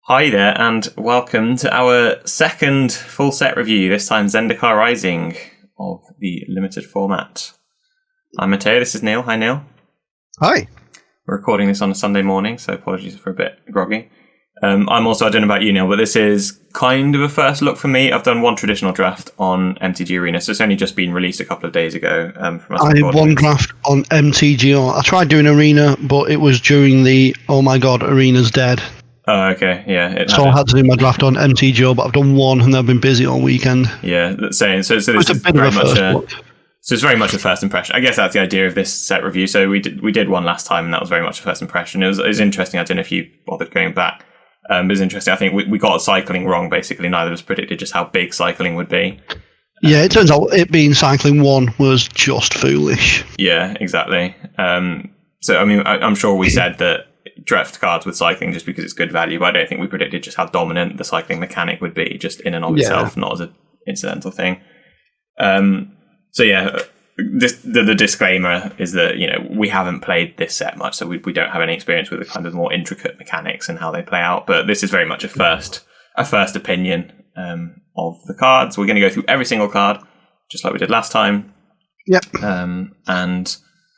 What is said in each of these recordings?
Hi there, and welcome to our second full set review, this time Zendikar Rising of the limited format. I'm Matteo, this is Neil. Hi, Neil. Hi. We're recording this on a Sunday morning, so apologies for a bit groggy. I'm also, I don't know about you, Neil, but this is kind of a first look for me. I've done one traditional draft on MTG Arena, so it's only just been released a couple of days ago. I did one draft on MTG. I tried doing Arena, but it was during the, oh my god, Arena's dead. Oh, okay, yeah. So I had to do my draft on MTGO, but I've done one and I've been busy all weekend. Yeah, saying so. So this it's a is bit very of a much first a. look. So it's very much a first impression. I guess that's the idea of this set review. So we did one last time, and that was very much a first impression. It was interesting. I don't know if you bothered going back. It was interesting. I think we got cycling wrong. Basically, neither of us predicted just how big cycling would be. Yeah, it turns out it being cycling 1 was just foolish. Yeah, exactly. So I mean, I'm sure we said that draft cards with cycling just because it's good value, but I don't think we predicted just how dominant the cycling mechanic would be, just in and of itself, not as an incidental thing. So yeah, the disclaimer is that, you know, we haven't played this set much, so we don't have any experience with the kind of more intricate mechanics and how they play out. But this is very much a first opinion of the cards. We're going to go through every single card, just like we did last time. Yep. And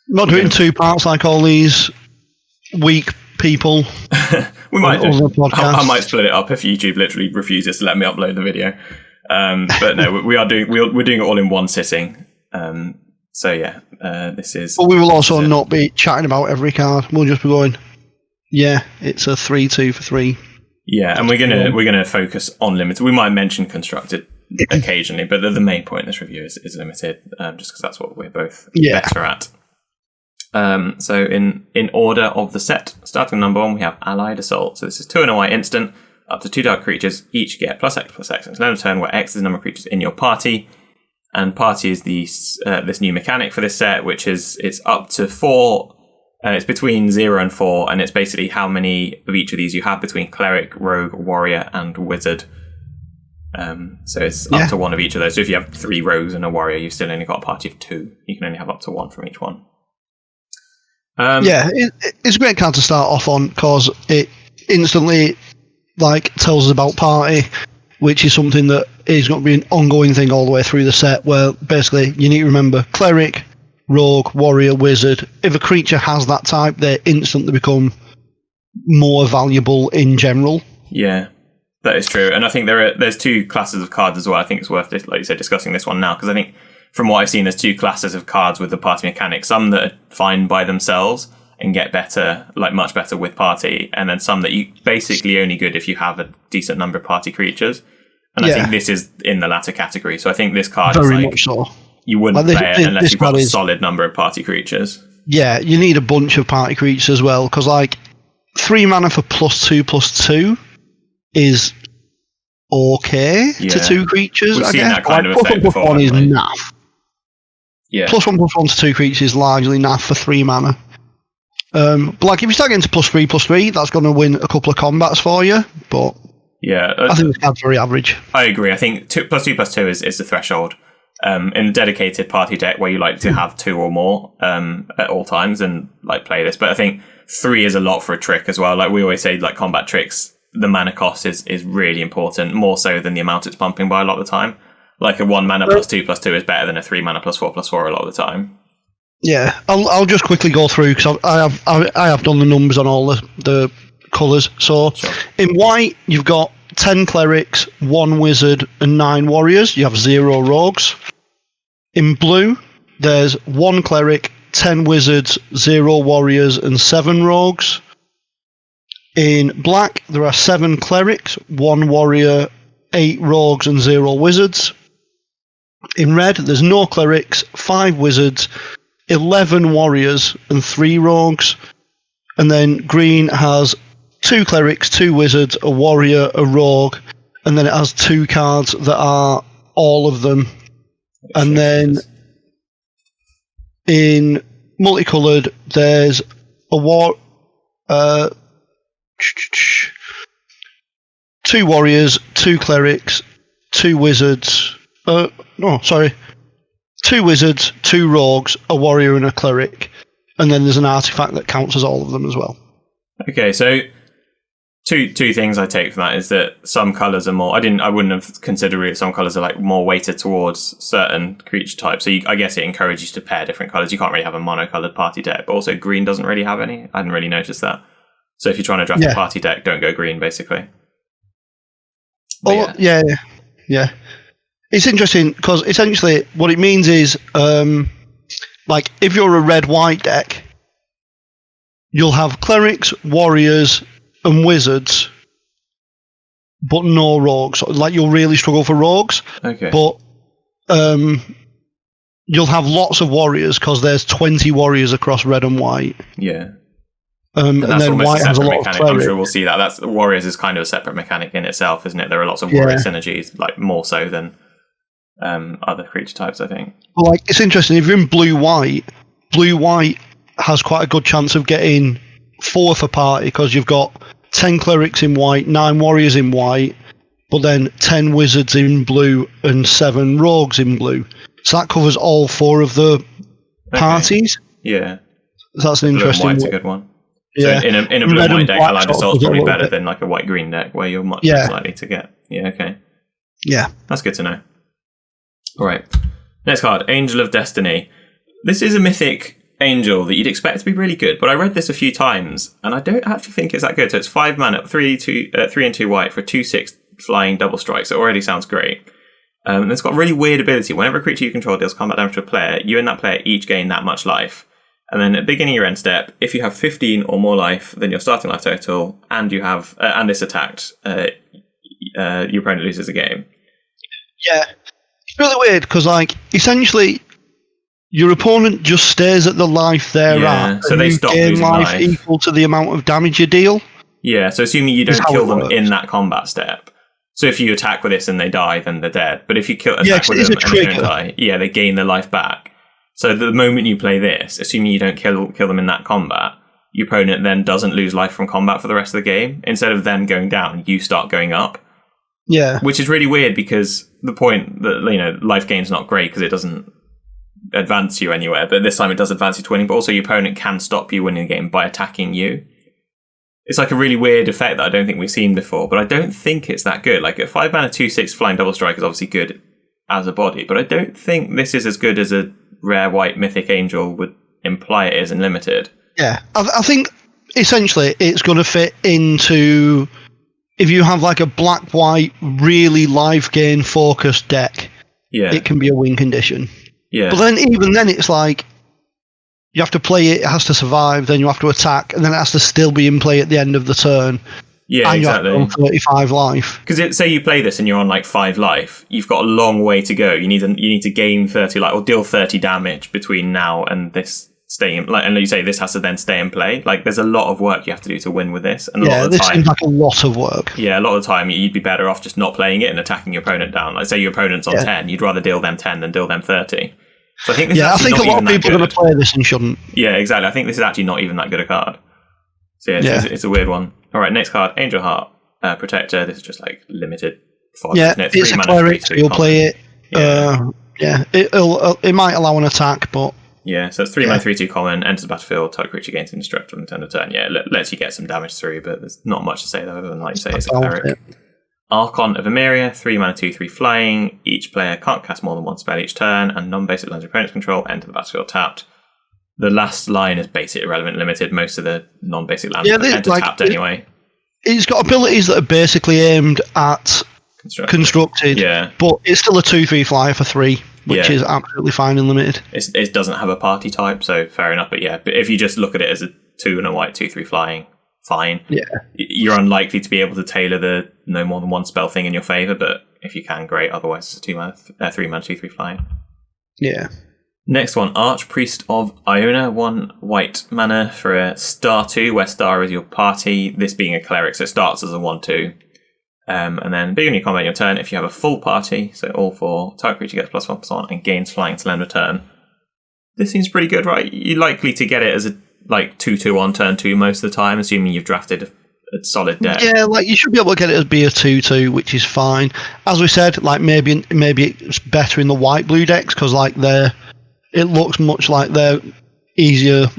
not doing 2 parts like all these weak people. We might do. I might split it up if YouTube literally refuses to let me upload the video. But no, we're doing it all in one sitting. So yeah, this is. But we will also not be chatting about every card. We'll just be going, yeah, it's a 3-2 for 3. Yeah, and we're gonna focus on limited. We might mention constructed occasionally, but the main point in this review is limited, just because that's what we're both better at. So in order of the set, starting number 1, we have Allied Assault. So this is 2 and a white instant. Up to 2 dark creatures each get +X/+X until end of turn, where X is the number of creatures in your party. And party is this new mechanic for this set, which is it's up to 4. It's between 0 and 4, and it's basically how many of each of these you have between cleric, rogue, warrior, and wizard. So it's up to 1 of each of those. So if you have 3 rogues and a warrior, you've still only got a party of 2. You can only have up to 1 from each one. It's a great card to start off on because it instantly tells us about party, which is something that is going to be an ongoing thing all the way through the set, where basically you need to remember cleric, rogue, warrior, wizard. If a creature has that type, they instantly become more valuable in general. Yeah, that is true. And I think there's 2 classes of cards as well. I think it's worth, like you said, discussing this one now, because I think from what I've seen, there's 2 classes of cards with the party mechanic. Some that are fine by themselves and get better, much better with party, and then some that you basically only good if you have a decent number of party creatures. And I think this is in the latter category. So I think this card very much so. You wouldn't play it unless you've got a solid number of party creatures. Yeah, you need a bunch of party creatures as well, because 3 mana for +2/+2 is okay to 2 creatures. We've seen that kind of +1/+1 effect before. Is naff. Yeah. +1/+1 to 2 creatures is largely naff for 3 mana. But if you start getting to +3/+3, that's going to win a couple of combats for you. But yeah, I think this card's very average. I agree. I think +2/+2 is the threshold. In a dedicated party deck where you like to have 2 or more at all times and play this, but I think 3 is a lot for a trick as well. We always say, combat tricks, the mana cost is really important, more so than the amount it's pumping by a lot of the time. A 1 mana +2/+2 is better than a 3 mana +4/+4 a lot of the time. Yeah, I'll just quickly go through because I have done the numbers on all the colours. So in white, you've got 10 clerics, 1 wizard, and 9 warriors. You have 0 rogues. In blue, there's 1 cleric, 10 wizards, 0 warriors, and 7 rogues. In black, there are 7 clerics, 1 warrior, 8 rogues, and 0 wizards. In red, there's no clerics, 5 wizards, 11 warriors, and 3 rogues. And then green has 2 clerics, 2 wizards, a warrior, a rogue, and then it has 2 cards that are all of them. And then in multicoloured, there's a 2 warriors, 2 clerics, 2 wizards. 2 wizards, 2 rogues, a warrior, and a cleric. And then there's an artifact that counts as all of them as well. Okay, so Two things I take from that is that some colours are more. I wouldn't have considered it. Some colours are like more weighted towards certain creature types. So I guess it encourages you to pair different colours. You can't really have a monocoloured party deck, but also green doesn't really have any. I hadn't really noticed that. So if you're trying to draft a party deck, don't go green, basically. But yeah. It's interesting because essentially what it means is, like if you're a red-white deck, you'll have clerics, warriors, and wizards, but no rogues. Like you'll really struggle for rogues. Okay. But you'll have lots of warriors because there's 20 warriors across red and white. Yeah. And then white has a lot mechanic. of clerics. I'm sure we'll see that. That's warriors is kind of a separate mechanic in itself, isn't it? There are lots of warrior synergies, like more so than other creature types, I think. Well, like it's interesting. If you're in blue-white has quite a good chance of getting fourth a party because you've got 10 clerics in white, 9 warriors in white, but then 10 wizards in blue and 7 rogues in blue. So that covers all 4 of the parties. Yeah. So that's an interesting one. White's a good one. Yeah. So in a blue and white deck, Allied Assault's probably better than like a white-green deck where you're much less likely to get. Yeah, okay. Yeah. That's good to know. All right. Next card, Angel of Destiny. This is a mythic angel that you'd expect to be really good, but I read this a few times and I don't actually think it's that good. So it's 5 mana, 3 and 2 white for 2/6 flying double strike. So it already sounds great. And it's got a really weird ability. Whenever a creature you control deals combat damage to a player, you and that player each gain that much life. And then at the beginning of your end step, if you have 15 or more life than your starting life total, and you have and this attacked, your opponent loses a game. Yeah, it's really weird because like essentially your opponent just stays at the life they're at. So they stop losing life equal to the amount of damage you deal. Yeah, so assuming you don't kill them in that combat step. So if you attack with this and they die, then they're dead. But if you attack with them and they don't die, they gain their life back. So the moment you play this, assuming you don't kill them in that combat, your opponent then doesn't lose life from combat for the rest of the game. Instead of them going down, you start going up. Yeah. Which is really weird because the point that, life gain's not great because it doesn't advance you anywhere, but this time it does advance you to winning, but also your opponent can stop you winning the game by attacking you. It's like a really weird effect that I don't think we've seen before, but I don't think it's that good. Like a 5 mana 2/6 flying double strike is obviously good as a body, but I don't think this is as good as a rare white mythic angel would imply it is in limited. Yeah, I think essentially it's going to fit into if you have like a black-white, really life gain focused deck. Yeah, it can be a win condition. Yeah, but then even then it's like you have to play it has to survive, then you have to attack, and then it has to still be in play at the end of the turn. Yeah, and exactly. You have to go 35 life. Because say you play this and you're on like 5 life, you've got a long way to go. You need to gain 30 life or deal 30 damage between now and this staying. Like, and you say this has to then stay in play. Like there's a lot of work you have to do to win with this. And a lot of the this seems like a lot of work. Yeah, a lot of the time you'd be better off just not playing it and attacking your opponent down. Like say your opponent's on 10, you'd rather deal them 10 than deal them 30. So I think this is I think a lot of people are going to play this and shouldn't. Yeah, exactly. I think this is actually not even that good a card. So it's a weird one. All right, next card, Angel Heart. Protector. This is just like limited fodder. Yeah, it's a cleric, so you'll play it. It might allow an attack, but so it's 3 mana 3/2 common. Enters the battlefield. Target creature gains indestructible until end of turn. Yeah, lets you get some damage through, but there's not much to say though, other than like you say it's a cleric. Archon of Emeria, 3 mana 2/3 flying. Each player can't cast more than one spell each turn, and non-basic lands your opponent's control enter the battlefield tapped. The last line is basic, irrelevant, limited. Most of the non-basic lands enter tapped anyway. It's got abilities that are basically aimed at constructed, but it's still a 2/3 flyer for 3, which is absolutely fine and limited. It doesn't have a party type, so fair enough. But but if you just look at it as a 2 and a white 2/3 flying, fine. Yeah, you're unlikely to be able to tailor the no more than one spell thing in your favour, but if you can, great. Otherwise, it's a 3 mana 2/3 flying. Yeah. Next one, Archpriest of Iona, 1 white mana for a star 2, where star is your party, this being a cleric, so it starts as a 1/2. And then beginning your combat on your turn, if you have a full party, so all 4, target creature gets +1% and gains flying till end of turn. This seems pretty good, right? You're likely to get it as a 2/2 on turn 2 most of the time, assuming you've drafted a solid deck. Yeah, you should be able to get it as be a 2/2, which is fine. As we said, maybe it's better in the white-blue decks, because it looks much like they're easier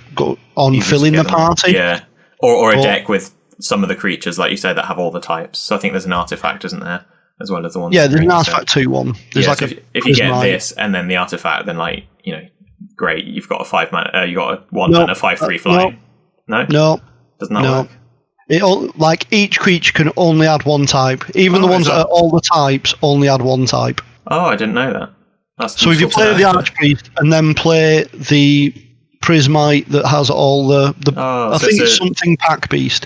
on filling the party. Yeah, or a deck with some of the creatures, like you said, that have all the types. So I think there's an artifact, isn't there, as well as the ones. Yeah, there's an artifact 2/1. There's so if you get this and then the artifact, then great, you've got a 5 mana. You got a 1 mana 5/3 flying. No, doesn't that work? Each creature can only add one type. Even the ones that are all the types only add one type. Oh, I didn't know that. So if you play the Archpriest and then play the Prismite that has all the I think it's something Pack Beast.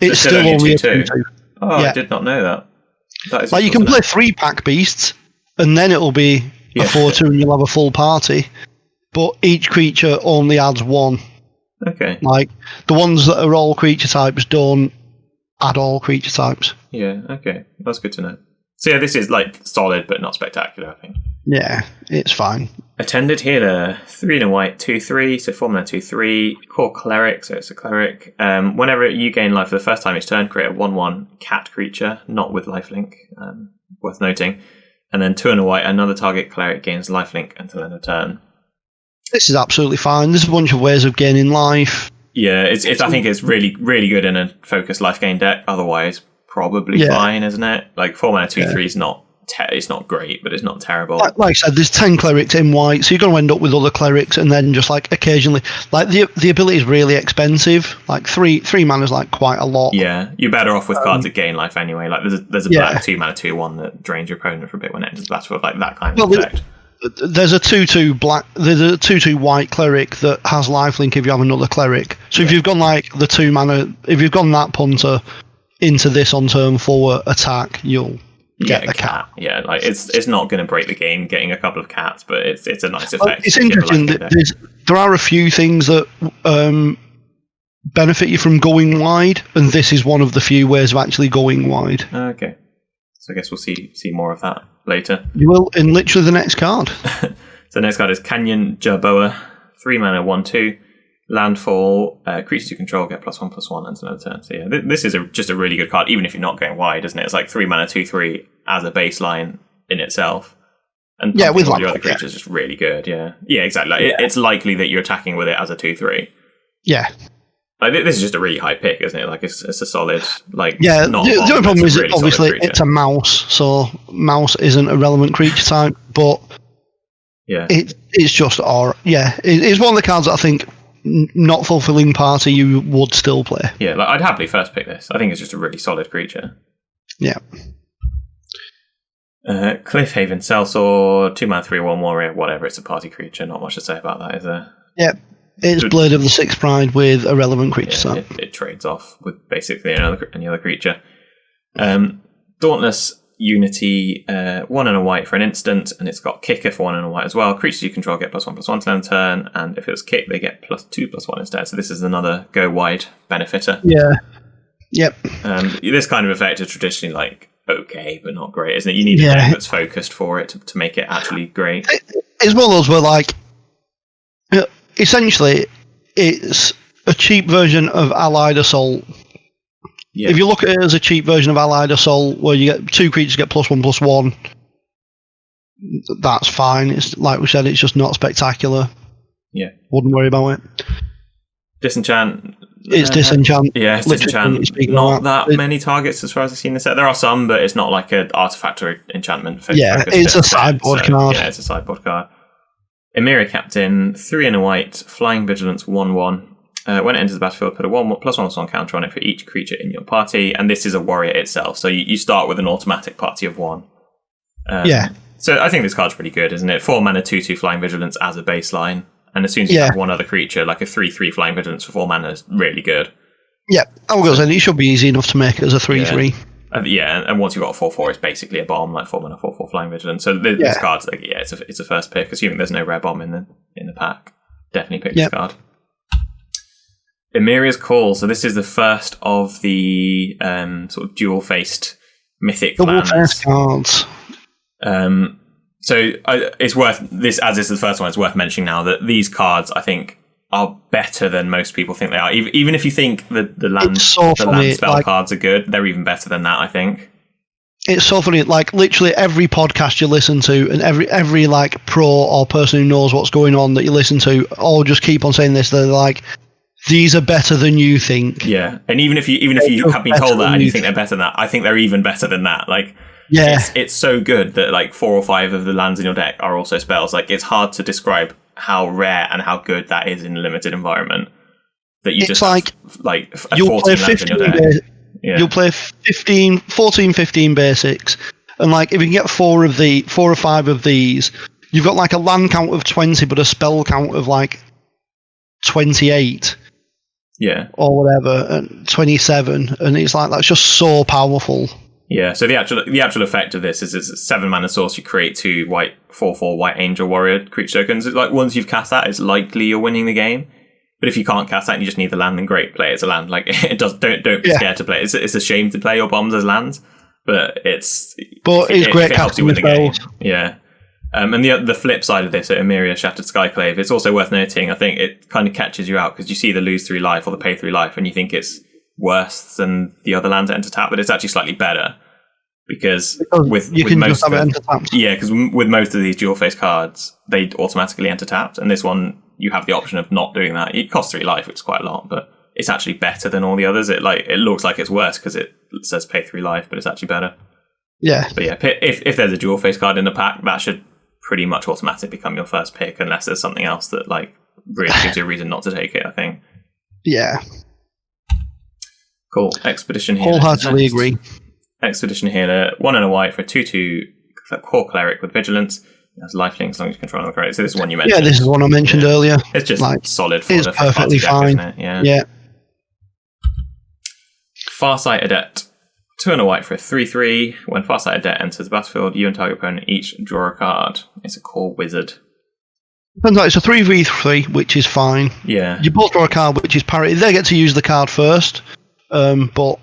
It's still only a 2/2. Oh, yeah. I did not know that. That is you can play 3 Pack Beasts, and then it'll be a 4/2, and you'll have a full party. But each creature only adds 1. Okay. The ones that are all creature types don't add all creature types. Yeah, okay. That's good to know. So yeah, this is solid but not spectacular, I think. Yeah, it's fine. Attended Healer, 3 and a white, 2/3, so 4 mana 2/3. Core Cleric, so it's a cleric. Whenever you gain life for the first time each turn, create a 1/1 cat creature, not with lifelink, worth noting. And then 2 and a white, another target cleric gains lifelink until end of turn. This is absolutely fine. There's a bunch of ways of gaining life. Yeah, I think it's really, really good in a focused life gain deck. Otherwise, probably fine, isn't it? 4 mana 2/3 is not. It's not great, but it's not terrible. Like I said, there's 10 clerics in white, so you're going to end up with other clerics, and then just occasionally, the ability is really expensive. 3 mana is quite a lot. Yeah, you're better off with cards that gain life anyway. There's a black 2 mana 2/1 that drains your opponent for a bit when it enters the battlefield, that kind of effect. There's a 2/2 black. There's a 2/2 white cleric that has lifelink if you have another cleric. So if you've gone the 2 mana, if you've gone that punter into this on turn 4 attack, you'll get the cat. Yeah, it's not going to break the game getting a couple of cats, but it's a nice effect. It's interesting that there are a few things that benefit you from going wide, and this is one of the few ways of actually going wide. Okay, so I guess we'll see more of that later. You will in literally the next card. So the next card is Canyon Jerboa, 3 mana 1/2. Landfall, creatures you control get +1/+1 until end of turn. So yeah, this is just a really good card, even if you're not going wide, isn't it? It's 3 mana 2/3 as a baseline in itself. And with all your other creatures is just really good, yeah. Yeah, exactly. It's likely that you're attacking with it as a 2/3. Yeah. This is just a really high pick, isn't it? It's a solid, Yeah, the only problem is really obviously it's a mouse, so mouse isn't a relevant creature type, but it's just, it's one of the cards that I think not fulfilling party you would still play. Yeah, I'd happily first pick this. I think it's just a really solid creature. Yeah. Cliffhaven Sellsword, 2 mana 3/1 warrior, whatever. It's a party creature. Not much to say about that, is there? Yeah, it's Blade of the Sixth Pride with a relevant creature type. It trades off with basically any other creature. Dauntless Unity, 1 and a white for an instant, and it's got Kicker for 1 and a white as well. Creatures you control get +1/+1 to end turn, and if it was Kick, they get +2/+1 instead. So this is another go wide benefitter. Yeah. Yep. This kind of effect is traditionally okay, but not great, isn't it? You need a deck that's focused for it to make it actually great. It's one of those where essentially it's a cheap version of Allied Assault. Yeah. If you look at it as a cheap version of Allied Assault, where you get 2 creatures get +1/+1, that's fine. It's like we said, it's just not spectacular. Yeah, wouldn't worry about it. Disenchant. It's disenchant. Yeah, it's disenchant. Not that many targets as far as I've seen the set. There are some, but it's not like an artifact or enchantment. Yeah, it's a sideboard card. Yeah, it's a sideboard card. Emira Captain, 3 and a white, Flying Vigilance 1/1. When it enters the battlefield, put a +1/+1 counter on it for each creature in your party, and this is a warrior itself, so you start with an automatic party of 1. So I think this card's pretty good, isn't it? 4 mana 2/2 Flying Vigilance as a baseline, and as soon as you have one other creature, a 3/3 Flying Vigilance for 4 mana is really good. Yeah, I will go saying it should be easy enough to make it as a 3/3. And once you've got a 4/4, it's basically a bomb, 4 mana 4/4 Flying Vigilance. So this card's it's a first pick, assuming there's no rare bomb in the pack. Definitely pick this card. Emiria's Call. So this is the first of the sort of dual-faced mythic lands. Double-faced cards. So it's worth this, as this is the first one. It's worth mentioning now that these cards, I think, are better than most people think they are. Even if you think the land spell cards are good, they're even better than that, I think. It's so funny. Literally every podcast you listen to, and every pro or person who knows what's going on that you listen to, all just keep on saying this. They're these are better than you think. Yeah, and even if you have been told that and you think they're better than that, I think they're even better than that. Like, it's so good that like 4 or 5 of the lands in your deck are also spells. Like, it's hard to describe how rare and how good that is in a limited environment. That you just have, like you'll 14 lands in your deck. You'll play 14, 15 basics, and like if you can get 4 or 5 of these, you've got like a land count of 20, but a spell count of like 28. Yeah. Or whatever, and 27, and it's like that's just so powerful. Yeah. So the actual effect of this is it's a 7 mana source. You create 2 white 4/4 white angel warrior creature tokens. It's like once you've cast that, it's likely you're winning the game. But if you can't cast that and you just need the land, then great, play it as a land. Like it does. Don't be scared to play it. It's a shame to play your bombs as lands, but it's great. It helps you win the game. Yeah. And the flip side of this, at Emeria Shattered Skyclave, it's also worth noting. I think it kind of catches you out because you see the lose 3 life or the pay 3 life, and you think it's worse than the other lands that enter tap, but it's actually slightly better because with most of these dual face cards, they automatically enter tapped, and this one you have the option of not doing that. It costs 3 life, which is quite a lot, but it's actually better than all the others. It looks like it's worse because it says pay 3 life, but it's actually better. Yeah. But yeah, if there's a dual face card in the pack, that should pretty much automatically become your first pick, unless there's something else that like really gives you a reason not to take it, I think. Yeah. Cool. Expedition Healer. Wholeheartedly agree. Expedition Healer, 1 and a white for a 2/2 core cleric with vigilance. It has lifelink as long as you control the credit. So this is one you mentioned. Yeah, this is one I mentioned earlier. It's just like, solid for it's the perfectly fine. Deck, isn't it? Yeah. Farsight Adept, 2 and a white for a 3/3. When Farsight Adept enters the battlefield, you and target opponent each draw a card. It's a core wizard. It's a 3v3, which is fine. Yeah. You both draw a card, which is parity. They get to use the card first, but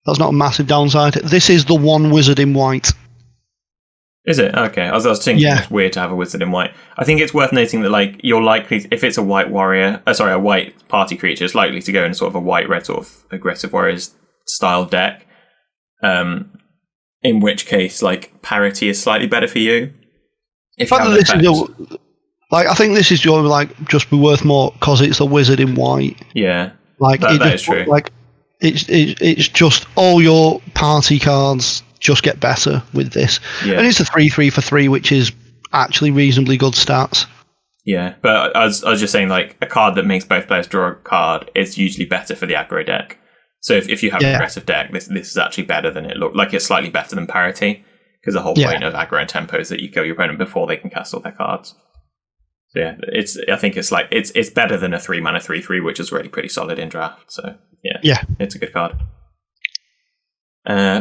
that's not a massive downside. This is the one wizard in white. Is it? Okay. I was thinking it's weird to have a wizard in white. I think it's worth noting that like you're likely, if it's a white warrior, a white party creature, it's likely to go in sort of a white-red sort of aggressive warriors style deck. In which case, like parity is slightly better for you. I think this is your like just be worth more because it's a wizard in white. Yeah, like that is true. Like it's just all your party cards just get better with this, and it's a 3/3 for 3, which is actually reasonably good stats. Yeah, but I was just saying, like a card that makes both players draw a card is usually better for the aggro deck. So if you have an aggressive deck, this is actually better than it looked like. It's slightly better than parity because the whole point of aggro and tempo is that you kill your opponent before they can cast all their cards. So yeah, I think it's better than a 3 mana 3/3, which is really pretty solid in draft. So yeah, it's a good card.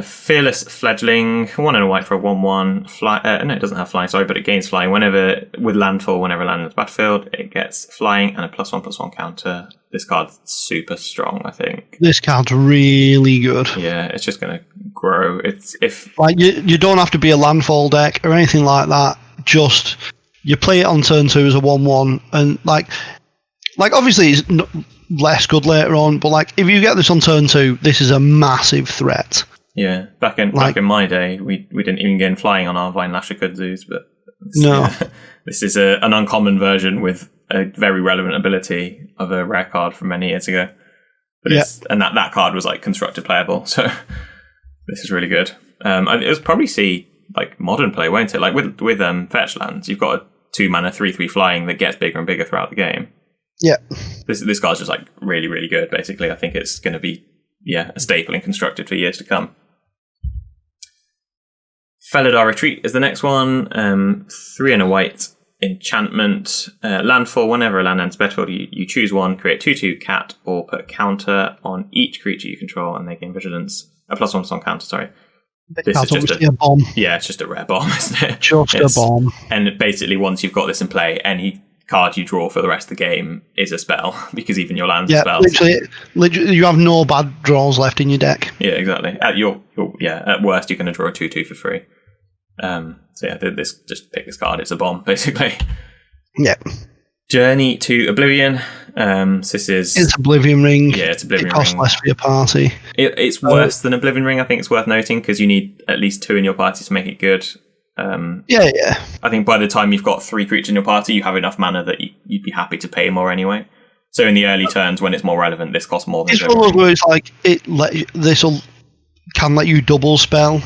Fearless Fledgling, 1 and a white for a 1/1. No, it doesn't have flying, sorry, but it gains flying with landfall. Whenever land in the battlefield, it gets flying and a +1/+1 counter. This card's super strong, I think. This card's really good. Yeah, it's just going to grow. You don't have to be a landfall deck or anything like that. Just you play it on turn 2 as a 1/1, and like obviously it's less good later on, but like if you get this on turn 2, this is a massive threat. Yeah, back in my day, we didn't even gain flying on our Vine Lasher Kudzus, but this is an uncommon version with a very relevant ability of a rare card from many years ago. But and that card was like constructed playable, so this is really good. It was probably see like modern play, won't it? Like with fetch lands, you've got a 2 mana 3/3 flying that gets bigger and bigger throughout the game. Yeah, this card's just like really, really good. Basically, I think it's going to be a staple in constructed for years to come. Felidar Retreat is the next one. 3 and a white enchantment. Landfall. Whenever a land ends battlefield, you choose one, create 2/2 cat, or put a counter on each creature you control, and they gain vigilance. A +1/+1 counter. Sorry. This is just a bomb. Yeah, it's just a rare bomb, isn't it? Just a bomb. And basically, once you've got this in play, any card you draw for the rest of the game is a spell, because even your lands are spells. Literally, you have no bad draws left in your deck. Yeah, exactly. At at worst, you're going to draw a 2/2 for free. Just pick this card. It's a bomb, basically. Yeah. Journey to Oblivion. It's Oblivion Ring. Yeah, it's Oblivion Ring. It costs less for your party. It's worse than Oblivion Ring. I think it's worth noting because you need at least 2 in your party to make it good. I think by the time you've got 3 creatures in your party, you have enough mana that you'd be happy to pay more anyway. So in the early turns, when it's more relevant, this costs more than it's one of those where it's like, can let you double spell.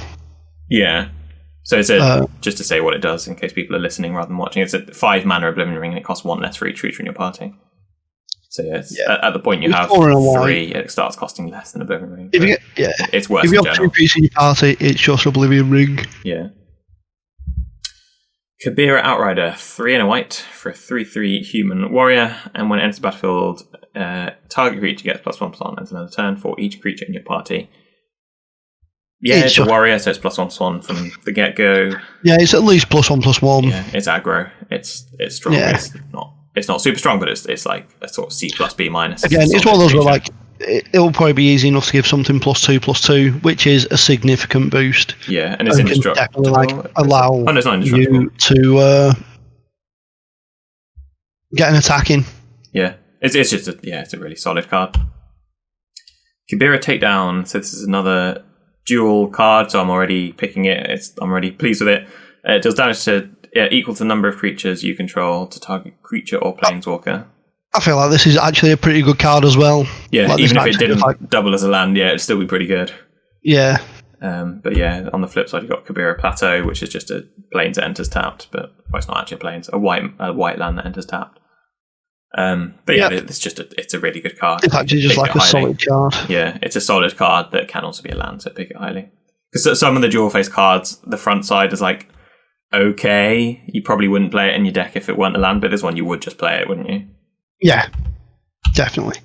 Yeah. So it's just to say what it does, in case people are listening rather than watching, it's a 5 mana Oblivion Ring, and it costs 1 less for each creature in your party. So at the point you have 3, it starts costing less than Oblivion Ring. It's worse. If you have 2 creatures in your party, it's just Oblivion Ring. Yeah. Kabira Outrider, 3 and a white for a 3/3 human warrior, and when it enters the battlefield, target creature gets +1/+1 until another turn for each creature in your party. Yeah, it's a warrior, so it's +1/+1 from the get-go. Yeah, it's at least +1/+1. Yeah, it's aggro. It's strong. Yeah. It's not super strong, but it's like a sort of C plus B minus. Again, it's one of those where like it'll probably be easy enough to give something +2/+2, which is a significant boost. Yeah, and it's indestructible. Definitely allow it's not indestructible. You to get an attack in. Yeah, it's a really solid card. Kabira Takedown. So this is another dual card, so I'm already picking it. I'm already pleased with it. It does damage to equal to the number of creatures you control to target creature or planeswalker. I feel like this is actually a pretty good card as well. Yeah, like even if it didn't double as a land, it'd still be pretty good. Yeah. But yeah, on the flip side, you've got Kabira Plateau, which is just a plains that enters tapped, but it's not actually a plains, a white land that enters tapped. But yeah, it's a really good card. It's actually just like a solid card. Yeah, it's a solid card that can also be a land, so pick it highly. Because some of the dual face cards, the front side is like, okay, you probably wouldn't play it in your deck if it weren't a land, but this one you would just play it, wouldn't you? Yeah, definitely.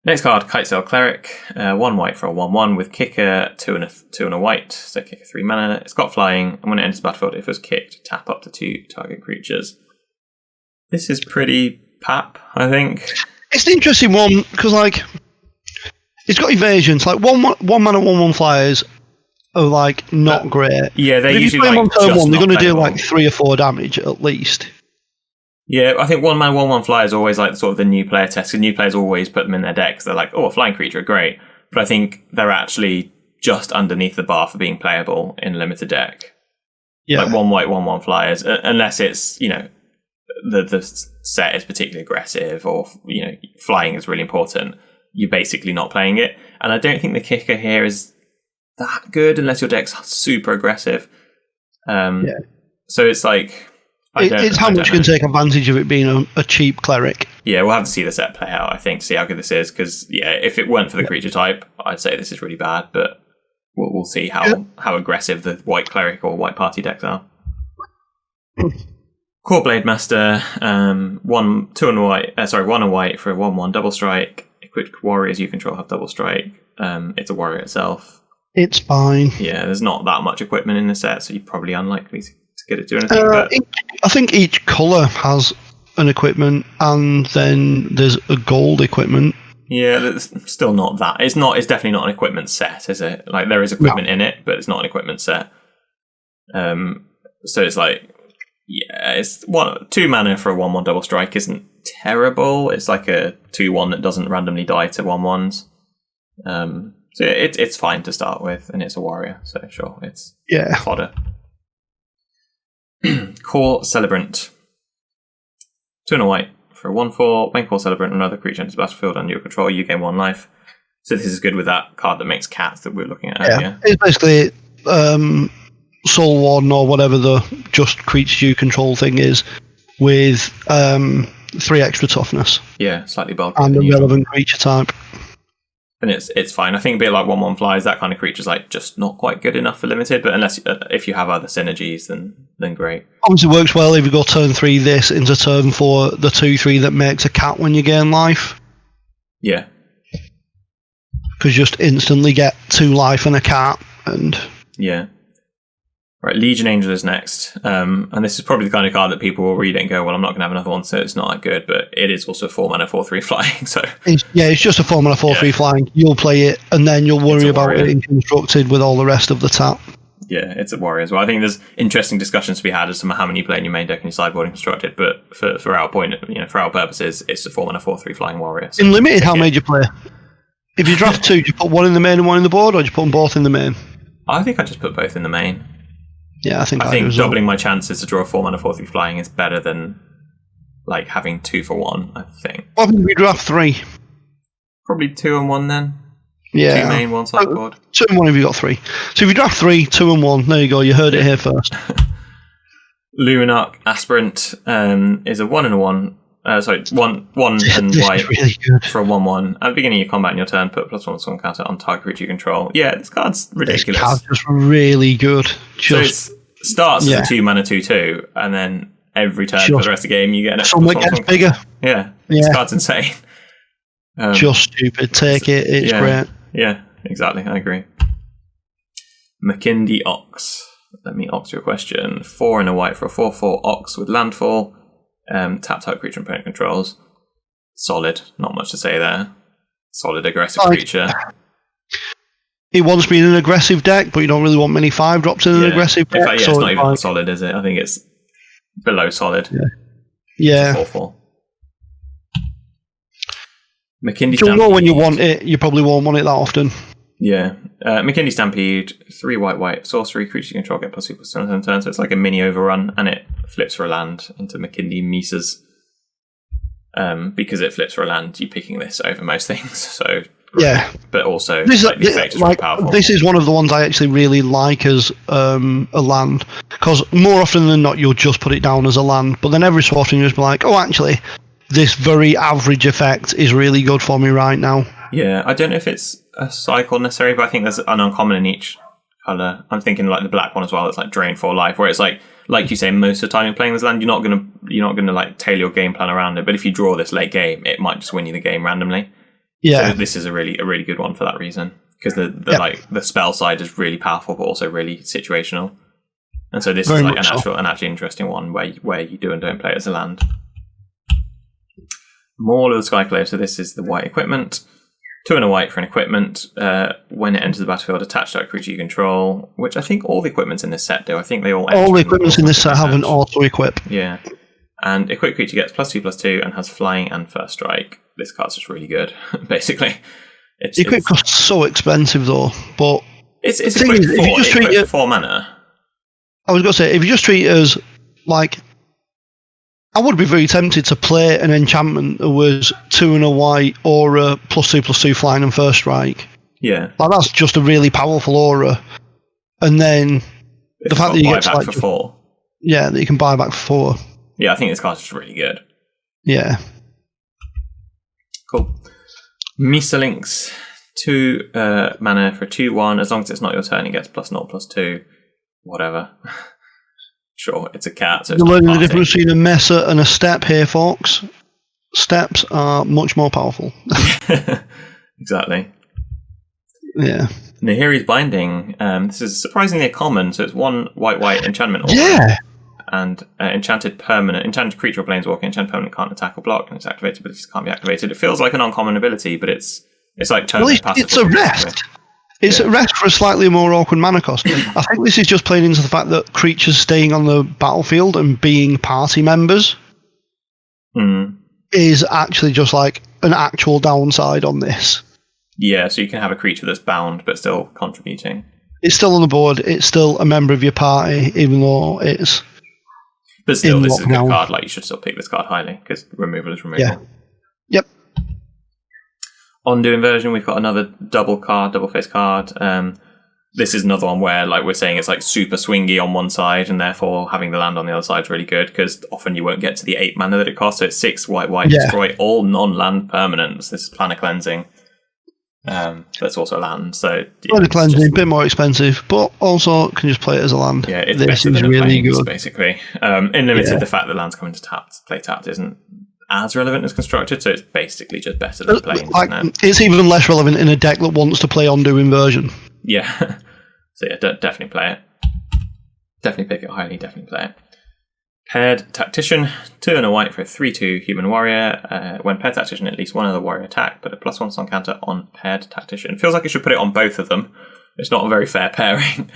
Next card, Kitesail Cleric, 1 white for a 1/1 with kicker, 2 and a white, so kicker 3 mana. It's got flying, and when it enters the battlefield, if it was kicked, tap up to 2 target creatures. This is pretty pap, I think. It's an interesting one because, like, it's got evasions. Like one mana 1/1 flyers are like not great. Yeah, they usually like on turn 1, they're going to do like 3 or 4 damage at least. Yeah, I think 1 mana 1/1 flyer is always like sort of the new player test. Because new players always put them in their decks. They're like, oh, a flying creature, great. But I think they're actually just underneath the bar for being playable in a limited deck. Yeah, like 1 white 1/1 flyers, unless it's the set is particularly aggressive or flying is really important. You're basically not playing it, and I don't think the kicker here is that good unless your deck's super aggressive. So it's like it's how much you can take advantage of it being a cheap cleric. Yeah, we'll have to see the set play out, I think, see how good this is, because if it weren't for the creature type, I'd say this is really bad, but we'll see how aggressive the white cleric or white party decks are. Core Blade Master, 1 and white for a 1/1 double strike. Equipped warriors you control have double strike. It's a warrior itself. It's fine. Yeah, there's not that much equipment in the set, so you're probably unlikely to get it to do anything. But I think each colour has an equipment, and then there's a gold equipment. Yeah, that's still not that. It's definitely not an equipment set, is it? Like, there is equipment in it, but it's not an equipment set. So it's like, it's 2 mana for a 1/1 double strike isn't terrible. It's like a 2/1 that doesn't randomly die to 1/1s. So it's fine to start with, and it's a warrior, so sure, it's fodder. Core Celebrant, 2 and a white for a 1/4. When Core Celebrant, another creature enters the battlefield under your control, you gain 1 life. So this is good with that card that makes cats that we were looking at earlier. It's basically Soul Warden or whatever the just creature you control thing is, with 3 extra toughness. Yeah, slightly bulky. And a relevant creature type. And it's fine. I think a bit like 1/1 flies, that kind of creature's like just not quite good enough for limited. But if you have other synergies, then great. Obviously, works well if you go turn 3 this into turn 4 the 2/3 that makes a cat when you gain life. Yeah, because you just instantly get 2 life and a cat, and Right, Legion Angel is next, and this is probably the kind of card that people will read it and go, well, I'm not going to have another one, so it's not that good, but it is also 4 mana 4/3 flying, so... It's just a 4 mana 4/3 flying. You'll play it, and then you'll worry about it in constructed with all the rest of the tap. Yeah, it's a warrior as well. I think there's interesting discussions to be had as to how many you play in your main deck and your sideboard and constructed, but for our point, for our purposes, it's a 4 mana 4/3 flying warrior. So in limited, how many do you play? If you draft 2, do you put 1 in the main and 1 in the board, or do you put them both in the main? I think I just put both in the main. Yeah, I think doubling my chances to draw 4 mana 4/3 flying is better than like having 2 for 1. I think. What if we draft 3? Probably 2 and 1 then. Yeah. 2 main, 1 sideboard. 2 and 1 if you got 3. So if you draft 3, 2 and 1, there you go. You heard it here first. Luminarch Aspirant is a 1 and a 1. One and white really good. for a 1/1. At the beginning of your combat in your turn, put +1/+1 counter on target creature you control. Yeah, this card's ridiculous. This card's just really good. So it starts as a 2 mana 2/2, and then every turn for the rest of the game you get an extra something gets bigger. Yeah, this card's insane. Just stupid. Take it. It's great. Yeah, exactly. I agree. McKindy Ox. Let me ox your question. 4 and a white for a 4/4 Ox with landfall. Tap creature and opponent controls. Solid. Not much to say there. Solid aggressive creature. It wants to be in an aggressive deck, but you don't really want many 5-drops in an aggressive deck. In fact, it's not even solid, is it? I think it's below solid. Yeah. 4/4. McKindy Stampede. Know when you want it, you probably won't want it that often. Yeah. McKindy Stampede, 3 white, sorcery, creature you control, get +2/+2 on turn, so it's like a mini overrun, and it flips for a land into McKindy Mises. Because it flips for a land, you're picking this over most things, so... Yeah. But also, the effect is really powerful. This is one of the ones I actually really like as a land, because more often than not, you'll just put it down as a land, but then every so often you'll just be like, oh, actually, this very average effect is really good for me right now. Yeah, I don't know if it's a cycle necessarily, but I think there's an uncommon in each colour. I'm thinking like the black one as well. It's like Drain for Life, where it's like you say, most of the time you're playing this land, you're not gonna like tailor your game plan around it. But if you draw this late game, it might just win you the game randomly. Yeah, so this is a really good one for that reason, because the spell side is really powerful, but also really situational. And so this is like an actually interesting one where you do and don't play it as a land. Maul of the Skyclave. So this is the white equipment. 2 and a white for an equipment. When it enters the battlefield, attach that creature you control, which I think all the equipments in this set do. I think they all the equipments in this set have an auto-equip. Yeah. And equipped creature gets +2/+2 and has flying and first strike. This card's just really good, basically. The equip costs so expensive, though. But it's equipped 4 mana. I was going to say, if you just treat it as, like... I would be very tempted to play an enchantment that was 2 and a white aura +2/+2 flying and first strike. Yeah. Like, that's just a really powerful aura. And then the fact that you get to, like, for 4. Yeah, that you can buy back for 4. Yeah, I think this card's just really good. Yeah. Cool. Misa Lynx, 2 mana for 2/1. As long as it's not your turn, it gets +0/+2. Whatever. Sure, it's a cat. So you're learning the difference between a Mesa and a step here, folks. Steps are much more powerful. Exactly. Yeah. Nahiri's Binding. This is surprisingly common, so it's 1 white enchantment aura. Yeah. And enchanted creature or planeswalker, enchanted permanent can't attack or block, and its activated abilities can't be activated. It feels like an uncommon ability, but it's like turn passive. It's a rest. It's a rest for a slightly more awkward mana cost. I think this is just playing into the fact that creatures staying on the battlefield and being party members is actually just like an actual downside on this. Yeah, so you can have a creature that's bound but still contributing. It's still on the board. It's still a member of your party, even though it's... But still, this is a good card. Like, you should still pick this card highly, because removal is removal. Yeah. Yep. Ondu Inversion, we've got another double face card. This is another one where, like we're saying, it's like super swingy on one side, and therefore having the land on the other side is really good, because often you won't get to the 8 mana that it costs. So it's 6 white, destroy all non-land permanents. This is Planar Cleansing. That's also a land. So Planar Cleansing, a bit more expensive, but also can just play it as a land. Yeah, it's better than really good. Basically. In Limited, the fact that lands come into play tapped isn't as relevant as Constructed, so it's basically just better than Plains, isn't it? It's even less relevant in a deck that wants to play Ondu Inversion. Yeah. So yeah, definitely play it. Definitely pick it highly, definitely play it. Paired Tactician, 2 and a white for a 3/2 human warrior. When Paired Tactician, at least one other warrior attack, put a +1 song counter on Paired Tactician. Feels like it should put it on both of them. It's not a very fair pairing.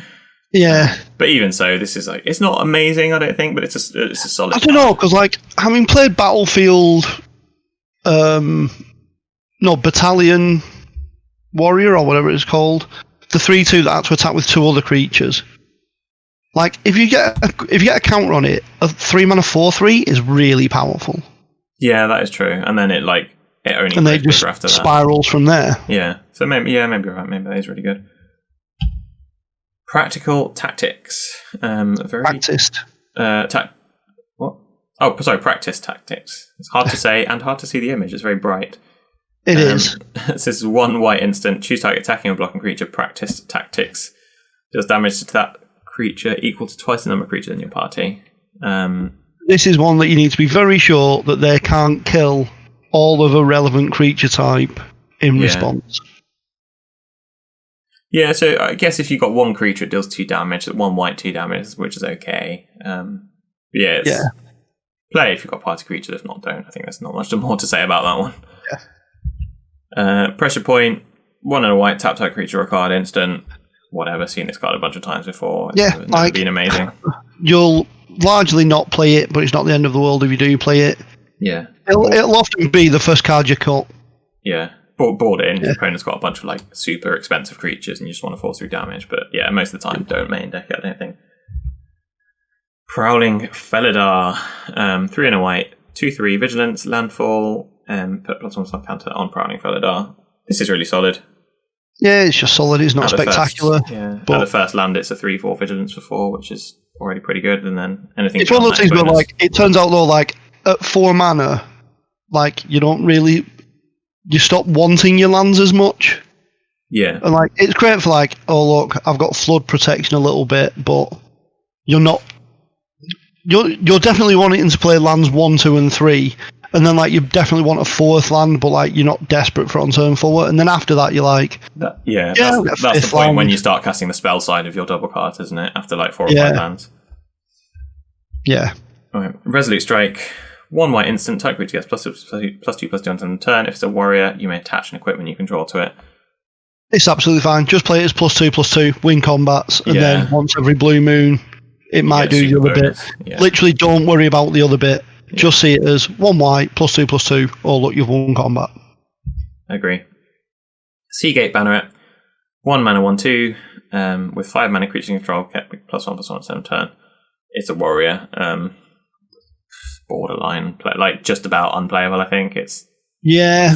Yeah. But even so, this is like, it's not amazing, I don't think, but it's a solid. I don't know, because like, having played Battlefield, Battalion Warrior or whatever it's called, the 3/2 that had to attack with 2 other creatures. Like, if you get a counter on it, a 3 mana 4/3 is really powerful. Yeah, that is true. And then it only and they grows just bigger after spirals from there. Yeah. So maybe you're right. Maybe that is really good. Practical tactics. Practiced. What? Oh, sorry. Practice tactics. It's hard to say and hard to see the image. It's very bright. It is. This is 1 white instant. Choose target attacking or blocking creature. Practice tactics. Does damage to that creature equal to twice the number of creatures in your party. This is one that you need to be very sure that they can't kill all of a relevant creature type in response. Yeah, so I guess if you've got one creature, it deals 2 damage. 1 white, 2 damage, which is okay. Play if you've got party creatures. If not, don't. I think there's not much more to say about that one. Yeah. Pressure point. 1 and a white, tap creature or card instant. Whatever, seen this card a bunch of times before. It's never been amazing. You'll largely not play it, but it's not the end of the world if you do play it. Yeah. It'll often be the first card you cut. Yeah. Board it in. Your opponent's got a bunch of super expensive creatures and you just want to force through damage. But yeah, most of the time, don't main deck it, I don't think. Prowling Felidar. 3 and a white, 2/3 vigilance, landfall, put +1 counter on Prowling Felidar. This is really solid. Yeah, it's just solid. It's not spectacular. At the first land, it's a 3/4 vigilance for 4, which is already pretty good. And then anything. It's one of those things where it turns out though, at 4 mana, you don't really, you stop wanting your lands as much. Yeah. And it's great for oh look, I've got flood protection a little bit, but you're not. You're definitely wanting to play lands 1, 2, and 3, and then you definitely want a 4th land, but you're not desperate for on turn 4. And then after that, you're like, that's the point when you start casting the spell side of your double cards, isn't it? After 4 or 5 lands. Yeah. Okay. Resolute Strike. 1 white instant. Type creature gets +2/+2/+2 on the turn. If it's a warrior, you may attach an equipment you control to it. It's absolutely fine. Just play it as +2/+2, win combats, and then once every blue moon, it might do the other bit. Yeah. Literally, don't worry about the other bit. Yeah. Just see it as 1 white, +2/+2, oh look, you've won combat. Agree. Seagate Banneret. 1 mana, 1/2, with 5 mana creature control, kept +1/+1 on turn. It's a warrior. Borderline, just about unplayable, I think. It's 5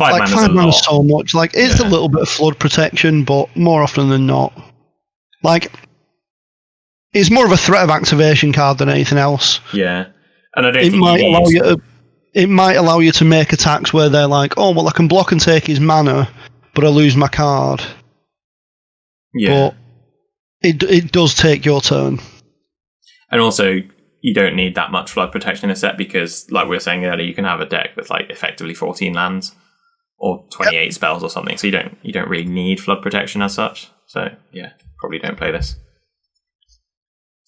mana so much. It's a little bit of flood protection, but more often than not. It's more of a threat of activation card than anything else. Yeah. And I don't think it might allow you to make attacks where they're I can block and take his mana, but I lose my card. Yeah. But it does take your turn. And also, you don't need that much flood protection in a set because, like we were saying earlier, you can have a deck with effectively 14 lands or 28 spells or something. So you don't really need flood protection as such. So yeah, probably don't play this.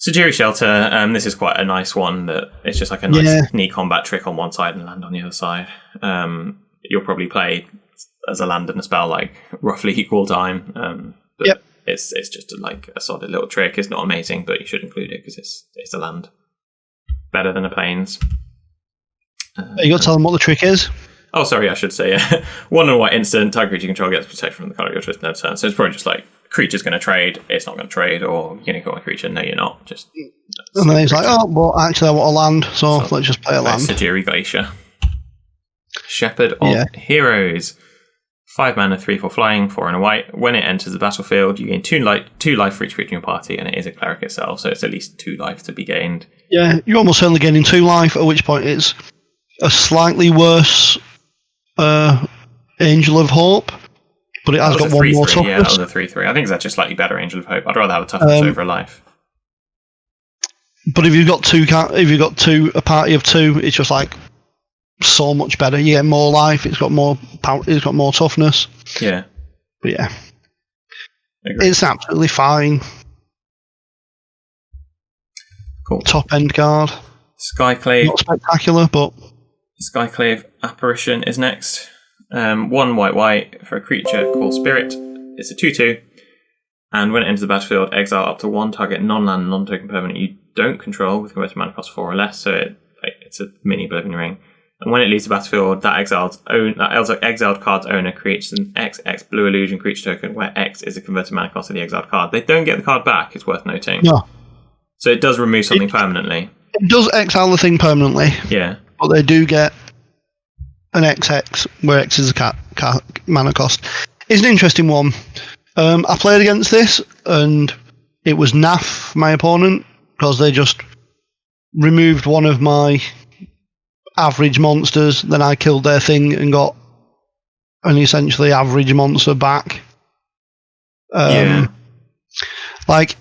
Sajiri Shelter. This is quite a nice one. That it's just a nice neat combat trick on one side and land on the other side. You'll probably play as a land and a spell roughly equal time. But it's just a solid little trick. It's not amazing, but you should include it because it's a land. Better than a plains. You got to tell them what the trick is. Oh, sorry, I should say. 1 and a white instant. Target creature control gets protection from the card of your choice in turn. So it's probably just creature's going to trade. It's not going to trade, or you're going to go on a creature. No, you're not. And then he's actually I want a land, so let's just play a land. Sajiri Glacier. Shepherd of Heroes. 5 mana, 3/4 flying, 4 and a white. When it enters the battlefield, you gain 2 life for each creature in your party, and it is a cleric itself, so it's at least 2 life to be gained. Yeah, you're almost certainly gaining 2 life, at which point it's a slightly worse Angel of Hope, but it has got 1 more toughness. Yeah, that was a 3/3. I think it's actually slightly better Angel of Hope. I'd rather have a toughness over a life. But if you've got a party of 2, it's just so much better. You get more life. It's got more power. It's got more toughness. Yeah. But yeah, it's absolutely fine. Cool. Top end card. Skyclave. Not spectacular, but Skyclave Apparition is next. 1 white for a creature called Spirit. It's a 2/2, and when it enters the battlefield, exile up to 1 target non-land, non-token permanent you don't control with converted mana cost 4 or less. So it's a mini Oblivion Ring. And when it leaves the battlefield, that exiled card's owner creates an XX blue illusion creature token where X is the converted mana cost of the exiled card. They don't get the card back, it's worth noting. No. So it does remove something permanently. It does exile the thing permanently. Yeah. But they do get an XX, where X is a mana cost. It's an interesting one. I played against this, and it was naff my opponent, because they just removed one of my average monsters, then I killed their thing and got an essentially average monster back. Like,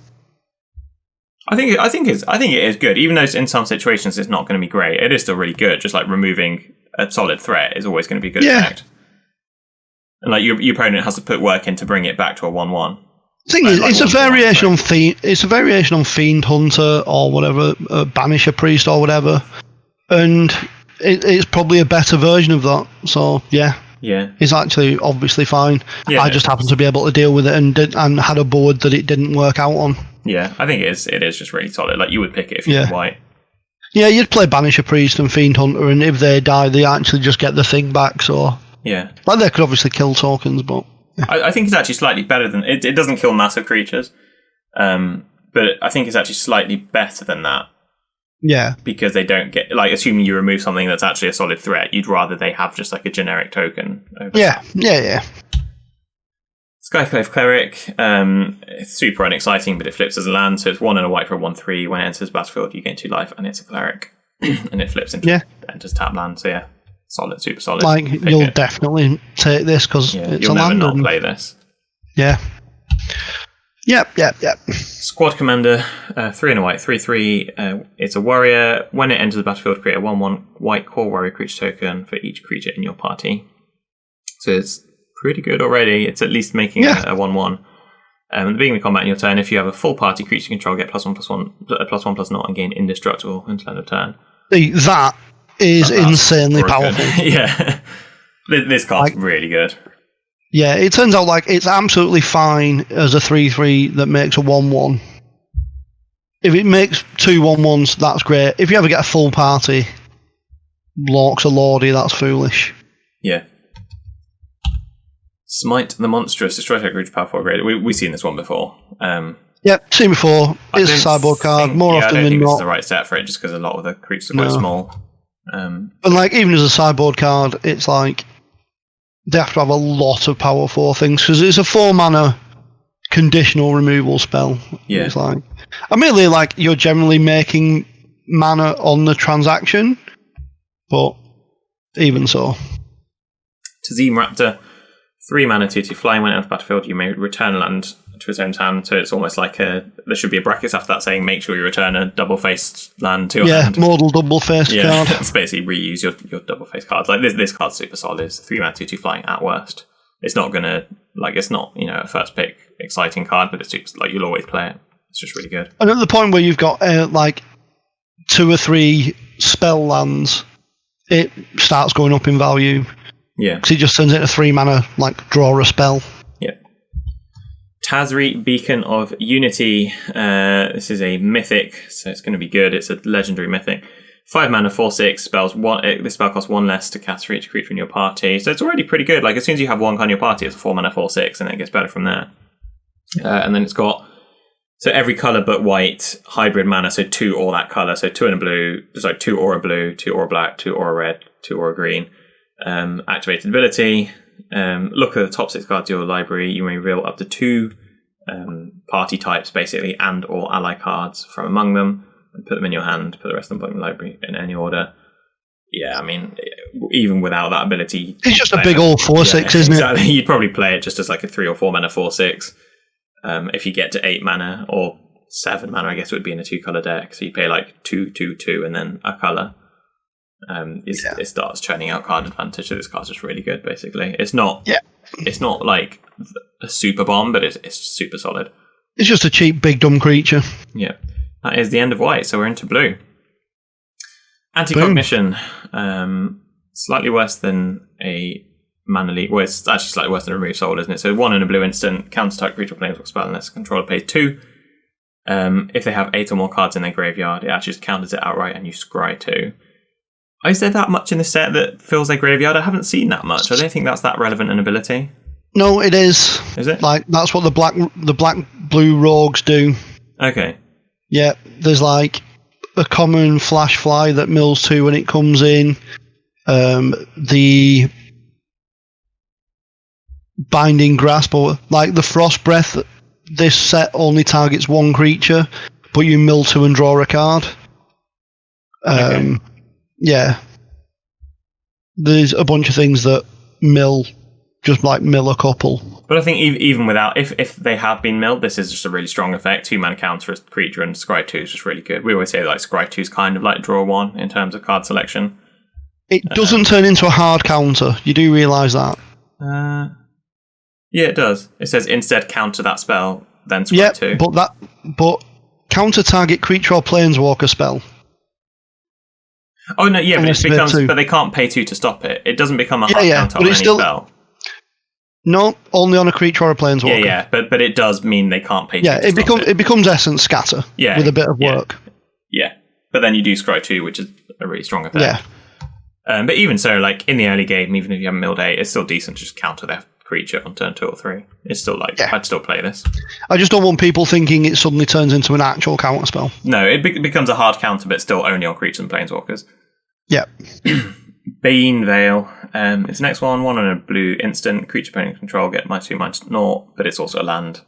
I think it is good, even though in some situations it's not going to be great. It is still really good. Just like removing a solid threat is always going to be a good effect. And like your opponent has to put work in to bring it back to a 1/1. The thing is, it's a variation on Fiend. It's a variation on Fiend Hunter or whatever, Banisher Priest or whatever, and it's probably a better version of that. So yeah, it's actually obviously fine. Yeah, I just happened to be able to deal with it and had a board that it didn't work out on. Yeah, I think it is just really solid. Like, you would pick it if you were white. Yeah, you'd play Banisher Priest and Fiend Hunter, and if they die, they actually just get the thing back. So yeah, like, they could obviously kill tokens, but I think it's actually slightly better than it. It doesn't kill massive creatures, but I think it's actually slightly better than that. Yeah, because they don't get, like, assuming you remove something that's actually a solid threat, you'd rather they have just like a generic token. Yeah. Skyclave Cleric, it's super unexciting, but it flips as a land, so it's 1 and a white for a 1/3. When it enters the battlefield, you gain 2 life, and it's a cleric, and it flips into enters tap land. So yeah, solid, super solid. Like, you'll definitely take this because it's you'll a land. You'll never not play this. Yeah. Yep. Squad Commander, 3 and a white, 3/3. It's a warrior. When it enters the battlefield, create a 1/1 white core warrior creature token for each creature in your party. So it's pretty good already. It's at least making a 1/1. At the beginning of combat in your turn, if you have a full party creature control, get +1/+1/+0, and gain indestructible until end of turn. That is insanely powerful. Yeah. This card's really good. Yeah, it turns out like it's absolutely fine as a 3/3 that makes a 1/1. If it makes 2 1/1s, that's great. If you ever get a full party, Lorks or Lordy, that's foolish. Yeah. Smite the Monstrous, destroy target creature, power 4 grade. We've seen this one before. Yep, seen before. It's a sideboard card more often than not. I don't think this is the right set for it, just because a lot of the creatures are quite small. And like, even as a sideboard card, it's like they have to have a lot of power for things, because it's a 4 mana conditional removal spell. Yeah. It's like, admittedly, like, you're generally making mana on the transaction, but even so. Tazim Raptor, 3 mana, 2/2 flying. When it enters the battlefield, you may return a land to its own hand. So it's almost like there should be a bracket after that saying, make sure you return a double-faced land to your hand. Yeah, model double-faced card. It's basically reuse your double-faced cards. Like, this card's super solid. It's 3 mana, 2/2 flying at worst. It's not gonna, like, it's not, a first pick exciting card, but it's super, like, you'll always play it. It's just really good. And at the point where you've got like 2 or 3 spell lands, it starts going up in value. Yeah. Because it just turns into 3 mana, like, draw a spell. Yeah. Tazri, Beacon of Unity. This is a mythic, so it's going to be good. It's a legendary mythic. 5 mana, 4/6 spells. This spell costs 1 less to cast for each creature in your party. So it's already pretty good. Like, as soon as you have one card in your party, it's a 4 mana, 4/6, and it gets better from there. And then it's got, so every colour but white, hybrid mana, so 2 all that colour. So 2 in a blue, 2 aura blue, 2 aura black, 2 aura red, 2 aura green. Activated ability. Look at the top 6 cards of your library. You may reveal up to 2 party types, basically, and or ally cards from among them, and put them in your hand. Put the rest of them in the library in any order. Yeah, I mean, even without that ability, it's just a big old 4/6, isn't it? Exactly. You'd probably play it just as like a 3 or 4 mana 4/6. If you get to 8 mana or 7 mana, I guess it would be in a 2-color deck. So you play like 2, 2, 2, and then a color. It starts churning out card advantage. So this card's just really good. Basically, it's not like a super bomb, but it's super solid. It's just a cheap, big, dumb creature. Yeah, that is the end of white. So we're into blue. Anti-cognition, slightly worse than a mana leak. Well, it's actually slightly worse than a remove soul, isn't it? So 1 in a blue instant, counter-type creature plays or spell unless the controller pays 2. If they have 8 or more cards in their graveyard, it actually just counters it outright, and you scry 2. Is there that much in the set that fills their graveyard? I haven't seen that much. I don't think that's that relevant an ability. No, it is. Is it? Like, that's what the black blue rogues do. Okay. Yeah, there's like a common flash fly that mills 2 when it comes in. The Binding Grasp, or like the Frost Breath, this set only targets one creature, but you mill 2 and draw a card. Yeah. There's a bunch of things that mill a couple. But I think even without, if they have been milled, this is just a really strong effect. 2 mana counter a creature, and Scry 2 is just really good. We always say like Scry 2 is kind of like draw 1 in terms of card selection. It doesn't turn into a hard counter. You do realise that? Yeah, it does. It says instead counter that spell, then Scry 2. But counter target creature or planeswalker spell. Oh no, yeah, but they can't pay 2 to stop it. It doesn't become a hard counter on any spell. No, only on a creature or a planeswalker. Yeah, but it does mean they can't pay 2 to stop it becomes Essence Scatter with a bit of work. Yeah, but then you do Scry 2, which is a really strong effect. Yeah. But even so, like in the early game, even if you haven't milled 8, it's still decent to just counter their creature on turn 2 or 3. It's still I'd still play this. I just don't want people thinking it suddenly turns into an actual counter spell. No, it becomes a hard counter, but still only on creatures and planeswalkers. Yeah. Bane Veil. It's the next one on a blue instant. Creature opponent control, get -2/-0, but it's also a land.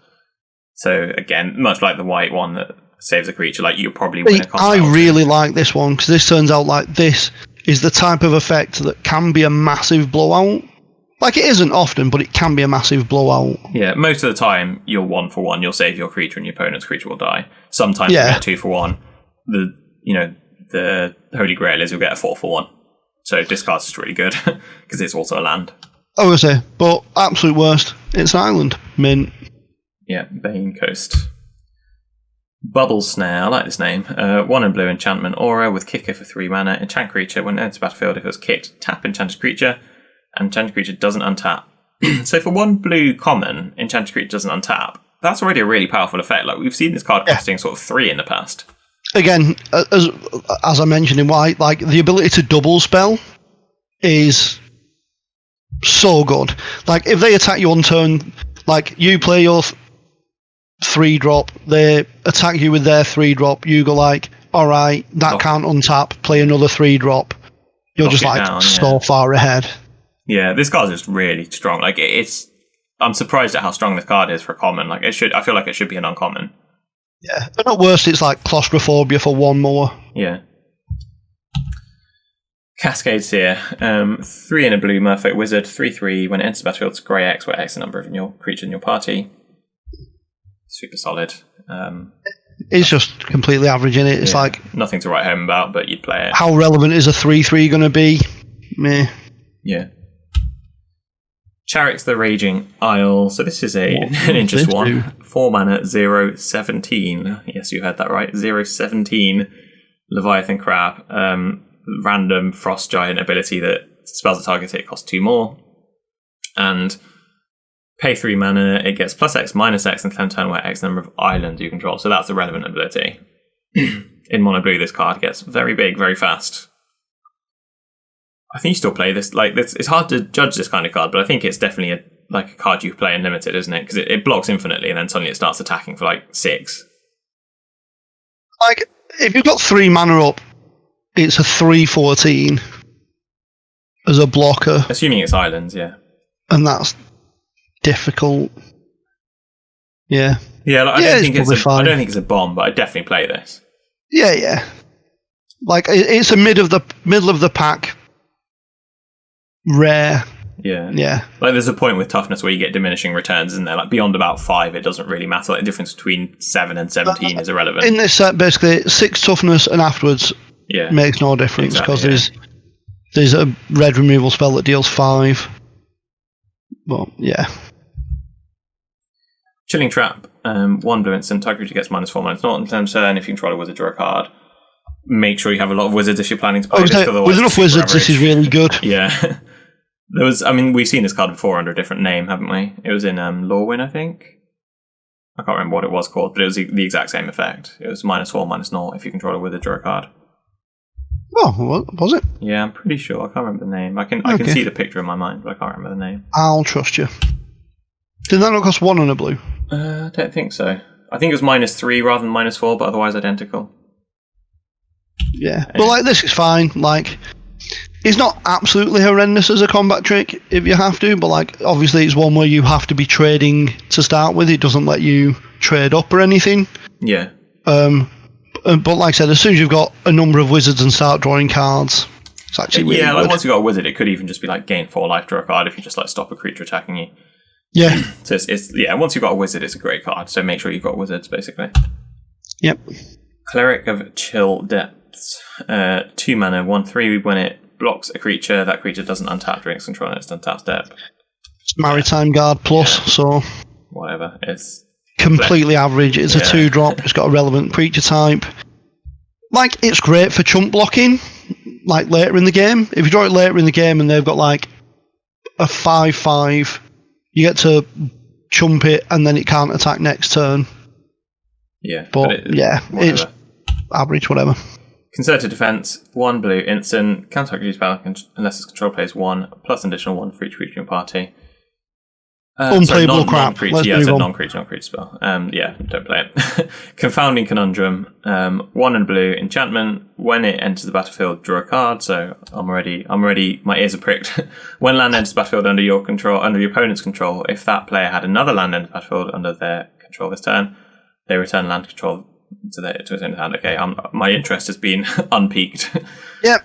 So again, much like the white one that saves a creature, like you probably win a combat. I really like this one, because this turns out like this is the type of effect that can be a massive blowout. Like, it isn't often, but it can be a massive blowout. Yeah, most of the time, you're 1-for-1. You'll save your creature and your opponent's creature will die. Sometimes you get 2-for-1. The Holy Grail is you'll get a 4-for-1. So discard's just really good, because it's also a land. I would say, but absolute worst, it's an island. Mint. Yeah, Bane Coast. Bubble Snare, I like this name. 1 and blue enchantment aura with kicker for 3 mana. Enchant creature, when it enters battlefield, if it was kicked, tap enchanted creature. And enchanted creature doesn't untap. So for 1 blue common, enchanted creature doesn't untap. That's already a really powerful effect. Like, we've seen this card costing sort of 3 in the past. Again, as I mentioned in white, like the ability to double spell is so good. Like, if they attack you on turn, like you play your 3-drop, they attack you with their 3-drop, you go like, alright, that can't untap, play another 3-drop. You're just like down, so far ahead. Yeah, this card is really strong. Like, I'm surprised at how strong this card is for a common. Like, I feel like it should be an uncommon. Yeah, but at worst, it's like claustrophobia for 1 more. Yeah. Cascade Seer. 3 in a blue Merfolk Wizard, 3/3. When it enters the battlefield, scry X, where X is the number of your creature in your party. Super solid. It's just completely average in it. It's like nothing to write home about, but you'd play it. How relevant is a 3/3 going to be? Meh. Yeah. Charix the Raging Isle. So this is an interesting one. 4 mana, 0/17. Yes, you heard that right. 0/17 Leviathan Crab. Random Frost Giant ability that spells a target hit costs 2 more. And pay 3 mana, it gets +X, -X, and can turn where X number of islands you control. So that's the relevant ability. In mono blue, this card gets very big, very fast. I think you still play this. Like, it's hard to judge this kind of card, but I think it's definitely a card you play in limited, isn't it? Because it blocks infinitely, and then suddenly it starts attacking for like 6. Like, if you've got 3 mana up, it's a 3/14 as a blocker. Assuming it's islands, yeah. And that's difficult. Yeah. Yeah, like, I don't think it's a bomb, but I definitely play this. Yeah. Like, it's a middle of the pack rare. Yeah. Like, there's a point with toughness where you get diminishing returns, isn't there? Like, beyond about 5, it doesn't really matter. Like, the difference between 7 and 17 is irrelevant. In this set, basically, 6 toughness and afterwards makes no difference, because there's a red removal spell that deals 5. Well, yeah. Chilling Trap. 1 blue instant. Target creature gets -4/-0 on turn turn. If you control a wizard, draw a card. Make sure you have a lot of wizards if you're planning to play this. With enough wizards, this is really good. Yeah. We've seen this card before under a different name, haven't we? It was in Lorwyn, I think. I can't remember what it was called, but it was the exact same effect. It was -4/-0 if you control a wizard, draw a card. Oh, was it? Yeah, I'm pretty sure. I can't remember the name. I can see the picture in my mind, but I can't remember the name. I'll trust you. Did that not cost 1 on a blue? I don't think so. I think it was -3 rather than -4, but otherwise identical. Yeah. But like, this is fine. Like, It's not absolutely horrendous as a combat trick if you have to, but like obviously it's one where you have to be trading to start with. It doesn't let you trade up or anything. Yeah. But like I said, as soon as you've got a number of wizards and start drawing cards, it's actually really good. Once you've got a wizard, it could even just be like gain 4 life, draw a card if you just like stop a creature attacking you. Yeah. So it's once you've got a wizard, it's a great card. So make sure you've got wizards, basically. Yep. Cleric of Chill Depths. 2 mana, 1/3. When it blocks a creature, that creature doesn't untap during its control and it's untapped step. It's Maritime Guard plus, so whatever. It's completely average. It's a 2-drop. It's got a relevant creature type. Like, it's great for chump blocking, like later in the game. If you draw it later in the game and they've got like a 5/5, you get to chump it and then it can't attack next turn. Yeah. But it's average, whatever. Concerted Defense, 1 blue instant, counter reduce power unless its control plays 1, plus an additional 1 for each creature in your party. Unplayable crap. It's a non-creature spell. Don't play it. Confounding Conundrum, 1 and blue enchantment. When it enters the battlefield, draw a card. So I'm ready. My ears are pricked. When land enters the battlefield under your opponent's control, if that player had another land enter the battlefield under their control this turn, they return land control to its own hand. Okay, my interest has been unpeaked. Yep.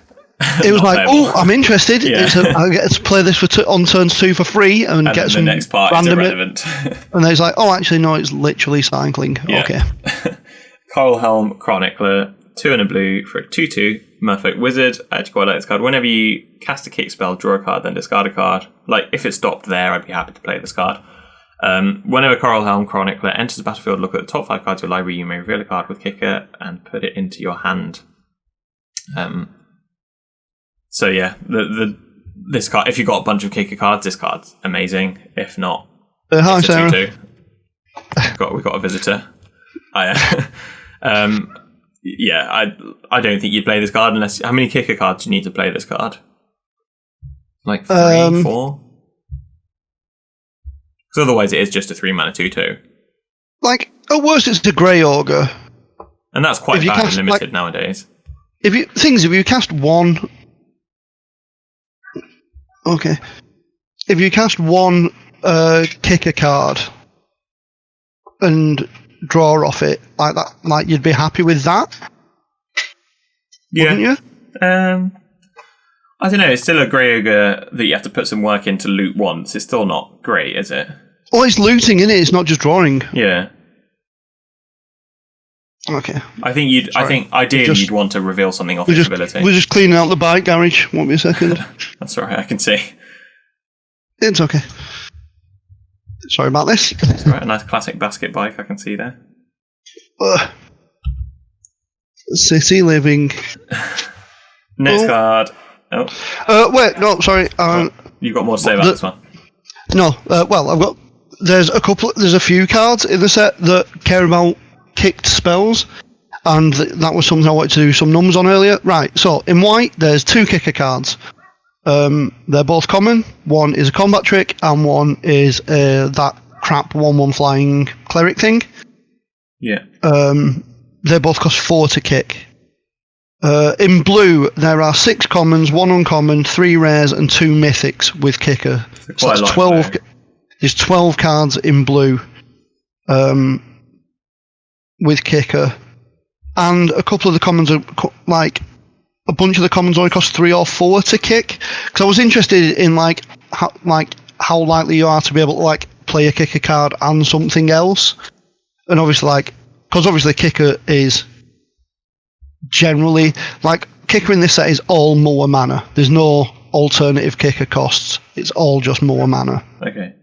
It was like, I'm interested. Yeah. I get to play this on turns 2 for free and get some the next part random is irrelevant. And then it's like, actually, no, it's literally cycling. Yeah. Okay. Coral Helm Chronicler, 2 and a blue for a 2/2 Merfolk Wizard. I actually quite like this card. Whenever you cast a kick spell, draw a card, then discard a card. Like, if it stopped there, I'd be happy to play this card. Whenever Coral Helm Chronicler enters the battlefield, look at the top 5 cards of your library. You may reveal a card with kicker and put it into your hand. So yeah, this card. If you've got a bunch of kicker cards, this card's amazing. If not, hi it's a Sarah. 2/2. We've got a visitor. I don't think you'd play this card unless. How many kicker cards do you need to play this card? Like 3, 4. Because otherwise, it is just a 3 mana 2/2. Like at worst, it's the Grey Ogre, and that's quite bad and limited nowadays. If you cast one. Okay. If you cast one kicker card and draw off it like that, like you'd be happy with that, wouldn't you? I don't know. It's still a Grey Ogre that you have to put some work in to loot once. It's still not great, is it? Oh, it's looting, isn't it? It's not just drawing. Yeah. Okay. I think ideally you'd want to reveal something off its ability. We're just cleaning out the bike garage. Won't be a second. That's all right. I can see. It's okay. Sorry about this. It's all right. A nice classic basket bike. I can see there. City living. Next card. Oh. Wait. No. Sorry. You've got more to say about this one. No. Well, I've got. There's a few cards in the set that care about kicked spells, and that was something I wanted to do some numbers on earlier. Right, so in white there's 2 kicker cards. They're both common. One is a combat trick and one is that crap 1/1 flying cleric thing. Yeah. They both cost 4 to kick. In blue there are 6 commons, 1 uncommon, 3 rares and 2 mythics with kicker. So that's 12. There's 12 cards in blue. With kicker, and a couple of the commons are like a bunch of the commons only cost 3 or 4 to kick. Because I was interested in how likely you are to be able to like play a kicker card and something else, and obviously because kicker is generally kicker in this set is all more mana. There's no alternative kicker costs. It's all just more mana. Okay.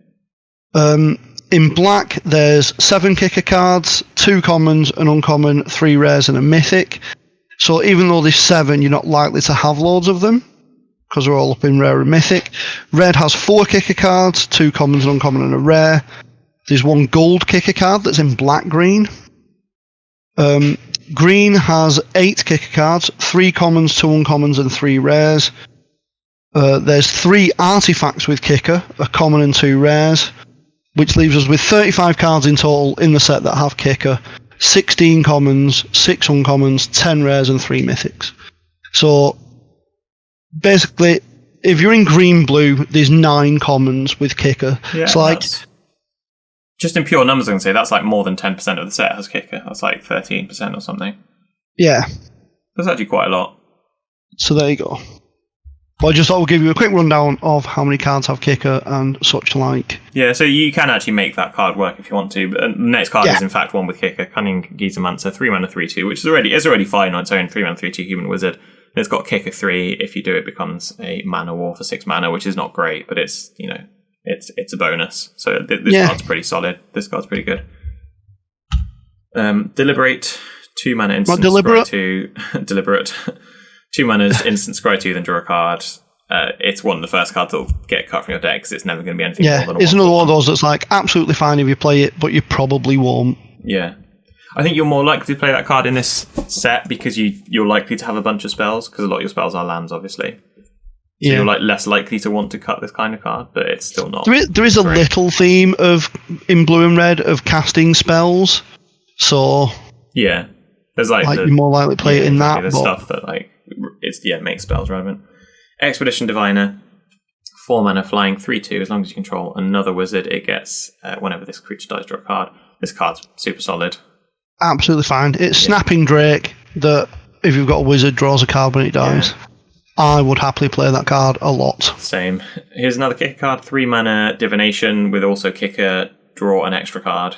In black, there's 7 kicker cards, 2 commons, an uncommon, 3 rares, and a mythic. So even though there's 7, you're not likely to have loads of them, because they're all up in rare and mythic. Red has 4 kicker cards, 2 commons, an uncommon, and a rare. There's 1 gold kicker card that's in black-green. Green has 8 kicker cards, 3 commons, 2 uncommons, and 3 rares. There's 3 artifacts with kicker, a common and 2 rares, which leaves us with 35 cards in total in the set that have kicker, 16 commons, 6 uncommons, 10 rares and 3 mythics. So basically, if you're in green-blue, there's 9 commons with kicker. Yeah, it's like... Just in pure numbers, I can say that's like more than 10% of the set has kicker. That's like 13% or something. Yeah. That's actually quite a lot. So there you go. But I just thought we'll give you a quick rundown of how many cards have kicker and such like. Yeah, so you can actually make that card work if you want to. But the next card is in fact one with kicker, Cunning Geezer-mancer, 3 mana 3/2, which is already fine on its own. 3 mana 3/2 human wizard. It's got kicker 3. If you do it, becomes a mana war for 6 mana, which is not great, but it's it's a bonus. So this card's pretty solid. This card's pretty good. Deliberate, 2 mana instant. What, deliberate? Deliberate. 2 mana's instant, scry 2, then draw a card. It's one of the first cards that'll get cut from your deck because it's never going to be anything more than a it's another one of those that's like absolutely fine if you play it, but you probably won't. Yeah. I think you're more likely to play that card in this set because you're likely to have a bunch of spells, because a lot of your spells are lands, obviously. So you're like less likely to want to cut this kind of card, but it's still not. There is a little theme in blue and red of casting spells, so yeah, there's like you're more likely to play it in that. There's stuff that makes spells relevant. Expedition Diviner, 4 mana flying 3/2. As long as you control another wizard, it gets whenever this creature dies, draw a card. This card's super solid. Absolutely fine. It's Snapping Drake that if you've got a wizard draws a card when it dies. Yeah. I would happily play that card a lot. Same. Here's another kicker card, 3 mana Divination with also kicker, draw an extra card.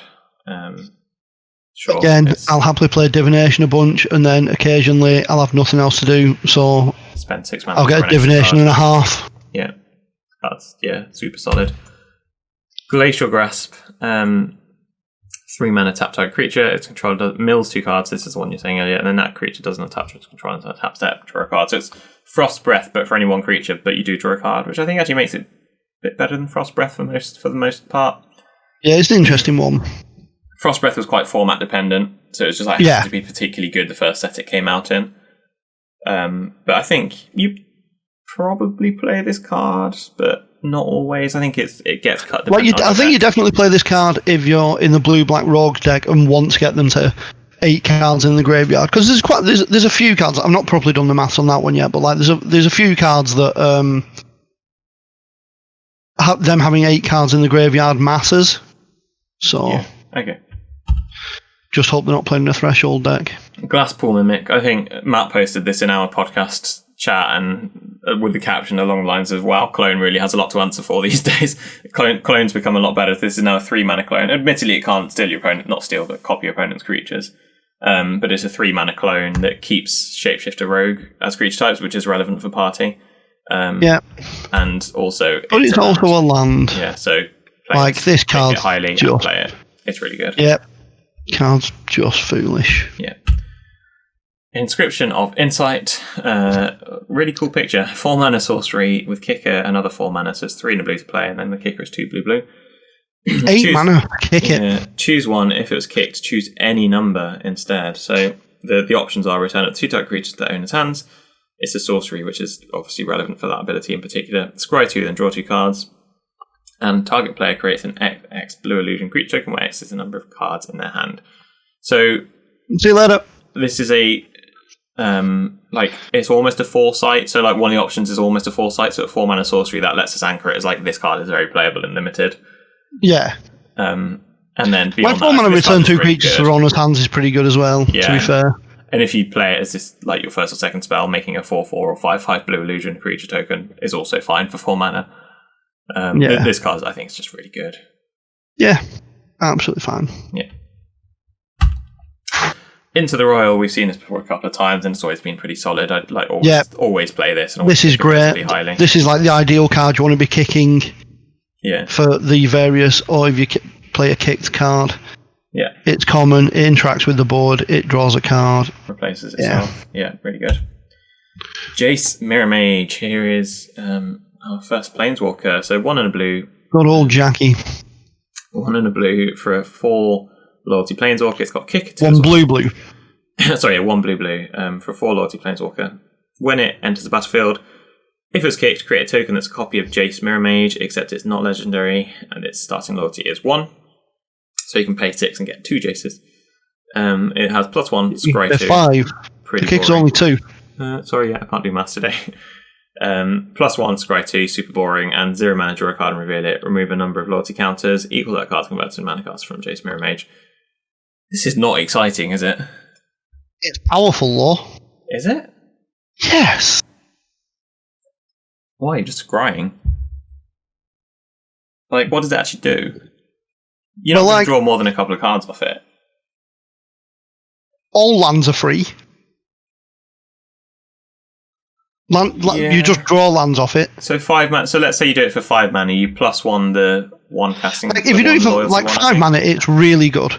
Sure. Again, I'll happily play Divination a bunch, and then occasionally I'll have nothing else to do, so spend 6 mana. I'll get a Divination and a half. Yeah, that's super solid. Glacial Grasp, 3 mana tap target creature. Its controller mills 2 cards. This is the one you're saying earlier, and then that creature doesn't attach its controller until it tap step, draw a card. So it's Frost Breath, but for any one creature, but you do draw a card, which I think actually makes it a bit better than Frost Breath for the most part. Yeah, it's an interesting one. Frost Breath was quite format dependent, so it's just like had to be particularly good the first set it came out in. But I think you probably play this card, but not always. I think it gets cut. Well, I think you definitely play this card if you're in the blue-black rogue deck and want to get them to 8 cards in the graveyard, because there's a few cards. I've not properly done the maths on that one yet, but like there's a few cards that them having 8 cards in the graveyard matters. So yeah. Okay. Just hope they're not playing a threshold deck. Glasspool Mimic. I think Matt posted this in our podcast chat and with the caption along the lines of, wow, Clone really has a lot to answer for these days. Clone's become a lot better. This is now a 3 mana clone. Admittedly, it can't steal your opponent, not steal, but copy your opponent's creatures. But it's a 3 mana clone that keeps Shapeshifter Rogue as creature types, which is relevant for party. And also... But it's also a land. Yeah, so... Like this card. Highly and play it. It's really good. Yep. Card's just foolish. Yeah. Inscription of Insight. Really cool picture. 4 mana sorcery with kicker, another 4 mana, so it's 3 in a blue to play, and then the kicker is 2 blue. 8 mana, kick it. Choose one. If it was kicked, choose any number instead. So the options are return up 2 target creatures that own its hands. It's a sorcery, which is obviously relevant for that ability in particular. Scry 2, then draw 2 cards. And target player creates an X blue illusion creature token where X is the number of cards in their hand. So see you later. This is a it's almost a foresight. So like one of the options is almost a foresight. So at 4 mana sorcery, that lets us anchor it as like this card is very playable and limited. Yeah. And then beyond 4 mana return 2 creatures for Honor's hands is pretty good as well. Yeah. To be fair. And if you play it as this like your first or second spell, making a 4/4 or 5/5 blue illusion creature token is also fine for 4 mana. This card, I think, is just really good. Yeah, absolutely fine. Yeah. Into the Royal, we've seen this before a couple of times, and it's always been pretty solid. I'd always play this. And this is great. This is like the ideal card you want to be kicking. Yeah. For the various, or if you play a kicked card. Yeah. It's common. It interacts with the board. It draws a card. Replaces itself. Yeah, really good. Jace Mirror Mage. Here is our first Planeswalker. So 1 and a blue. Good old Jackie. 1 and a blue for a 4 loyalty Planeswalker. It's got kick. 1 blue. Sorry, 1 blue. For a 4 loyalty Planeswalker. When it enters the battlefield, if it's kicked, create a token that's a copy of Jace Mirror Mage, except it's not legendary, and its starting loyalty is 1. So you can pay 6 and get 2 Jaces. It has +1, scry 2. 5. The kick's only 2. Sorry, I can't do maths today. +1, scry 2, super boring, and 0 mana, draw a card and reveal it. Remove a number of loyalty counters, equal that card converted to mana cost from Jace Mirror Mage. This is not exciting, is it? It's powerful, though. Is it? Yes. Why? You're just scrying. Like, what does it actually do? You're not going to draw more than a couple of cards off it. All lands are free. You just draw lands off it. So 5 mana. So let's say you do it for 5 mana. You +1 the 1 casting. Like, if you do it for 5 mana, it's really good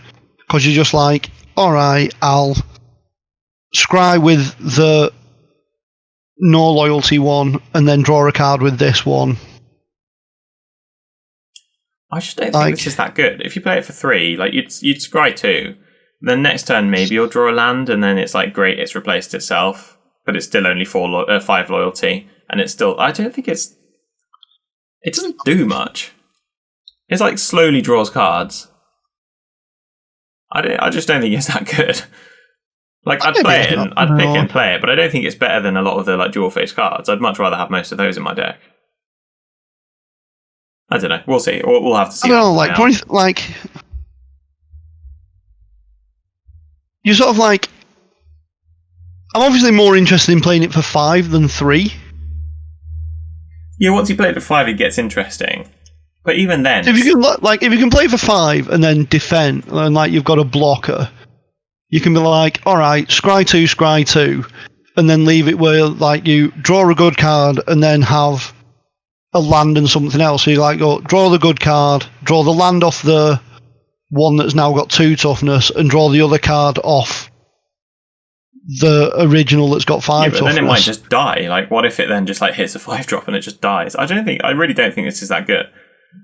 because you're just like, all right, I'll scry with the no loyalty one and then draw a card with this one. I just don't think this is that good. If you play it for 3, like you'd scry 2. Then next turn maybe you'll draw a land, and then it's like great, it's replaced itself. But it's still only 5 loyalty, and it's still. I don't think it's. It doesn't do much. It's like slowly draws cards. I just don't think it's that good. Like I'd play it, I'd pick it and play it, but I don't think it's better than a lot of the like dual face cards. I'd much rather have most of those in my deck. I don't know. We'll see. We'll have to see. I don't know. Like you sort of like. I'm obviously more interested in playing it for 5 than 3. Yeah, once you play it for 5, it gets interesting. But even then, so if you can play it for 5 and then defend, and like you've got a blocker, you can be like, all right, scry 2, and then leave it where like you draw a good card and then have a land and something else. So you like go draw the good card, draw the land off the one that's now got 2 toughness, and draw the other card off the original that's got 5 toughness. Then it might just die. Like, what if it then just like hits a 5-drop and it just dies? I really don't think this is that good.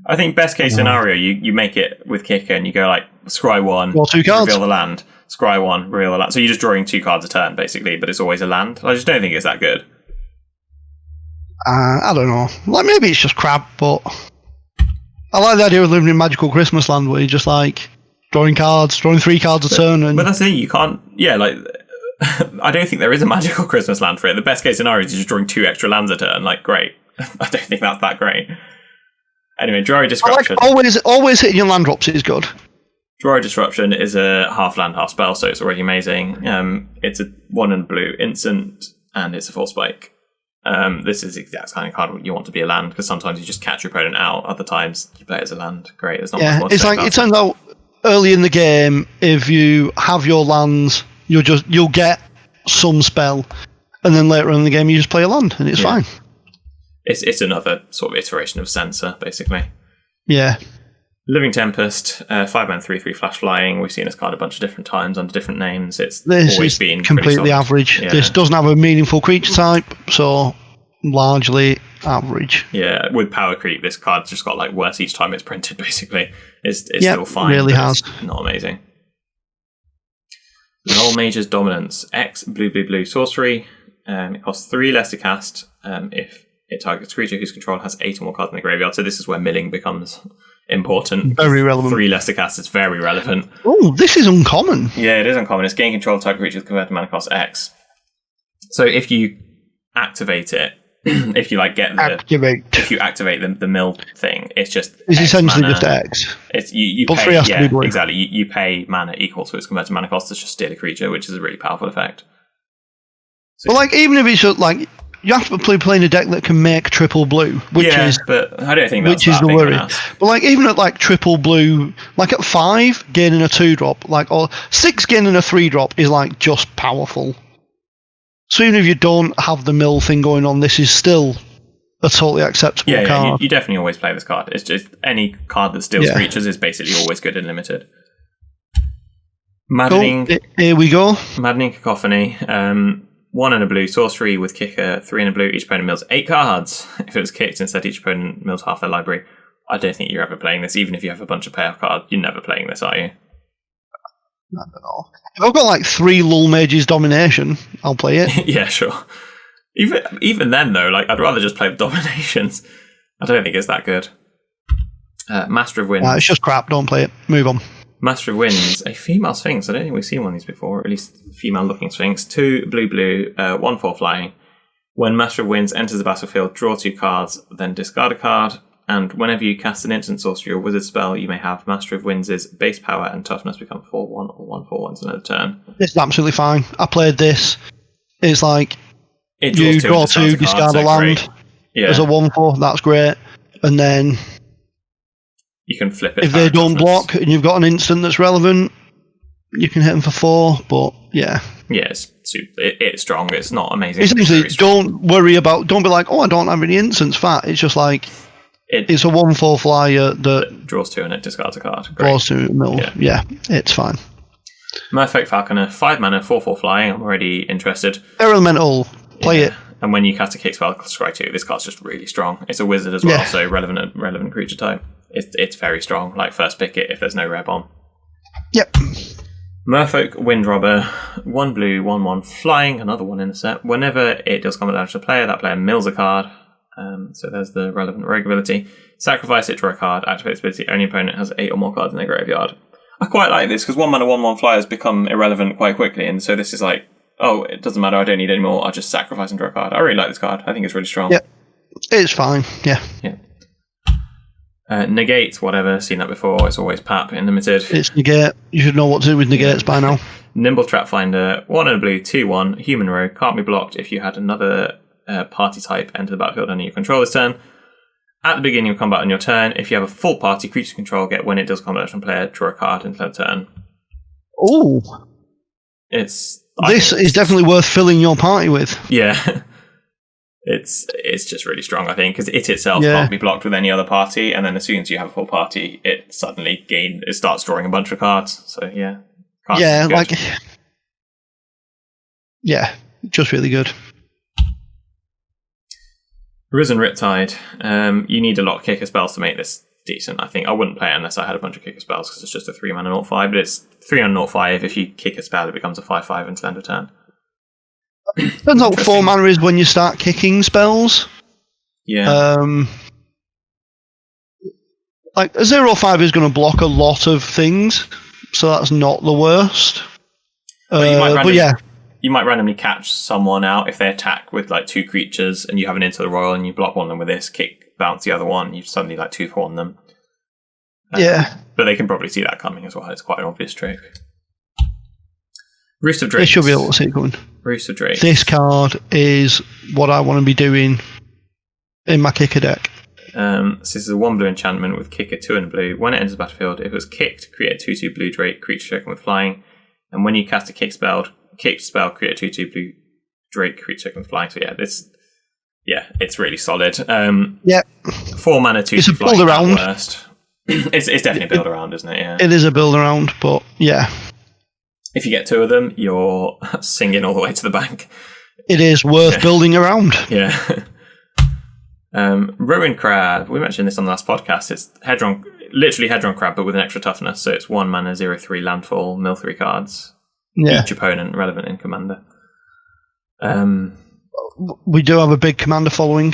I think best case scenario, you make it with kicker and you go like scry 1, draw 2 cards, reveal the land. Scry 1, reveal the land. So you're just drawing 2 cards a turn basically, but it's always a land. I just don't think it's that good. I don't know. Like maybe it's just crap, but I like the idea of living in Magical Christmas Land where you're just like drawing 3 cards a turn. But that's the thing, you can't. Yeah, like. I don't think there is a magical Christmas land for it. The best case scenario is you're just drawing 2 extra lands a turn. Like, great. I don't think that's that great. Anyway, Draw Disruption. Always hitting your land drops is good. Draw Disruption is a half land, half spell, so it's already amazing. It's a 1 and blue instant, and it's a 4 spike. This is the exact kind of card you want to be a land, because sometimes you just catch your opponent out. Other times you play it as a land. Great. There's not much more to say about it turns out early in the game, if you have your lands, you'll get some spell, and then later in the game you just play a land, and it's fine. It's another sort of iteration of Censor, basically. Yeah. Living Tempest, 5-man 3/3 flash flying. We've seen this card a bunch of different times under different names. This always been completely average. Yeah. This doesn't have a meaningful creature type, so largely average. Yeah, with power creep, this card's just got like worse each time it's printed. Basically, it's still fine. Really has. Not amazing. Null Mage's Dominance, X blue sorcery. It costs 3 less to cast if it targets a creature whose control has 8 or more cards in the graveyard. So this is where milling becomes important. Very relevant. 3 less to cast is very relevant. Oh, this is uncommon. Yeah, it is uncommon. It's gain control of target creatures converted to mana cost X. So if you activate it, if you like get the if you activate the mill thing, it's just it's essentially just X. It's you but pay, 3 has to be blue. Exactly. You pay mana equal to its converted mana cost to just steal a creature, which is a really powerful effect. So, but like even if it's just, like you have to be playing a deck that can make triple blue, which is but I don't think that's which is the worry. But like even at like triple blue, like at 5 gaining a 2-drop, like or 6 gaining a 3-drop is like just powerful. So even if you don't have the mill thing going on, this is still a totally acceptable card. Yeah, you definitely always play this card. It's just any card that steals creatures is basically always good and limited. Maddening. Cool. Here we go. Maddening Cacophony. 1 and a blue sorcery with kicker, 3 and a blue. Each opponent mills 8 cards. If it was kicked, instead each opponent mills half their library. I don't think you're ever playing this. Even if you have a bunch of payoff cards, you're never playing this, are you? I don't know. If I've got like 3 Lull Mage's Domination, I'll play it. Yeah, sure. Even then, though, like I'd rather just play the Dominations. I don't think it's that good. Master of Winds. It's just crap. Don't play it. Move on. Master of Winds, a female Sphinx. I don't think we've seen one of these before, or at least female-looking Sphinx. 2 blue, 1/4 flying. When Master of Winds enters the battlefield, draw 2 cards, then discard a card. And whenever you cast an instant sorcery or wizard spell, you may have Master of Winds' base power and toughness become 4-1 or 1/4 once another turn. This is absolutely fine. I played this. It's like It you draw 2, discard a land as a 1/4. That's great. And then you can flip it. If they don't block and you've got an instant that's relevant, you can hit them for 4. But yeah. Yeah, it's strong. It's not amazing. Essentially, don't worry about. Don't be like, oh, I don't have any instants. Fat. It's just like it's a 1/4 flyer that draws 2 and it discards a card. Draws 2 middle. Yeah, it's fine. Merfolk Falconer, 5 mana, 4/4 flying. I'm already interested. Air Elemental, play it. And when you cast a kick spell, scry 2. This card's just really strong. It's a wizard as well, so relevant creature type. It's very strong. Like first pick it if there's no rare bomb. Yep. Merfolk Windrobber, 1 blue, 1/1 flying, another one in the set. Whenever it does combat damage to a player, that player mills a card. So there's the relevant rogue ability. Sacrifice it, draw a card, activate ability. Only opponent has 8 or more cards in their graveyard. I quite like this because 1 mana 1/1 flyers become irrelevant quite quickly, and so this is like, oh, it doesn't matter, I don't need any more, I'll just sacrifice and draw a card. I really like this card. I think it's really strong. Yeah, it's fine. Yeah. Negate, whatever, seen that before. It's always Pap in limited. It's negate. You should know what to do with negates by now. Nimble Trap Finder, 1 and a blue, 2/1, human rogue, can't be blocked if you had another party type enter the battlefield under your control this turn. At the beginning of combat on your turn, if you have a full party creature control, get when it does combat on player, draw a card until turn. Oh, this is definitely worth filling your party with. Yeah. It's just really strong, I think, because it itself can't be blocked with any other party, and then as soon as you have a full party, it suddenly starts drawing a bunch of cards. So just really good. Risen Riptide. You need a lot of kicker spells to make this decent, I think. I wouldn't play it unless I had a bunch of kicker spells, because it's just a 3 mana 0/5, but it's 3 mana 0/5. If you kick a spell, it becomes a 5/5 until end of turn. Depends on what 4 mana is when you start kicking spells. Yeah. Like a 0/5 is going to block a lot of things, so that's not the worst. You might randomly catch someone out if they attack with like 2 creatures and you have an Into the Royal and you block one of them with this, kick, bounce the other one, you've suddenly like 2/4 them. But they can probably see that coming as well. It's quite an obvious trick. Roost of Drakes. They should be able to see it coming. Roost of Drakes. This card is what I want to be doing in my kicker deck. So this is a 1 blue enchantment with kicker 2 and blue. When it enters the battlefield, if it was kicked, create a 2/2 blue Drake creature token with flying. And when you cast a kick spell, create a 2/2 blue Drake creature token with flying. So it's really solid. 4 mana 2 it's a build around. Worst. it's definitely a build around, isn't it? Yeah. It is a build around, but yeah. If you get 2 of them, you're singing all the way to the bank. It is worth building around. Yeah. Ruin Crab. We mentioned this on the last podcast. It's literally Hedron Crab, but with an extra toughness. So it's 1 mana 0/3 landfall, mill 3 cards. Yeah. Each opponent relevant in Commander. We do have a big Commander following.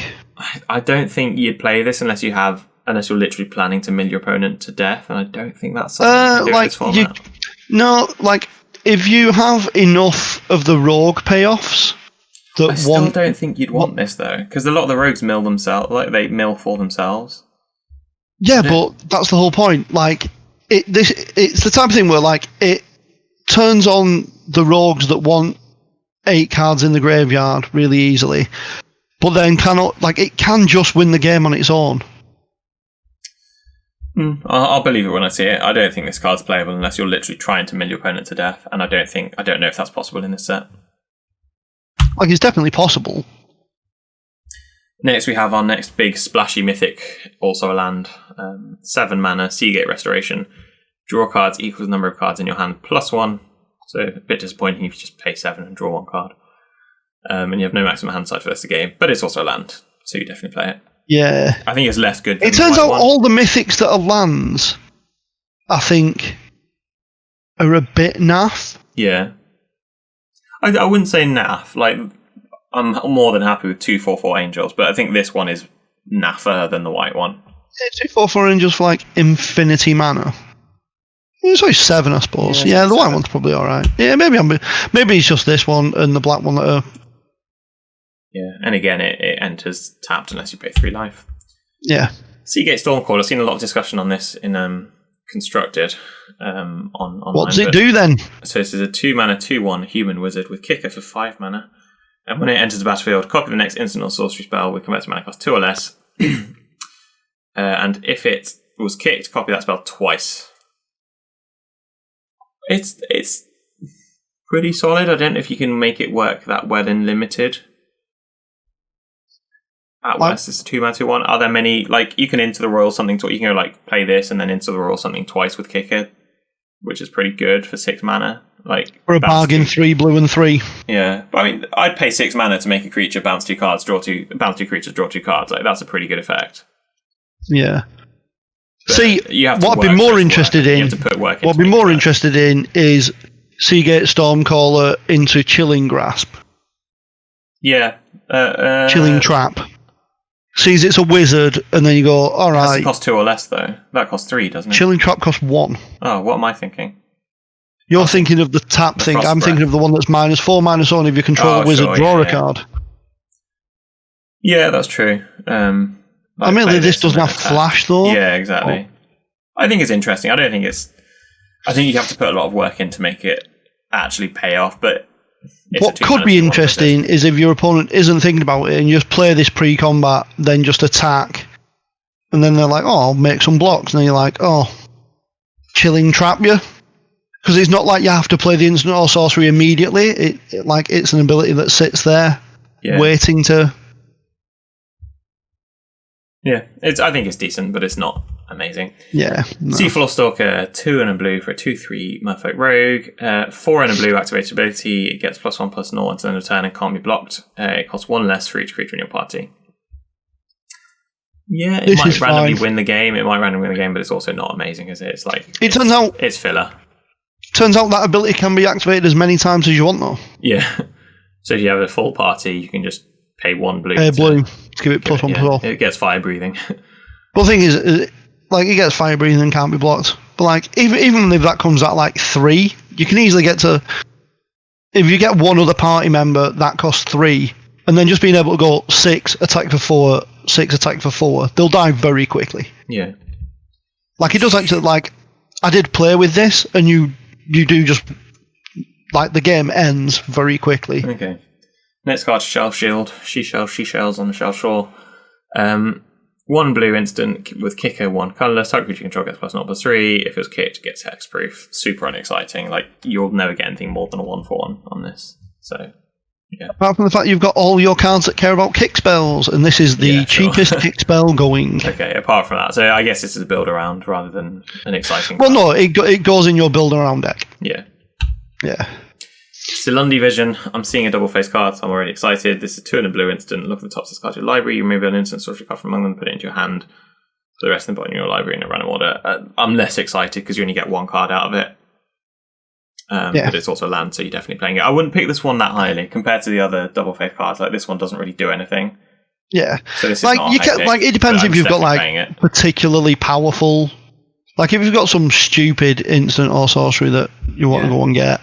I don't think you'd play this unless you're literally planning to mill your opponent to death, and I don't think that's something you can do in this format. If you have enough of the rogue payoffs I still don't think you'd want this though, because a lot of the rogues mill themselves, like they mill for themselves. Yeah, but that's the whole point. Like it's the type of thing where like it turns on the rogues that want 8 cards in the graveyard really easily, but then it can just win the game on its own. I'll believe it when I see it. I don't think this card's playable unless you're literally trying to mill your opponent to death, and I don't know if that's possible in this set. Like, it's definitely possible. Next, we have our next big splashy mythic, also a land. 7 mana, Seagate Restoration. Draw cards equals the number of cards in your hand plus 1. So a bit disappointing if you just pay 7 and draw 1 card. And you have no maximum hand size for this game, but it's also a land, so you definitely play it. Yeah. I think it's less good than it turns out all the mythics that are lands, I think, are a bit naff. Yeah. I wouldn't say naff. Like, I'm more than happy with 2/4/4 Angels, but I think this one is naffer than the white one. Yeah, 2/4/4 Angels for like infinity mana. It's like 7, I suppose. Yeah, the white one's probably alright. Yeah, maybe it's just this one and the black one that are Yeah, and again, it enters tapped unless you pay 3 life. Yeah. Seagate Stormcaller. I've seen a lot of discussion on this in Constructed. On what does it do then? So this is a 2-mana 2/1 human wizard with kicker for 5 mana. And when it enters the battlefield, copy the next instant or sorcery spell with converted mana cost 2 or less. And if it was kicked, copy that spell twice. It's pretty solid. I don't know if you can make it work that well in limited. At worst, it's a 2-mana 2/1. Are there many, like, you can Into the Royal something, you can go, like, play this and then Into the Royal something twice with kicker, which is pretty good for 6 mana. Like, for a bargain, 3 blue and 3. Yeah, but I mean, I'd pay 6 mana to make a creature bounce 2 cards, bounce 2 creatures, draw 2 cards. Like, that's a pretty good effect. Yeah. But see, what I'd be more interested in, what I'd be more interested in is Seagate Stormcaller into Chilling Grasp. Yeah. Chilling Trap. Sees it's a wizard, and then you go, all right. That costs 2 or less, though. That costs 3, doesn't it? Chilling Trap costs 1. Oh, what am I thinking? You're thinking of the tap thing. I'm thinking of the one that's -4, -1. If you control a wizard, draw a card. Yeah, that's true. I mean, this doesn't have flash, though. Yeah, exactly. I think it's interesting. I think you have to put a lot of work in to make it actually pay off, but what could be interesting is if your opponent isn't thinking about it and you just play this pre-combat, then just attack, and then they're like, oh, I'll make some blocks, and then you're like, oh, Chilling Trap you? Because it's not like you have to play the instant or sorcery immediately. It's an ability that sits there, waiting to... Yeah, I think it's decent, but it's not amazing. Yeah. No. Seafloor Stalker, 2 and a blue for a 2/3 Merfolk Rogue. 4 and a blue activated ability. It gets +1/+0 until end of turn and can't be blocked. It costs 1 less for each creature in your party. Yeah, it might randomly win the game. But it's also not amazing, is it? It's like it's filler. Turns out that ability can be activated as many times as you want, though. Yeah. So if you have a full party, you can just pay 1 blue. Pay blue to give it +1/+0. It gets fire breathing. But the thing is, it gets fire breathing and can't be blocked. But even if that comes at 3, you can easily get to. If you get one other party member, that costs 3, and then just being able to go 6 attack for 4, 6 attack for 4, they'll die very quickly. Yeah. It does actually. I did play with this, and you do just the game ends very quickly. Okay. Next card, Shell Shield. She shells on the Shell Shore. 1 blue instant with kicker, 1 colourless. Target creature control gets +0/+3. If it was kicked, it gets hexproof. Super unexciting. You'll never get anything more than a 1/1 on this. So, yeah. Apart from the fact you've got all your cards that care about kick spells, and this is the cheapest kick spell going. Okay, apart from that. So I guess this is a build around rather than an exciting card. No, it goes in your build around deck. Yeah. Yeah. Silundi Vision. I'm seeing a double face card, so I'm already excited. This is 2 and a blue instant. Look at the top of this card of your library. You remove an instant sorcery card from among them, put it into your hand. Put the rest in the bottom of your library in a random order. I'm less excited because you only get 1 card out of it. But it's also land, so you're definitely playing it. I wouldn't pick this one that highly compared to the other double face cards. This one doesn't really do anything. Yeah. So this is not it depends if you've got particularly powerful. If you've got some stupid instant or sorcery that you want to go and get.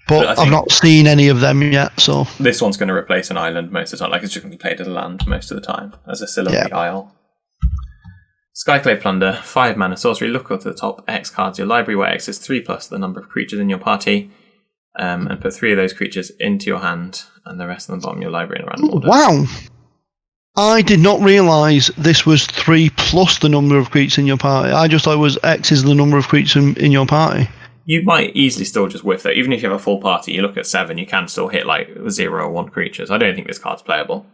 But I've not seen any of them yet, so... This one's going to replace an island most of the time. It's just going to be played as a land most of the time, as a Silundi Isle. Skyclave Plunder, 5 mana sorcery. Look up to the top X cards of your library, where X is 3+ the number of creatures in your party, and put 3 of those creatures into your hand, and the rest of them bottom of your library in a random order. Wow! I did not realise this was 3+ the number of creatures in your party. I just thought it was X is the number of creatures in your party. You might easily still just whiff that. Even if you have a full party, you look at 7, you can still hit 0 or 1 creatures. I don't think this card's playable.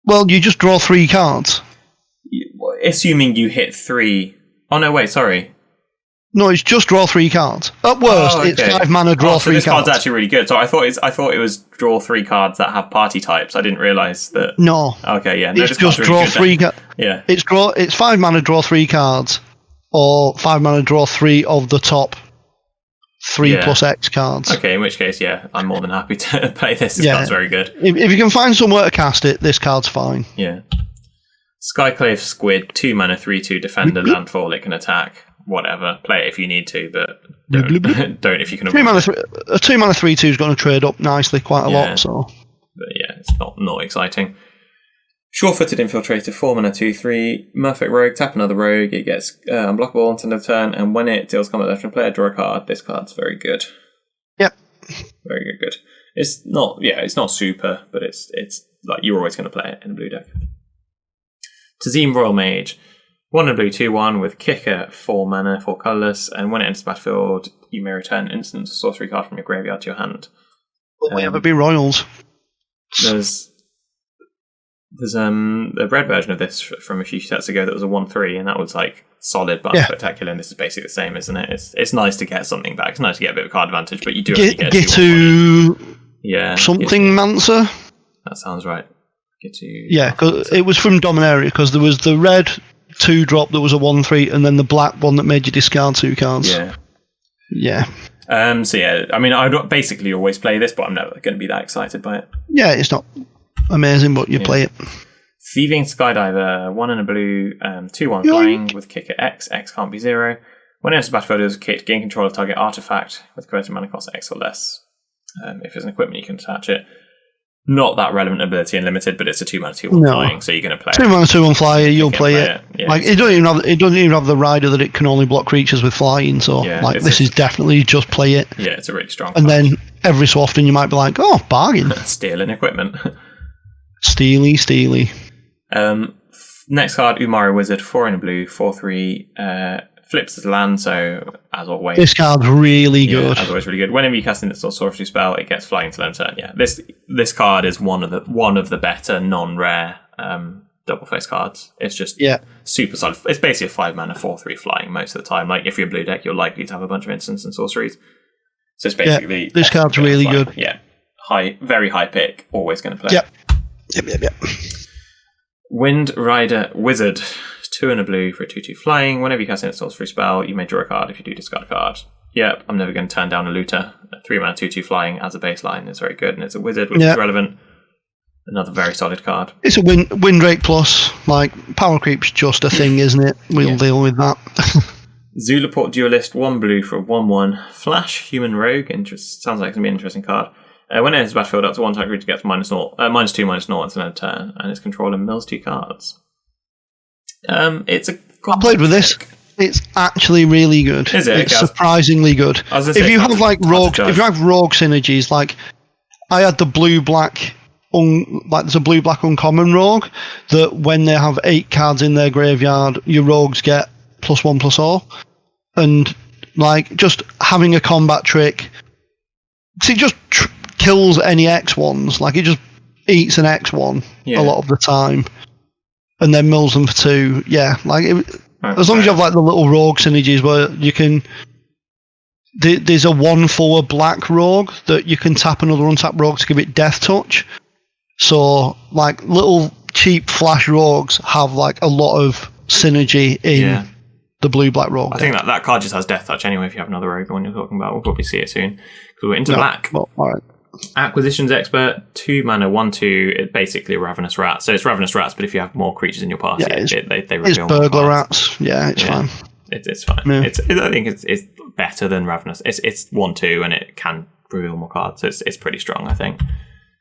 Well, you just draw 3 cards. Assuming you hit 3... Oh, no, wait, sorry. No, it's just draw 3 cards. At worst, it's 5 mana, draw 3 cards. So this card's actually really good. So I thought it was draw 3 cards that have party types. I didn't realise that... No. Okay, yeah. No, it's just draw 3 cards. Yeah. It's 5 mana, draw 3 cards. Or 5 mana, draw 3 of the top 3+ X cards. Okay, in which case, I'm more than happy to play this. This card's very good. If you can find somewhere to cast it, this card's fine. Yeah. Skyclave Squid, 2 mana, 3/2 defender, landfall. It can attack. Whatever. Play it if you need to, but don't if you can avoid it. A 2 mana 3/2 is going to trade up nicely quite a lot. So. But it's not exciting. Sure-footed Infiltrator, 4 mana, 2/3, Murphic Rogue, tap another rogue, it gets unblockable until end of turn, and when it deals combat damage to a player, draw a card. This card's very good. Yep. Very good. It's not super, but it's like you're always going to play it in a blue deck. Tazim Royal Mage, 1 and blue, 2/1 with Kicker, 4 mana, 4 colourless, and when it enters the battlefield, you may return instant sorcery card from your graveyard to your hand. Will we ever be royals? There's a red version of this from a few sets ago that was a 1/3, and that was like solid but spectacular, and this is basically the same, isn't it? It's nice to get something back. It's nice to get a bit of card advantage, but you do get something Mancer. That sounds right. Because it was from Dominaria, because there was the red 2-drop that was a 1/3, and then the black one that made you discard 2 cards. Yeah. I mean, I'd basically always play this, but I'm never going to be that excited by it. Yeah, it's not amazing, but you play it. Thieving Skydiver, 1 and a blue, 2/1 flying with Kicker X. X can't be 0. When it enters the battlefield, it is kicked, gain control of target artifact with converted mana cost X or less. If there's an equipment, you can attach it. Not that relevant ability in limited, but it's a 2 mana 2/1 flying, so you're going to play 2 mana 2/1 flyer, you'll play it. Yeah, like it doesn't even have the rider that it can only block creatures with flying, so this is definitely just play it. Yeah, it's a really strong And then every so often you might be like, oh, bargain. Stealing equipment. Steely. Next card, Umari Wizard, 4 in a blue, 4/3, flips as land, so as always. This card's really good. As always, really good. Whenever you cast an instant sorcery spell, it gets flying to end turn. Yeah, this card is one of the better non-rare double face cards. It's just super solid. It's basically a 5 mana 4/3 flying most of the time. Like if you're a blue deck, you're likely to have a bunch of instants and sorceries. So it's basically this card's really good. Yeah, very high pick. Always going to play. Yep. Wind Rider Wizard, 2 and a blue for a 2/2 flying. Whenever you cast an sorcery spell, you may draw a card. If you do, discard a card. Yep, I'm never going to turn down a looter. 3 mana 2/2 flying as a baseline is very good, and it's a wizard, which is relevant. Another very solid card. It's a Windrake plus. Like, power creep's just a thing, isn't it? We'll deal with that. Zulaport Duelist, 1 blue for a 1/1 flash human rogue. Sounds like it's going to be an interesting card. When it enters the battlefield, up to 1 target creature gets -2, -0 until end of turn, and its controller mills 2 cards. It's a. I played with this. It's actually really good. Is it? It's surprisingly good. If you have like rogue, if you have rogue synergies, like I had the blue-black, there's a blue-black uncommon rogue that when they have 8 cards in their graveyard, your rogues get +1/+0, and like just having a combat trick. See, it just kills any X1s. Like it just eats an X1 a lot of the time, and then mills them for 2. Yeah, like as long as you have like the little rogue synergies where you can. There's a 1/4 black rogue that you can tap another untapped rogue to give it death touch. So like little cheap flash rogues have like a lot of synergy in the blue-black rogue. I think that card just has death touch anyway. If you have another rogue, the one you're talking about, we'll probably see it soon because we're into black. Well, all right. Acquisitions Expert, 2 mana 1/2. It's basically a Ravenous Rat. So it's Ravenous Rats, but if you have more creatures in your party, they reveal it's Burglar Rats. Yeah, it's fine. It's fine. Yeah. I think it's better than Ravenous. It's 1/2 and it can reveal more cards. So it's pretty strong, I think.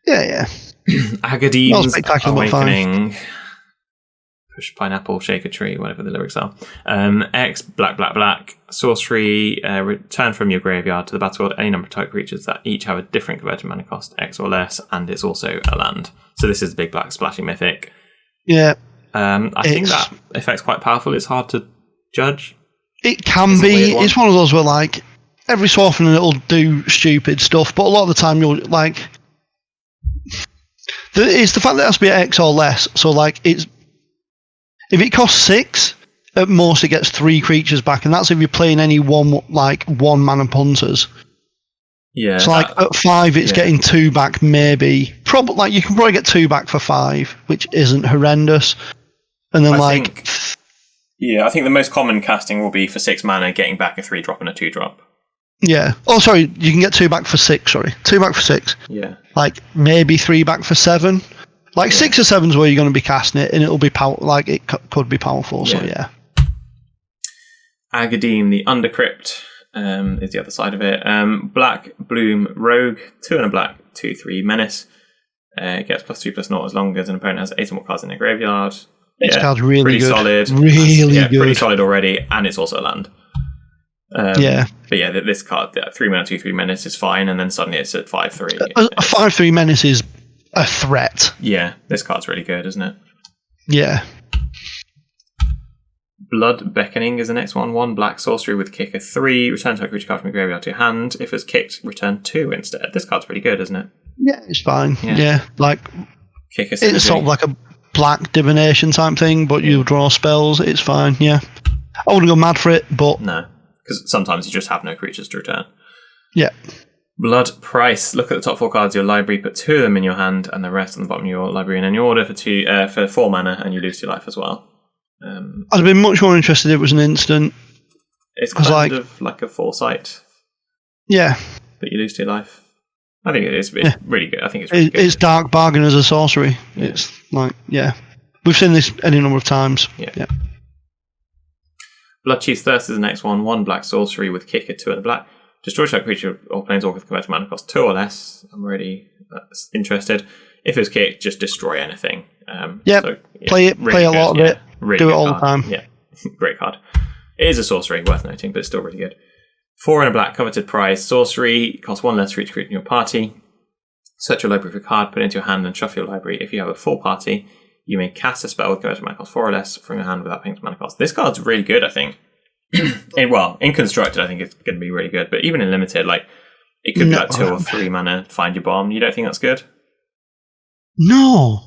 Yeah. Agadeem's Awakening. Push pineapple, shake a tree, whatever the lyrics are. X, black. Sorcery, return from your graveyard to the battlefield any number of type creatures that each have a different converted mana cost, X or less, and it's also a land. So this is the big black splashing mythic. Yeah. I think that effect's quite powerful. It's hard to judge. It can be. It's one of those where, like, every so often it'll do stupid stuff, but a lot of the time you'll, like... It's the fact that it has to be X or less, so, like, it's... If it costs 6, at most it gets 3 creatures back, and that's if you're playing any one mana punters. Yeah. So like at 5, it's getting 2 back, maybe. Probably like you can probably get 2 back for 5, which isn't horrendous. And then I think the most common casting will be for 6 mana, getting back a 3-drop and a 2-drop. Yeah. Oh, sorry, you can get 2 back for 6. Sorry, 2 back for 6. Yeah. Like maybe 3 back for 7. Like 6 or 7's where you're going to be casting it, and it'll be could be powerful. So yeah. Agadeem, the Undercrypt, is the other side of it. Black Bloom Rogue, 2 and a black, 2/3 Menace. It gets +2/+0 as long as an opponent has 8 or more cards in their graveyard. This card's really pretty good. Solid. Really good. Pretty solid already, and it's also a land. But yeah, this card, 3 mana, 2/3 menace is fine, and then suddenly it's at 5/3. A 5/3 menace is a threat. Yeah, this card's really good, isn't it? Yeah. Blood Beckoning is the next one. 1 black sorcery with kicker 3. Return to a creature card from your graveyard to your hand. If it's kicked, return 2 instead. This card's pretty good, isn't it? Yeah, it's fine. Yeah, like kicker it's sort of like a black divination type thing, but you draw spells. It's fine. Yeah, I wouldn't go mad for it, but no, because sometimes you just have no creatures to return. Yeah. Blood Price. Look at the top 4 cards of your library. Put 2 of them in your hand, and the rest on the bottom of your library in any order for 4 mana, and you lose 2 life as well. I'd have been much more interested if it was an instant. It's kind of like a foresight. Yeah. But you lose 2 life. I think it's really good. I think it's really good. It's dark bargain as a sorcery. Yeah. It's like, we've seen this any number of times. Yeah. Bloodchief's Thirst is the next one. 1 black sorcery with kicker 2 and black. Destroy target creature or planeswalker with converted mana cost 2 or less. I'm really interested. If it's kicked, just destroy anything. Play it. Really play a lot of it. Really do it all the time. Yeah, great card. It is a sorcery, worth noting, but it's still really good. 4 and a black, coveted prize sorcery. Costs 1 less for each creature in your party. Search your library for a card, put it into your hand, and shuffle your library. If you have a full party, you may cast a spell with converted mana cost 4 or less from your hand without paying mana cost. This card's really good, I think. In Constructed, I think it's going to be really good, but even in Limited, like it could be like 2 or 3 mana, find your bomb. You don't think that's good? No.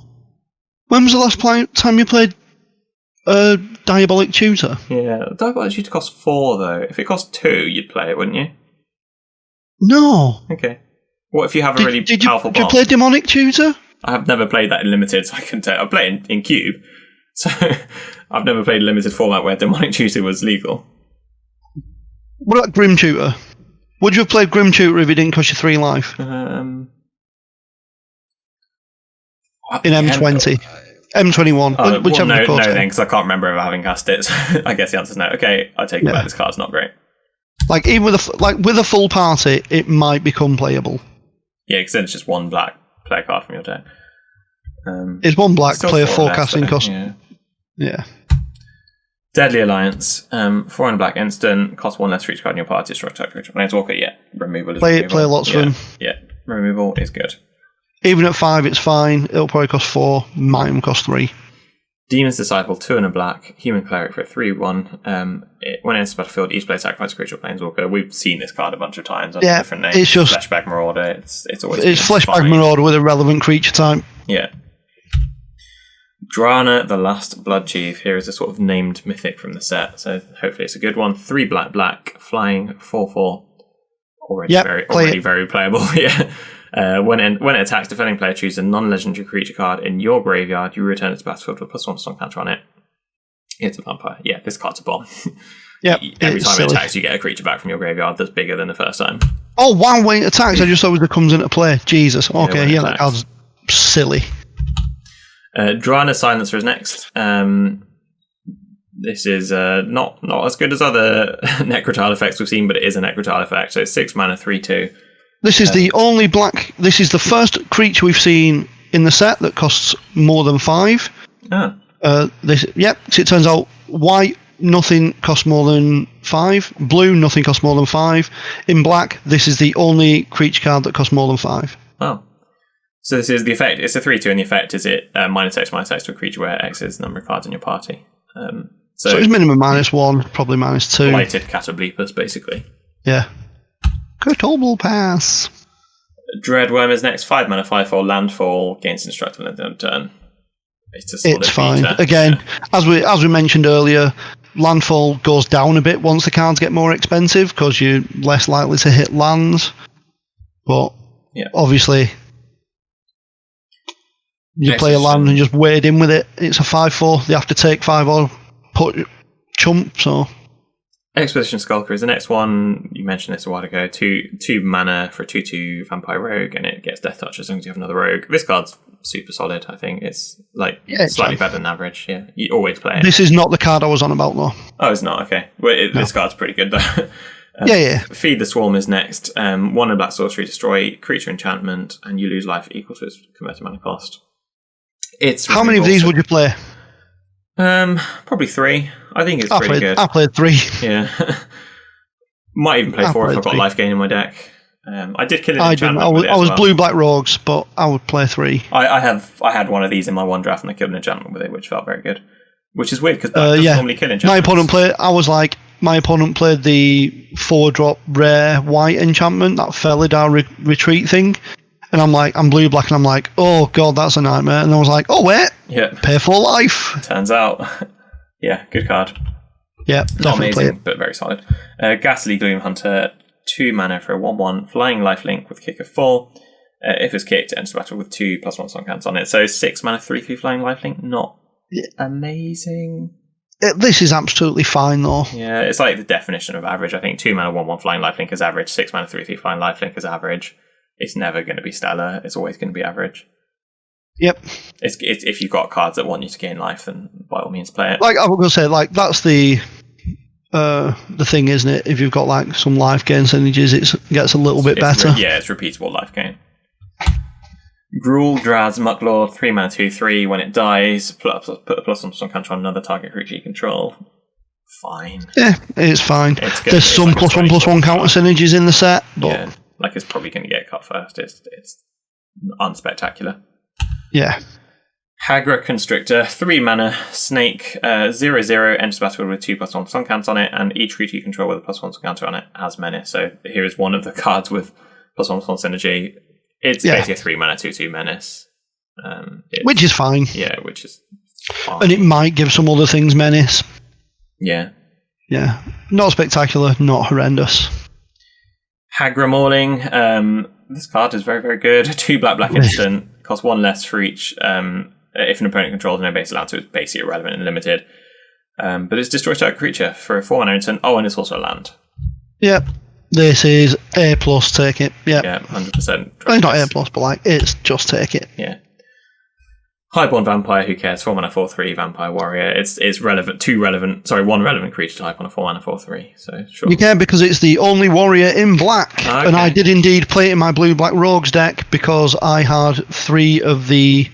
When was the last time you played Diabolic Tutor? Yeah, Diabolic Tutor costs 4 though. If it cost 2, you'd play it, wouldn't you? No. Okay. What if you have a really powerful bomb? Did you play Demonic Tutor? I have never played that in Limited, so I can tell. I played in Cube, so I've never played a Limited format where Demonic Tutor was legal. What about Grim Tutor? Would you have played Grim Tutor if it didn't cost you 3 life? In M20. M21, whichever no, then, because I can't remember ever having cast it, so I guess the answer's no. Okay, I take it back, this card's not great. Like, even with a full party, it might become playable. Yeah, because then it's just 1 black, play a card from your deck. It's 1 black, play a 4 casting cost. Yeah. Deadly Alliance, 4 and a black instant, cost 1 less for each card in your party, destroy target creature. Planeswalker, removal is removal. Play lots of them. Yeah, removal is good. Even at 5, it's fine. It'll probably cost 4. Mine cost 3. Demon's Disciple, 2 and a black. Human Cleric for a 3/1. When it enters the battlefield, each player sacrifices a creature or planeswalker. We've seen this card a bunch of times under different names. It's just Fleshbag Marauder. It's always Fleshbag Marauder with a relevant creature type. Yeah. Drana, the Last Blood Chief. Here is a sort of named mythic from the set, so hopefully it's a good one. 3 black, flying 4/4. Already very playable. Yeah. When it attacks, defending player chooses a non-legendary creature card in your graveyard. You return it to battlefield with +1 strong counter on it. It's a vampire. Yeah, this card's a bomb. Yep. Every time it attacks, you get a creature back from your graveyard that's bigger than the first time. Oh wow! When it attacks, I just thought it comes into play. Jesus. Okay, that card's silly. Drana Silencer is next. This is not as good as other Necrotile effects we've seen, but it is a Necrotile effect. So it's 6 mana, 3/2. This is the only black. This is the first creature we've seen in the set that costs more than 5. Ah. So it turns out white, nothing costs more than 5. Blue, nothing costs more than 5. In black, this is the only creature card that costs more than 5. Oh. So this is the effect. It's a 3/2, and the effect is it -X to a creature where X is the number of cards in your party. So it's minimum -1, probably -2. Blighted Catoblepas, basically. Yeah. Cthulhu Pass. Dreadworm is next. 5 mana, 5/4 landfall, gains indestructible at the end of turn. It's fine. Again, as we mentioned earlier, landfall goes down a bit once the cards get more expensive because you're less likely to hit lands. But obviously, you play a land and just wade in with it. It's a 5/4. They have to take 5 or put chump. So. Exposition Skulker is the next one. You mentioned this a while ago. 2 mana for a 2/2 Vampire Rogue, and it gets Death Touch as long as you have another Rogue. This card's super solid, I think. It's slightly better than average. Yeah, you always play it. This is not the card I was on about, though. Oh, it's not? Okay. Well, this card's pretty good, though. Feed the Swarm is next. 1 and black sorcery, destroy creature enchantment, and you lose life equal to its converted mana cost. How many of these would you play? Probably 3. I think it's pretty good. I played 3. Yeah. Might even play 4 if I've got life gain in my deck. I did kill an enchantment. I was blue-black rogues, but I would play 3. I had one of these in my one draft, and I killed an enchantment with it, which felt very good. Which is weird because black doesn't normally kill enchantments. My opponent played the 4-drop rare white enchantment, that Felidar retreat thing. And I'm like, I'm blue-black, and I'm like, oh god, that's a nightmare. And I was like, oh wait, pay 4 life. Turns out, yeah, good card. Yeah, not amazing, but very solid. Ghastly Gloom Hunter, 2 mana for a 1/1 flying lifelink with kick of 4. If it's kicked, it enters battle with 2+1 song counts on it. So 6 mana, 3/3 flying lifelink, not amazing. This is absolutely fine though. Yeah, it's like the definition of average. I think 2 mana, 1/1 flying lifelink is average. 6 mana, 3/3 flying lifelink is average. It's never going to be stellar. It's always going to be average. Yep. It's if you've got cards that want you to gain life, then by all means play it. Like I was going to say, like that's the thing, isn't it? If you've got like some life gain synergies, it gets a little bit better. It's repeatable life gain. Gruul Draz Mucklaw, 3 mana 2/3. When it dies, put a +1 counter on another target creature you control. Fine. Yeah, it's fine. There's some like +1/+1 counter synergies in the set, but like it's probably going to get cut first. It's unspectacular. Yeah. Hagra Constrictor, 3 mana, snake, 0/0, enters battle with 2+1 song counts on it, and each creature you control with a +1 song counter on it has menace. So here is one of the cards with +1 synergy. It's basically a 3 mana 2/2 menace. Which is fine. Yeah, which is fine. And it might give some other things menace. Yeah. Yeah. Not spectacular, not horrendous. Hagra Mauling, this card is very, very good. 2 black instant, costs 1 less for each. If an opponent controls no base land, so it's basically irrelevant and limited. But it's destroy target creature for a 4 mana instant. Oh, and it's also a land. Yep. This is A+, take it. Yep. Yeah, 100%. It's not A+, but like, it's just take it. Yeah. Highborn Vampire, who cares? 4 mana 4/3 Vampire Warrior. It's relevant. 1 relevant creature type on a 4 mana 4/3. So sure. You can because it's the only warrior in black, and I did indeed play it in my blue-black rogues deck because I had 3 of the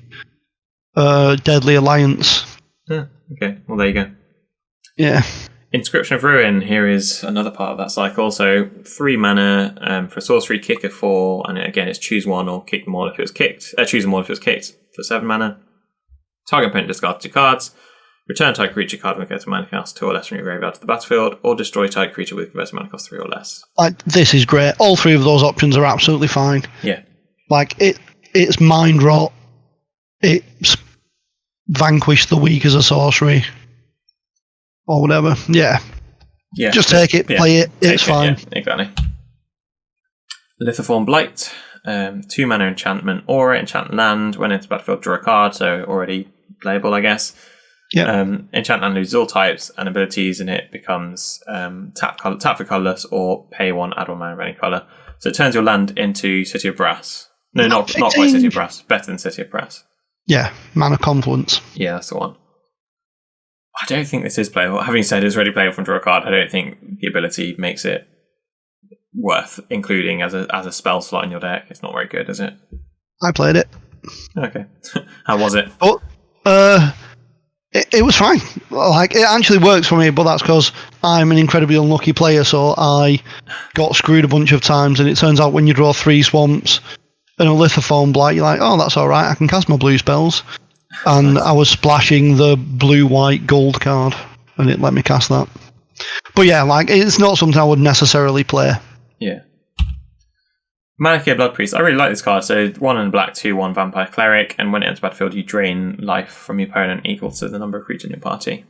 Deadly Alliance. Yeah, okay, well there you go. Yeah. Inscription of Ruin. Here is another part of that cycle. So 3 mana for sorcery, kick of 4, and again it's choose 1 or kick them all if it was kicked. Choose them all if it was kicked for 7 mana. Target opponent discards 2 cards. Return target creature card with converted mana cost 2 or less from your graveyard to the battlefield, or destroy target creature with converted mana cost 3 or less. Like, this is great. All 3 of those options are absolutely fine. Yeah. Like, it's mind rot. It's vanquish the weak as a sorcery. Or whatever. Yeah. Yeah. Just take it, play it, it's fine. Yeah, exactly. Lithoform Blight. 2 mana enchantment aura, enchant land. When it's battlefield, draw a card, so already playable, I guess. Yeah. Enchant land loses all types and abilities, and it becomes tap for colourless or pay 1, add 1 mana of any colour. So it turns your land into City of Brass. No, not quite City of Brass. Better than City of Brass. Yeah, Mana Confluence. Yeah, that's the one. I don't think this is playable. Having said it's already playable from draw a card, I don't think the ability makes it worth including as a spell slot in your deck. It's not very good, is it? I played it. Okay. How was it? But it was fine. Like, it actually works for me, but that's because I'm an incredibly unlucky player, so I got screwed a bunch of times, and it turns out when you draw 3 swamps and a Lithoform Blight, you're like, oh, that's alright, I can cast my blue spells. And nice. I was splashing the blue-white gold card, and it let me cast that. But yeah, like, it's not something I would necessarily play. Yeah. Malakir Blood Priest. I really like this card. So 1 and black, 2/1 Vampire Cleric, and when it enters battlefield, you drain life from your opponent equal to the number of creatures in your party.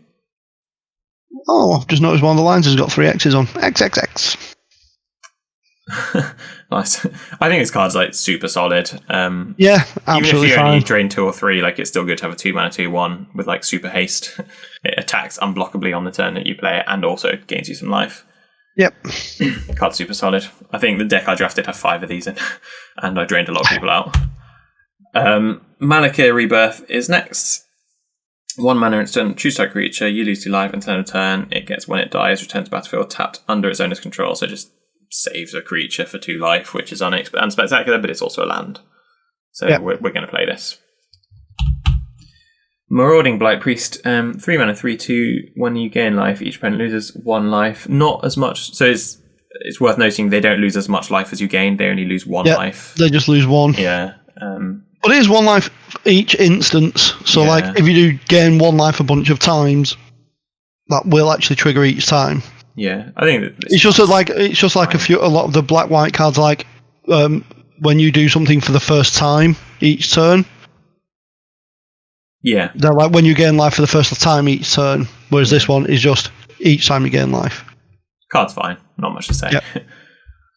Oh, I've just noticed one of the lines has got 3 X's on. XXX. Nice. I think this card's like super solid. Yeah, absolutely. Even if you fine. only drain 2 or 3, like it's still good to have a 2 mana 2/1 with like super haste. It attacks unblockably on the turn that you play it, and also gains you some life. Yep. Card's super solid. I think the deck I drafted had 5 of these in, and I drained a lot of people out. Malakir Rebirth is next. 1 mana instant, choose type creature, you lose 2 life until end of turn. It gets, when it dies, returns to battlefield tapped under its owner's control, so it just saves a creature for 2 life, which is unspectacular, but it's also a land. So we're going to play this. Marauding Blight Priest, 3 mana, 3/2. When you gain life, each opponent loses 1 life. Not as much, so it's worth noting they don't lose as much life as you gain, they only lose 1 life. They just lose 1. Yeah. But it is 1 life each instance, so like if you do gain 1 life a bunch of times, that will actually trigger each time. Yeah, I think it's just like a lot of the black-white cards, like when you do something for the first time each turn. Yeah, they're like when you gain life for the first time each turn, whereas this one is just each time you gain life. Card's fine, not much to say. Yep.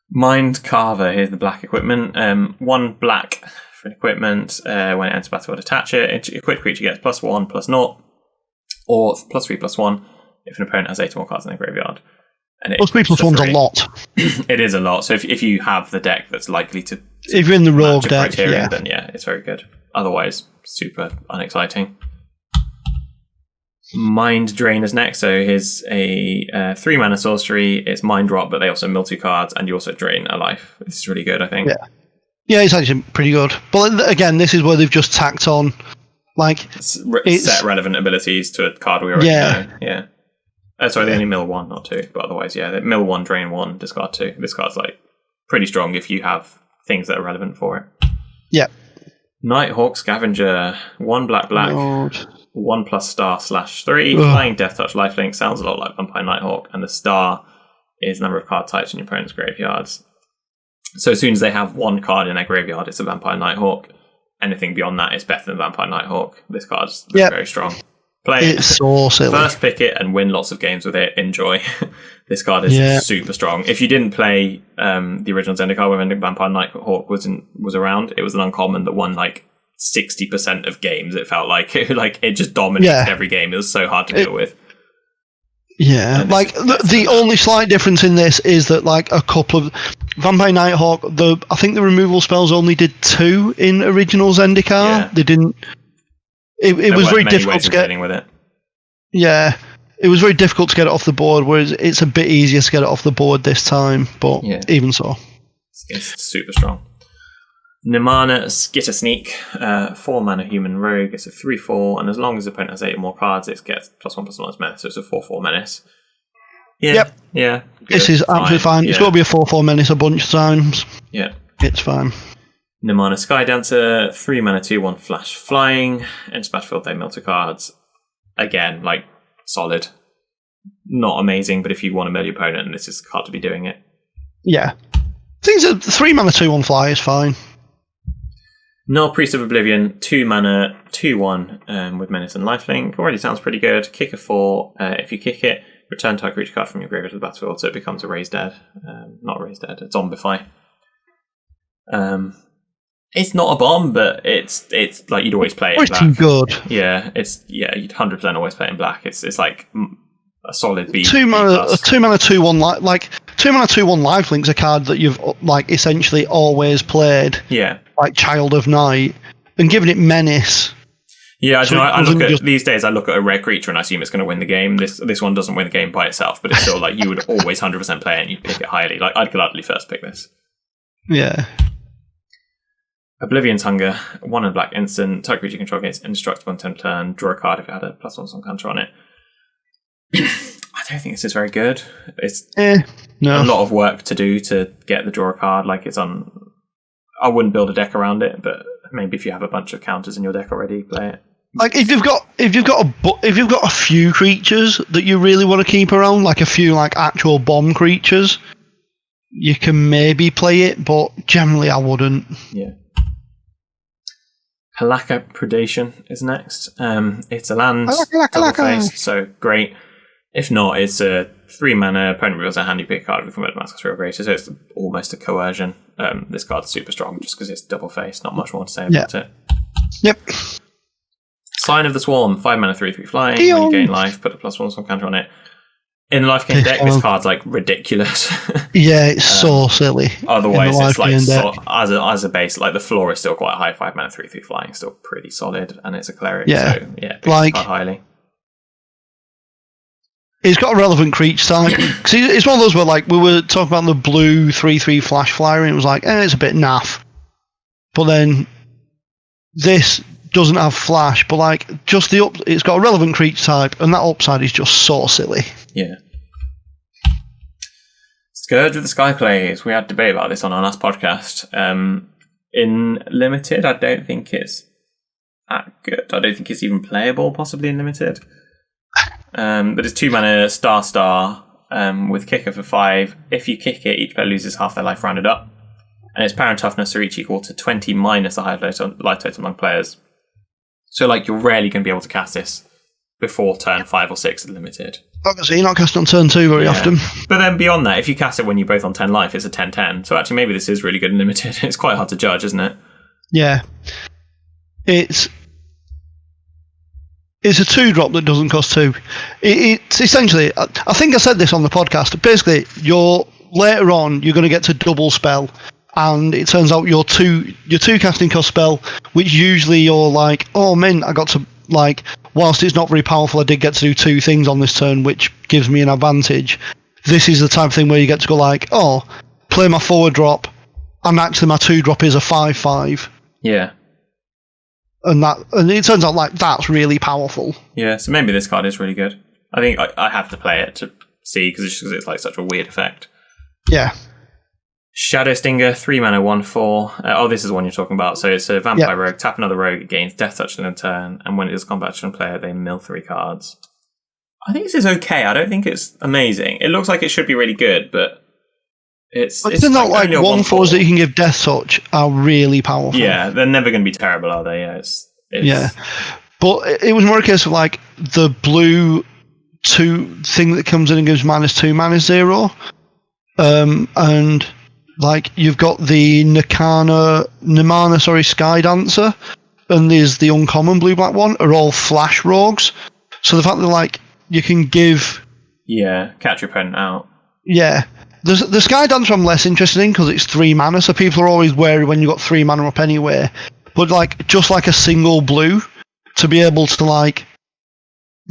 Mind Carver, here's the black equipment. 1 black for equipment. When it enters battlefield, attach it. Equipped creature gets +1, +0, or +3, +1 if an opponent has 8 or more cards in their graveyard. And +3, +1's a lot. It is a lot. So if you have the deck that's likely to if you're in the rogue deck, then it's very good. Otherwise, super unexciting. Mind Drain is next, so here's a 3 mana sorcery. It's Mind Drop, but they also mill 2 cards, and you also drain a life. This is really good, I think. Yeah, it's actually pretty good. But again, this is where they've just tacked on, like, set relevant abilities to a card we already know. Yeah. Sorry, they only mill 1, not 2, but otherwise, they mill 1, drain 1, discard 2. This card's like pretty strong if you have things that are relevant for it. Yeah. Nighthawk Scavenger, 1 black, God. 1 plus star/3, flying death touch lifelink, sounds a lot like Vampire Nighthawk, and the star is the number of card types in your opponent's graveyards. So as soon as they have 1 card in their graveyard, it's a Vampire Nighthawk. Anything beyond that is better than Vampire Nighthawk. This card's very strong. Play it. It's so silly. First pick it and win lots of games with it. Enjoy. This card is super strong. If you didn't play the original Zendikar when Vampire Nighthawk was around, it was an uncommon that won like 60% of games. It felt like it just dominated every game. It was so hard to deal with. Yeah, like the only slight difference in this is that like a couple of Vampire Nighthawk, I think the removal spells only did 2 in original Zendikar. Yeah. They didn't. It was very difficult to get with it. Yeah, it was very difficult to get it off the board. Whereas it's a bit easier to get it off the board this time. But even so, it's super strong. Nimana Skitter Sneak, 4 mana human rogue. It's a 3/4, and as long as the opponent has 8 or more cards, it gets +1/+1 its menace. So it's a 4/4 menace. Yeah. Good, this is absolutely fine. It's got to be a 4/4 menace a bunch of times. Yeah, it's fine. Nimana Skydancer, 3 mana 2/1 flash flying. Enters battlefield, they mill 2 cards. Again, like solid. Not amazing, but if you want to mill your opponent, this is the card to be doing it. Yeah, things are 3 mana 2/1 fly is fine. Null Priest of Oblivion, 2 mana, 2/1 with Menace and Lifelink. Already sounds pretty good. Kick a 4. If you kick it, return target creature card from your graveyard to the battlefield, so it becomes a Raise Dead. Not Raise Dead, a Zombify. It's not a bomb, but it's like you'd always play it in black. Pretty good. Yeah, you'd 100% always play it in black. It's like a solid B. 2 mana 2/1 like 2 mana 2/1 Lifelink's a card that you've like essentially always played. Yeah. Like Child of Night, and giving it Menace. Yeah, I look at these days. I look at a rare creature and I assume it's going to win the game. This one doesn't win the game by itself, but it's still like you would always 100% play it and you'd pick it highly. Like I'd gladly first pick this. Yeah. Oblivion's Hunger, 1 and black instant. Target creature control gains indestructible on turn. Draw a card if it had a +1 some counter on it. I don't think this is very good. It's a lot of work to do to get the draw a card. Like I wouldn't build a deck around it, but maybe if you have a bunch of counters in your deck already, play it. Like if you've got a few creatures that you really want to keep around, like a few like actual bomb creatures, you can maybe play it, but generally I wouldn't. Yeah. Halakha Predation is next. It's a land, double face, so great. If not, it's a 3 mana, opponent reveals a hand, you pick a card with converted Mascot's Real Greater, so it's almost a coercion. This card's super strong just because it's double face, not much more to say about it. Yep. Sign of the Swarm, 5 mana 3/3 flying. When you gain life, put a +1 some counter on it. In the life gain deck, this card's like ridiculous. Yeah, it's so silly. Otherwise, it's like as a base, like the floor is still quite high. 5 mana, 3/3 flying, still pretty solid, and it's a cleric. Yeah, so yeah, like quite highly. It's got a relevant creature type. It's one of those where, like, we were talking about the blue 3/3 flash flyer, and it was like, it's a bit naff. But then this doesn't have flash, but like it's got a relevant creature type, and that upside is just so silly. Yeah. Scourge of the Skyclaves. We had debate about this on our last podcast. In limited, I don't think it's that good. I don't think it's even playable, possibly in limited. But it's 2 mana star with kicker for 5. If you kick it, each player loses half their life rounded up. And its power and toughness are each equal to 20 minus the highest life total among players. So, like, you're rarely going to be able to cast this before turn 5 or 6 at limited. Obviously, you're not casting on turn 2 very often. But then beyond that, if you cast it when you're both on 10 life, it's a 10/10. So actually, maybe this is really good in limited. It's quite hard to judge, isn't it? Yeah. It's a 2-drop that doesn't cost 2. It's essentially, I think I said this on the podcast, basically, later on, you're going to get to double spell. And it turns out your two casting cost spell, which usually you're like, oh man, I got to, like, whilst it's not very powerful, I did get to do 2 things on this turn, which gives me an advantage. This is the type of thing where you get to go like, oh, play my 4-drop, and actually my 2-drop is a 5/5. Yeah. And it turns out like that's really powerful. Yeah, so maybe this card is really good. I think I have to play it to see, because it's like such a weird effect. Yeah. Shadow Stinger, 3 mana, 1/4. This is the one you're talking about. So it's a vampire rogue. Tap another rogue, it gains death touch in a turn, and when it is combat to a player, they mill 3 cards. I think this is okay. I don't think it's amazing. It looks like it should be really good, but it's not like 1/4s that you can give death touch are really powerful. Yeah, they're never going to be terrible, are they? Yeah, but it was more a case of like the blue 2 thing that comes in and gives -2, -0, and like you've got the Nimana, Sky Dancer, and there's the uncommon blue-black one, are all flash rogues. So the fact that like you can give catch your opponent out. Yeah. The Sky Dancer I'm less interested in because it's 3 mana, so people are always wary when you've got 3 mana up anyway. But like just like a single blue, to be able to like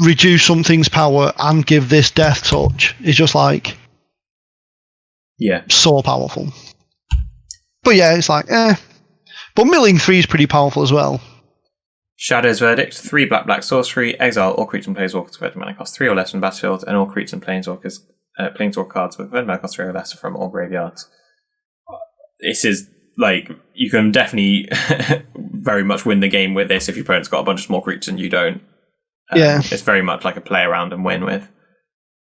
reduce something's power and give this death touch is just like so powerful. But yeah, it's like But milling 3 is pretty powerful as well. Shadow's Verdict, 3 black sorcery, exile all creatures and planeswalkers with mana cost 3 or less from the battlefield, and all creatures and planeswalkers planeswalk cards with mana cost 3 or less from all graveyards. This is like, you can definitely very much win the game with this if your opponent's got a bunch of small creatures and you don't. It's very much like a play around and win with.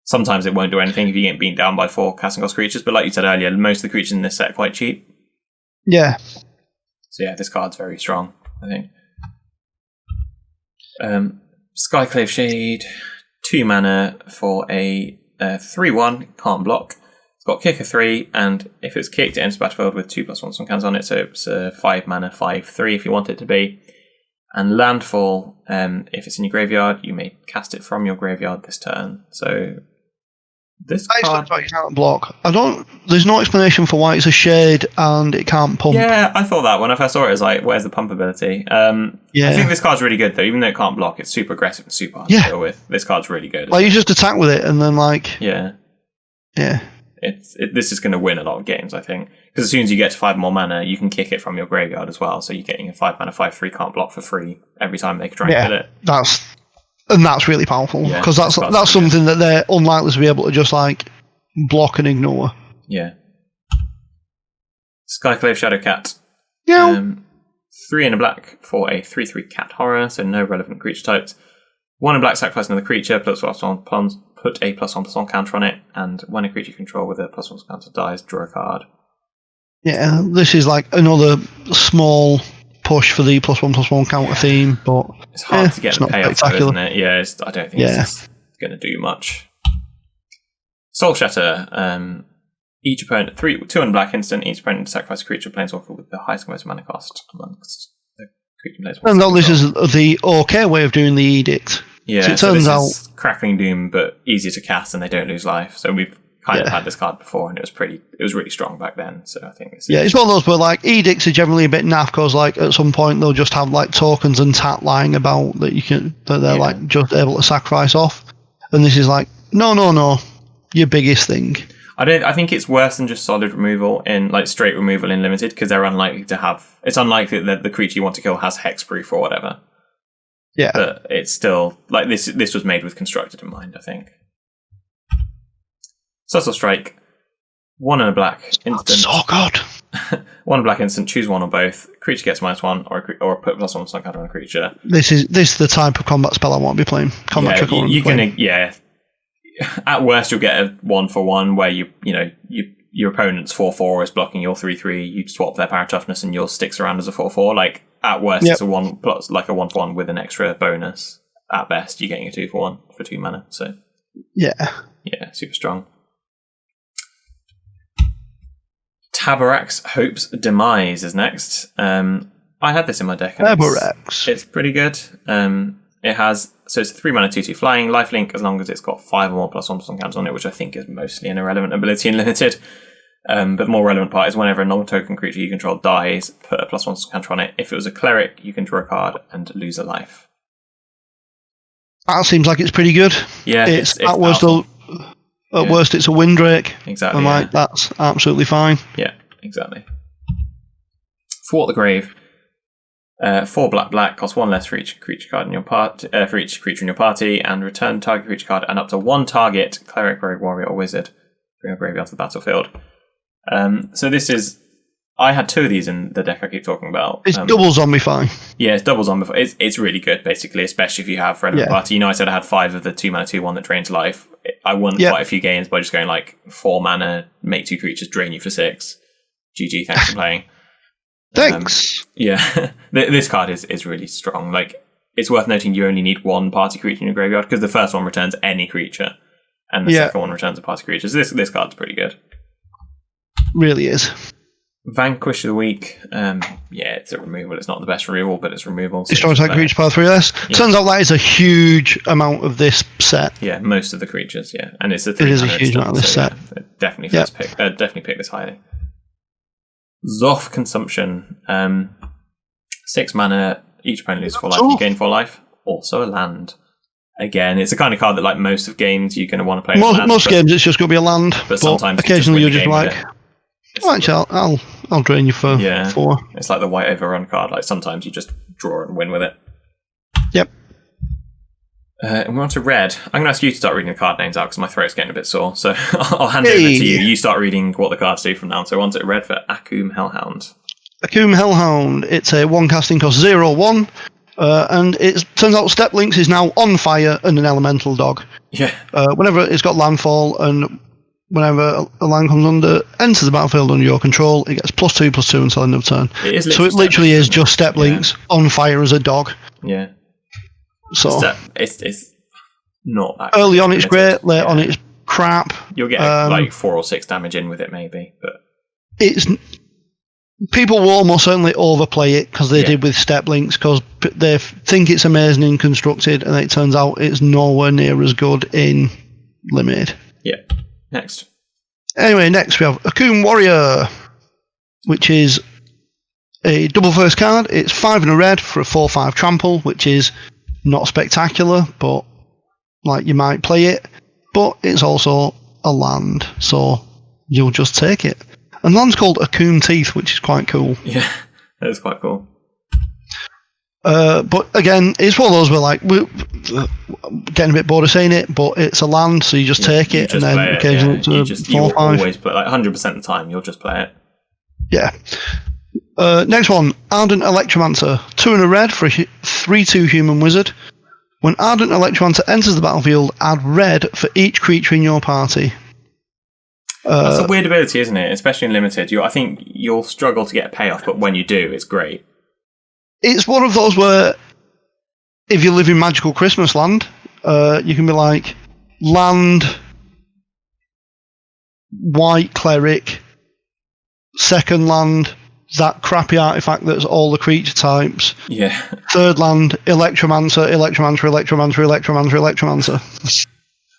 Sometimes it won't do anything if you get beaten down by 4 casting cost creatures, but like you said earlier, most of the creatures in this set are quite cheap. Yeah. So yeah, this card's very strong, I think. Skyclave Shade, 2 mana for a 3/1, can't block. It's got kicker 3, and if it's kicked, it enters the battlefield with 2+1 some cans on it, so it's 5 mana, 5/3 if you want it to be. And landfall, if it's in your graveyard, you may cast it from your graveyard this turn. So this card, you can't block. There's no explanation for why it's a shade and it can't pump. Yeah, I thought that when I first saw it, I was like, where's the pump ability? I think this card's really good though, even though it can't block, it's super aggressive and super hard to deal with. This card's really good. Like, you just attack with it and then like... Yeah. Yeah. This is going to win a lot of games, I think. Because as soon as you get to 5 more mana, you can kick it from your graveyard as well. So you're getting a 5 mana, 5/3 can't block for free every time they try and hit it. That's really powerful. Because that's something that they're unlikely to be able to just like block and ignore. Yeah. Skyclave Shadowcat. Yeah. 3 and a black for a 3/3 cat horror, so no relevant creature types. 1 and black, sacrifice another creature, put a +1/+1 counter on it, and when a creature you control with a +1 counter dies, draw a card. Yeah, this is like another small push for the +1/+1 counter theme, but it's hard to get the payoff, though, isn't it? Yeah, I don't think it's going to do much. Soul Shatter. Each opponent, 2 and black instant, each opponent sacrifice a creature planeswalker with the highest and most mana cost amongst the creature planeswalkers. And this is the okay way of doing the edict. Yeah, so it turns out Crackling Doom, but easier to cast and they don't lose life. So we've kind of had this card before, and it was really strong back then. So I think it's one of those where like edicts are generally a bit naff because like at some point they'll just have like tokens and tat lying about that they're like just able to sacrifice off, and this is like no, your biggest thing. I think it's worse than just solid removal in like straight removal in limited because they're unlikely to have. It's unlikely that the creature you want to kill has hexproof or whatever. Yeah, but it's still like this. This was made with constructed in mind, I think. Subtle Strike, 1 and a black instant. So good. 1 black instant. Choose one or both. Creature gets -1, or put +1 some card on a creature. This is the type of combat spell I want to be playing. Combat trick. At worst, you'll get a 1/1 where your opponent's 4/4 is blocking your 3/3. You swap their power toughness, and yours sticks around as a 4/4. Like at worst, it's a 1 plus like a 1/1 with an extra bonus. At best, you're getting a 2/1 for 2 mana. So yeah, super strong. Tabarak's Hope's Demise is next. I had this in my deck. Tabarak's. It's pretty good. So it's a 3 mana 2/2 flying lifelink as long as it's got 5 or more +1 counters on it, which I think is mostly an irrelevant ability in limited. But the more relevant part is whenever a non-token creature you control dies, put a +1 counter on it. If it was a cleric, you can draw a card and lose a life. That seems like it's pretty good. Yeah, it's at worst. At worst, it's a Windrake. Exactly. I'm like, that's absolutely fine. Yeah, exactly. Thwart the Grave. 4 black, costs 1 less for each creature card in your for each creature in your party, and return target creature card and up to 1 target cleric, rogue, warrior, or wizard from your graveyard to the battlefield. So this is. I had 2 of these in the deck I keep talking about. It's double Zombify. Yeah, it's double Zombify. It's really good, basically, especially if you have relevant party. I said I had 5 of the 2 mana 2/1 that drains life. I won quite a few games by just going like 4 mana, make 2 creatures, drain you for 6. GG, thanks for playing. Thanks. This card is really strong. Like, it's worth noting you only need 1 party creature in your graveyard because the first one returns any creature, and the second one returns a party creature. So this card's pretty good. Really is. Vanquish of the Weak. It's a removal. It's not the best removal, but it's removal. So destroys that creature, power 3 less. Turns out that is a huge amount of this set. Yeah, most of the creatures. Yeah, and it's a 300. It is a huge amount of this set. Definitely pick this highly. Zoth Consumption. 6 mana. Each opponent loses 4 life. You gain 4 life. Also a land. Again, it's the kind of card that, like most of games, you're going to want to play. Most games, it's just going to be a land. But sometimes, occasionally, you're just like. Actually, I'll drain you for 4. It's like the white overrun card. Like sometimes you just draw and win with it. Yep. And we're on to red. I'm going to ask you to start reading the card names out because my throat's getting a bit sore. So I'll hand it over to you. You start reading what the cards do from now. So on to red for Akoum Hellhound. Akoum Hellhound. It's a 1 casting cost 0/1. And it turns out Step Links is now on fire and an elemental dog. Yeah. Whenever it's got landfall and whenever a land comes enters the battlefield under your control, it gets +2/+2 until end of turn. So it literally is just Step Links on fire as a dog. Yeah. So it's not that early on it's great, late on it's crap. You'll get like 4 or 6 damage in with it maybe, but it's people will almost certainly overplay it because they did with Step Links because they think it's amazing in constructed, and it turns out it's nowhere near as good in limited. Yeah. Next. Anyway, next we have Akoum Warrior, which is a double first card. It's 5 and a red for a 4/5 trample, which is not spectacular, but like you might play it. But it's also a land, so you'll just take it. And land's called Akoum Teeth, which is quite cool. Yeah, that is quite cool. But again, it's one of those where like we're getting a bit bored of saying it, but it's a land, so you just take it, and then occasionally it's a 4/5. Always play, like 100% of the time, you'll just play it. Yeah. Next one, Ardent Electromancer, 2 and a red for a 3/2 human wizard. When Ardent Electromancer enters the battlefield, add red for each creature in your party. That's a weird ability, isn't it? Especially in limited. I think you'll struggle to get a payoff, but when you do, it's great. It's one of those where, if you live in Magical Christmas Land, you can be like, land, white cleric, second land, that crappy artifact that's all the creature types. Yeah. Third land, Electromancer, Electromancer, Electromancer, Electromancer, Electromancer.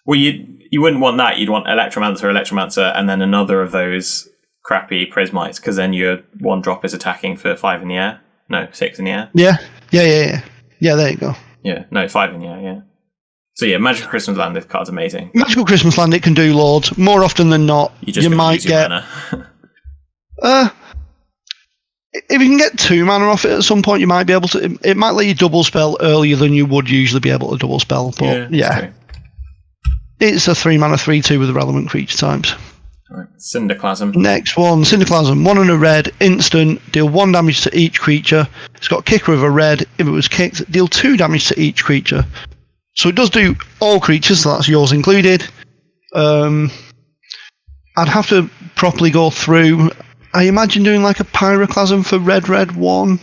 Well, you wouldn't want that. You'd want Electromancer, Electromancer, and then another of those crappy Prismites, because then your 1-drop is attacking for 5 in the air. No, 6 in the air. Yeah, there you go. Yeah, no, 5 in the air, yeah. So yeah, Magical Christmas Land, this card's amazing. Magical Christmas Land, it can do loads. More often than not, you might get... if you can get 2 mana off it at some point, you might be able to... It might let you double spell earlier than you would usually be able to double spell, but yeah. It's a 3 mana 3/2 with the relevant creature types. Right. Cinderclasm. Next one, Cinderclasm. 1 and a red, instant, deal 1 damage to each creature. It's got kicker of a red. If it was kicked, deal 2 damage to each creature. So it does do all creatures, so that's yours included. I'd have to properly go through. I imagine doing like a Pyroclasm for red 1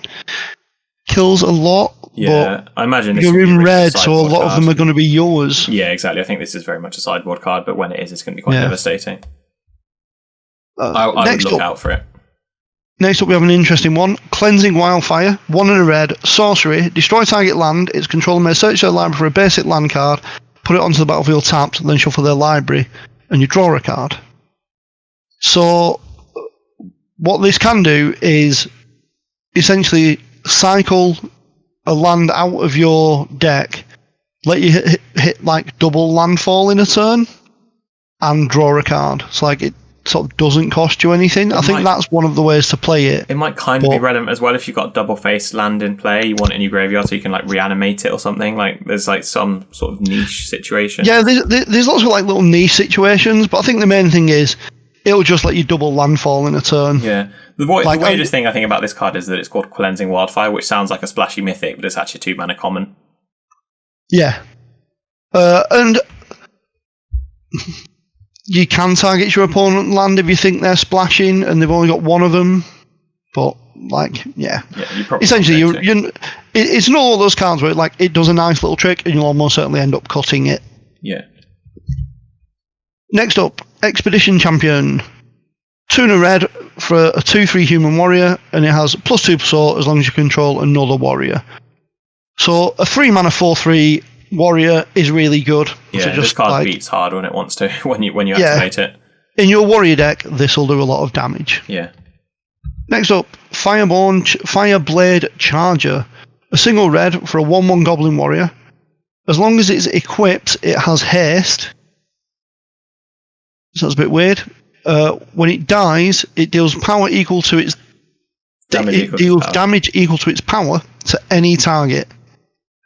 kills a lot. Yeah, I imagine this you're in red, so a lot of them are going to be yours. Yeah, exactly. I think this is very much a sideboard card, but when it is, it's going to be quite devastating. I would look out for it. Next up, we have an interesting one. Cleansing Wildfire. 1 and a red. Sorcery. Destroy target land. Its controller may search their library for a basic land card, put it onto the battlefield tapped, then shuffle their library, and you draw a card. So, what this can do is essentially cycle a land out of your deck, let you hit like double landfall in a turn, and draw a card. So like it sort of doesn't cost you anything. I think that's one of the ways to play it. It might kind of be relevant as well if you've got double face land in play, you want it in your graveyard so you can like reanimate it or something. Like there's like some sort of niche situation. Yeah, there's lots of like little niche situations, but I think the main thing is it'll just let you double landfall in a turn. Yeah. The weirdest thing I think about this card is that it's called Cleansing Wildfire, which sounds like a splashy mythic, but it's actually 2 mana common. Yeah. And you can target your opponent land if you think they're splashing and they've only got one of them. But, like, yeah. Essentially, it's not all those cards where it does a nice little trick and you'll almost certainly end up cutting it. Yeah. Next up, Expedition Champion. 2 and a red for a 2/3 human warrior, and it has +2/+4 as long as you control another warrior. So a 3 mana 4/3 warrior is really good. Yeah, this card beats hard when it wants to, when you activate it. In your warrior deck, this will do a lot of damage. Yeah. Next up, Fireblade Charger. A single red for a 1/1 goblin warrior. As long as it's equipped, it has haste. So that's a bit weird. When it dies, it deals power equal to its damage equal to its power to any target.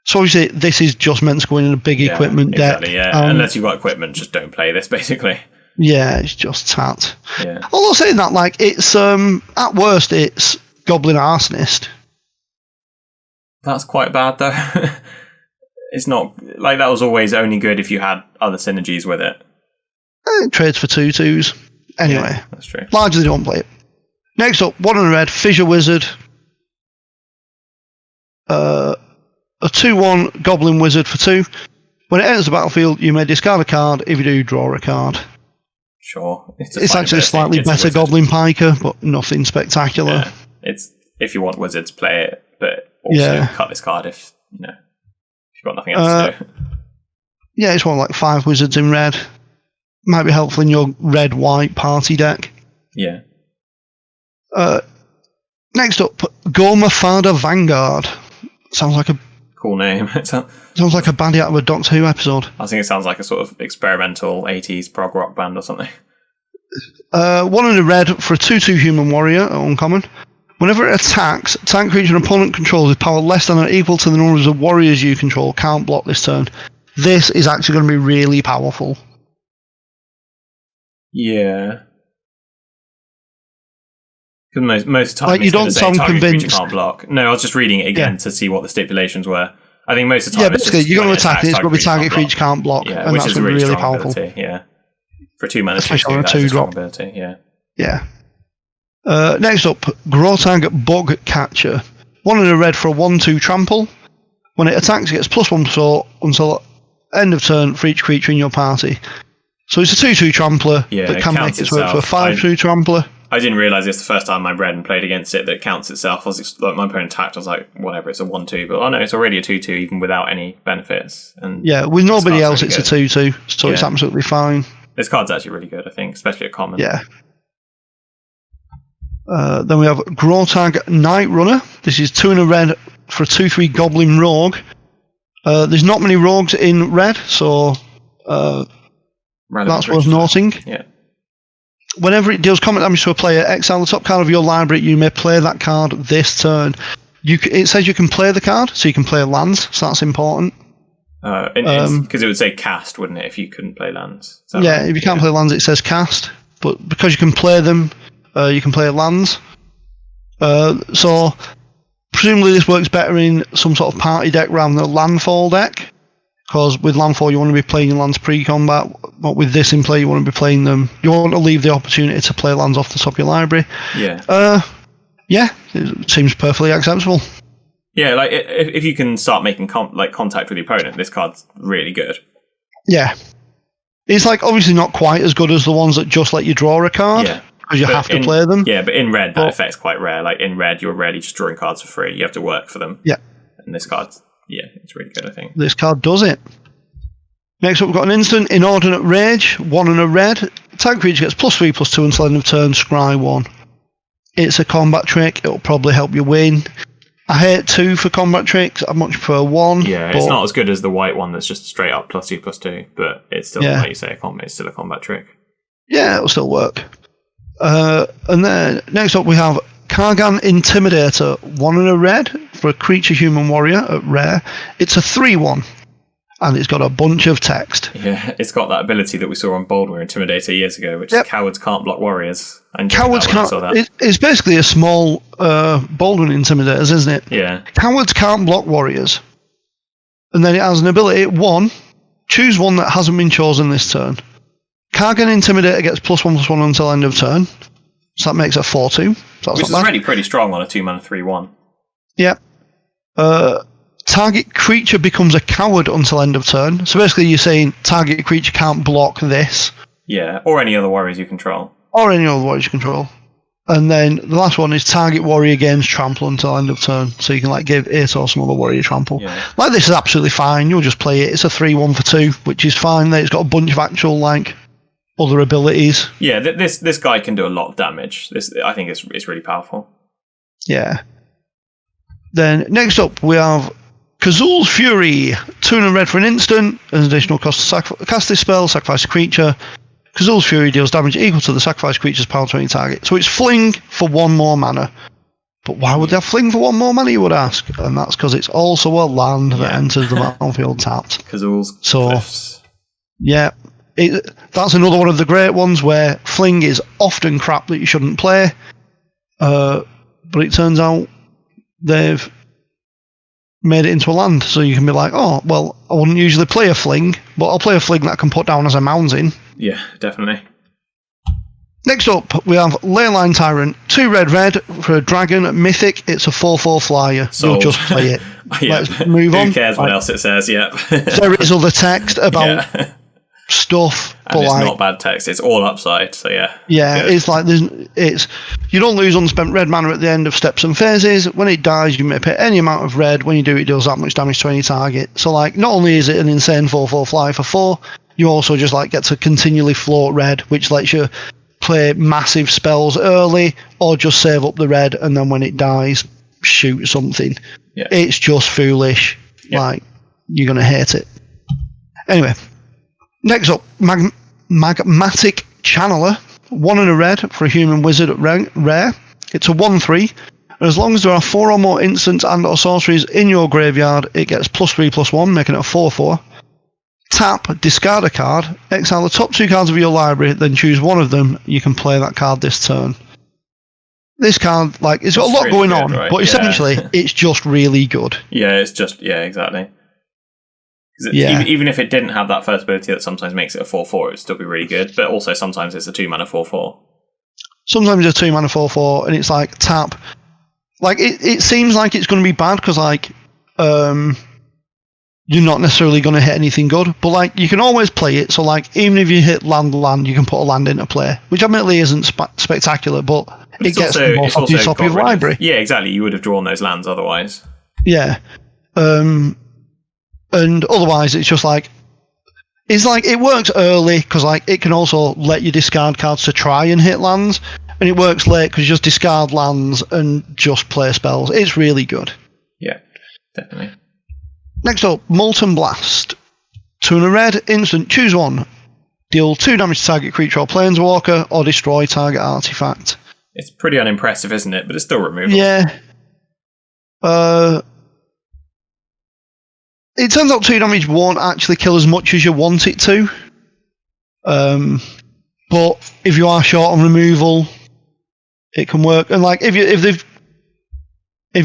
So obviously, this is just meant to go in a big equipment deck. Yeah. Unless you've got equipment, just don't play this, basically. Yeah, it's just tat. Yeah. Although saying that, it's at worst, it's Goblin Arsonist. That's quite bad, though. It's not that was always only good if you had other synergies with it. It trades for 2/2s. Anyway, yeah, that's true. Largely don't play it. Next up, 1 and a red, Fissure Wizard. A 2/1 Goblin Wizard for 2. When it enters the battlefield, you may discard a card. If you do, draw a card. Sure. It's actually a slightly better Goblin Piker, but nothing spectacular. Yeah. It's if you want wizards, play it, but also cut this card if you've got nothing else to do. Yeah, it's one 5 wizards in red. Might be helpful in your red-white party deck. Yeah. Next up, Gormafada Vanguard. Sounds like a cool name. Sounds like a baddie out of a Doctor Who episode. I think it sounds like a sort of experimental 80s prog rock band or something. 1 and a red for a 2/2 human warrior, uncommon. Whenever it attacks, target creature an opponent controls with power less than or equal to the numbers of warriors you control can't block this turn. This is actually going to be really powerful. Yeah. Because most of the time you don't sound convinced. Can't block. No, I was just reading it again to see what the stipulations were. I think most of the time basically you're going to attack and it's going to be target creature can't block. Yeah, and which that's is really, really powerful. Ability, yeah. For 2 mana, especially on a 2-drop. Ability, yeah. Yeah. Next up, Grotag Bug Catcher. 1 and a red for a 1/2 trample. When it attacks, it gets +1/+4 until end of turn for each creature in your party. So it's a 2/2 trampler that can make its way to a 5/2 trampler. I didn't realise this the first time I read and played against it that it counts itself. I was like, my opponent attacked, I was like, whatever, it's a 1-2. But no, it's already a 2-2 even without any benefits. And yeah, with nobody else, really it's good. A 2-2, so it's absolutely fine. This card's actually really good, I think, especially at common. Yeah. Then we have Grotag Night Runner. This is 2 and a red for a 2/3 Goblin Rogue. There's not many rogues in red, so that's worth noting. Yeah. Whenever it deals combat damage to a player, exile the top card of your library. You may play that card this turn. It says you can play the card, so you can play lands, so that's important. Because it would say cast, wouldn't it, if you couldn't play lands? Yeah, right? If you can't play lands, it says cast. But because you can play them, you can play lands. So, presumably this works better in some sort of party deck rather than a landfall deck. Because with landfall, you want to be playing your lands pre-combat. But with this in play, you want to be playing them. You want to leave the opportunity to play lands off the top of your library. Yeah. Yeah, it seems perfectly acceptable. Yeah, like if you can start making contact with your opponent, this card's really good. Yeah. It's like obviously not quite as good as the ones that just let you draw a card. Yeah. Because you have to play them. Yeah, but in red, that effect's quite rare. Like in red, you're rarely just drawing cards for free. You have to work for them. Yeah. And this card, it's really good, I think. This card does it. Next up, we've got an instant, Inordinate Rage, 1 and a red. Target creature gets +3/+2 until end of turn, scry 1. It's a combat trick. It'll probably help you win. I hate 2 for combat tricks. I much prefer 1. Yeah, it's not as good as the white one that's just straight up +2/+2, but it's still, like you say, it's still a combat trick. Yeah, it'll still work. And then next up we have Kargan Intimidator, 1 and a red for a creature human warrior at rare. It's a 3/1 and it's got a bunch of text. Yeah, it's got that ability that we saw on Boldware Intimidator years ago, which is cowards can't block warriors. Cowards can't. It's basically a small Boldware Intimidators, isn't it? Yeah. Cowards can't block warriors. And then it has an ability, 1, choose one that hasn't been chosen this turn. Kargan Intimidator gets +1/+1 until end of turn. So that makes it 4/2. So which is already pretty strong on a 2-mana 3/1. Yeah. Target creature becomes a coward until end of turn. So basically you're saying target creature can't block this. Yeah, or any other warriors you control. And then the last one is target warrior gains trample until end of turn. So you can give it or some other warrior trample. Yeah. This is absolutely fine. You'll just play it. It's a 3/1 for 2, which is fine. It's got a bunch of actual other abilities. Yeah, this guy can do a lot of damage. I think it's really powerful. Yeah. Then next up we have Kazul's Fury, 2 and a red for an instant, an additional cost to cast this spell, sacrifice a creature. Kazul's Fury deals damage equal to the sacrifice creature's power to any target. So it's fling for 1 more mana. But why would they have fling for 1 more mana, you would ask? And that's because it's also a land that enters the battlefield tapped. Kazul's Cliffs. Yeah. That's another one of the great ones where fling is often crap that you shouldn't play. But it turns out they've made it into a land, so you can be like, oh, well, I wouldn't usually play a fling, but I'll play a fling that I can put down as a mountain. Yeah, definitely. Next up, we have Leyline Tyrant, 2 red for a dragon mythic. It's a 4/4 flyer. Sold. You'll just play it. Let's move on. Who cares what else it says? Yep. There is other text about stuff, and it's not bad text. It's all upside. So yeah. Yeah, good. You don't lose unspent red mana at the end of steps and phases. When it dies, you may pay any amount of red. When you do, it deals that much damage to any target. So not only is it an insane 4/4 fly for 4, you also just get to continually float red, which lets you play massive spells early or just save up the red, and then when it dies, shoot something. Yeah. It's just foolish. Yep. You're gonna hate it. Anyway. Next up, Magmatic Channeler, 1 and a red for a human wizard at rare. It's a 1/3, and as long as there are 4 or more instants and or sorceries in your graveyard, it gets +3/+1, making it a 4/4. Tap, discard a card, exile the top 2 cards of your library, then choose one of them. You can play that card this turn. This card, it's got a lot going on, right? But essentially, it's just really good. Yeah, it's just, exactly. Even if it didn't have that first ability that sometimes makes it a 4/4, it would still be really good. But also sometimes it's a 2-mana 4/4. Sometimes it's a 2-mana 4/4, and it's tap. It seems like it's going to be bad because you're not necessarily going to hit anything good. But like, you can always play it. So like, even if you hit land, you can put a land into play, which admittedly isn't spectacular, but it gets the most off your top of your library. Yeah, exactly. You would have drawn those lands otherwise. Yeah. And otherwise, it's just like, it works early because like it can also let you discard cards to try and hit lands, and it works late because you just discard lands and just play spells. It's really good. Yeah, definitely. Next up, Molten Blast. 2 and a red, instant, choose one. Deal 2 damage to target creature or planeswalker, or destroy target artifact. It's pretty unimpressive, isn't it? But it's still removable. Yeah. It turns out 2 damage won't actually kill as much as you want it to. But if you are short on removal, it can work. And like if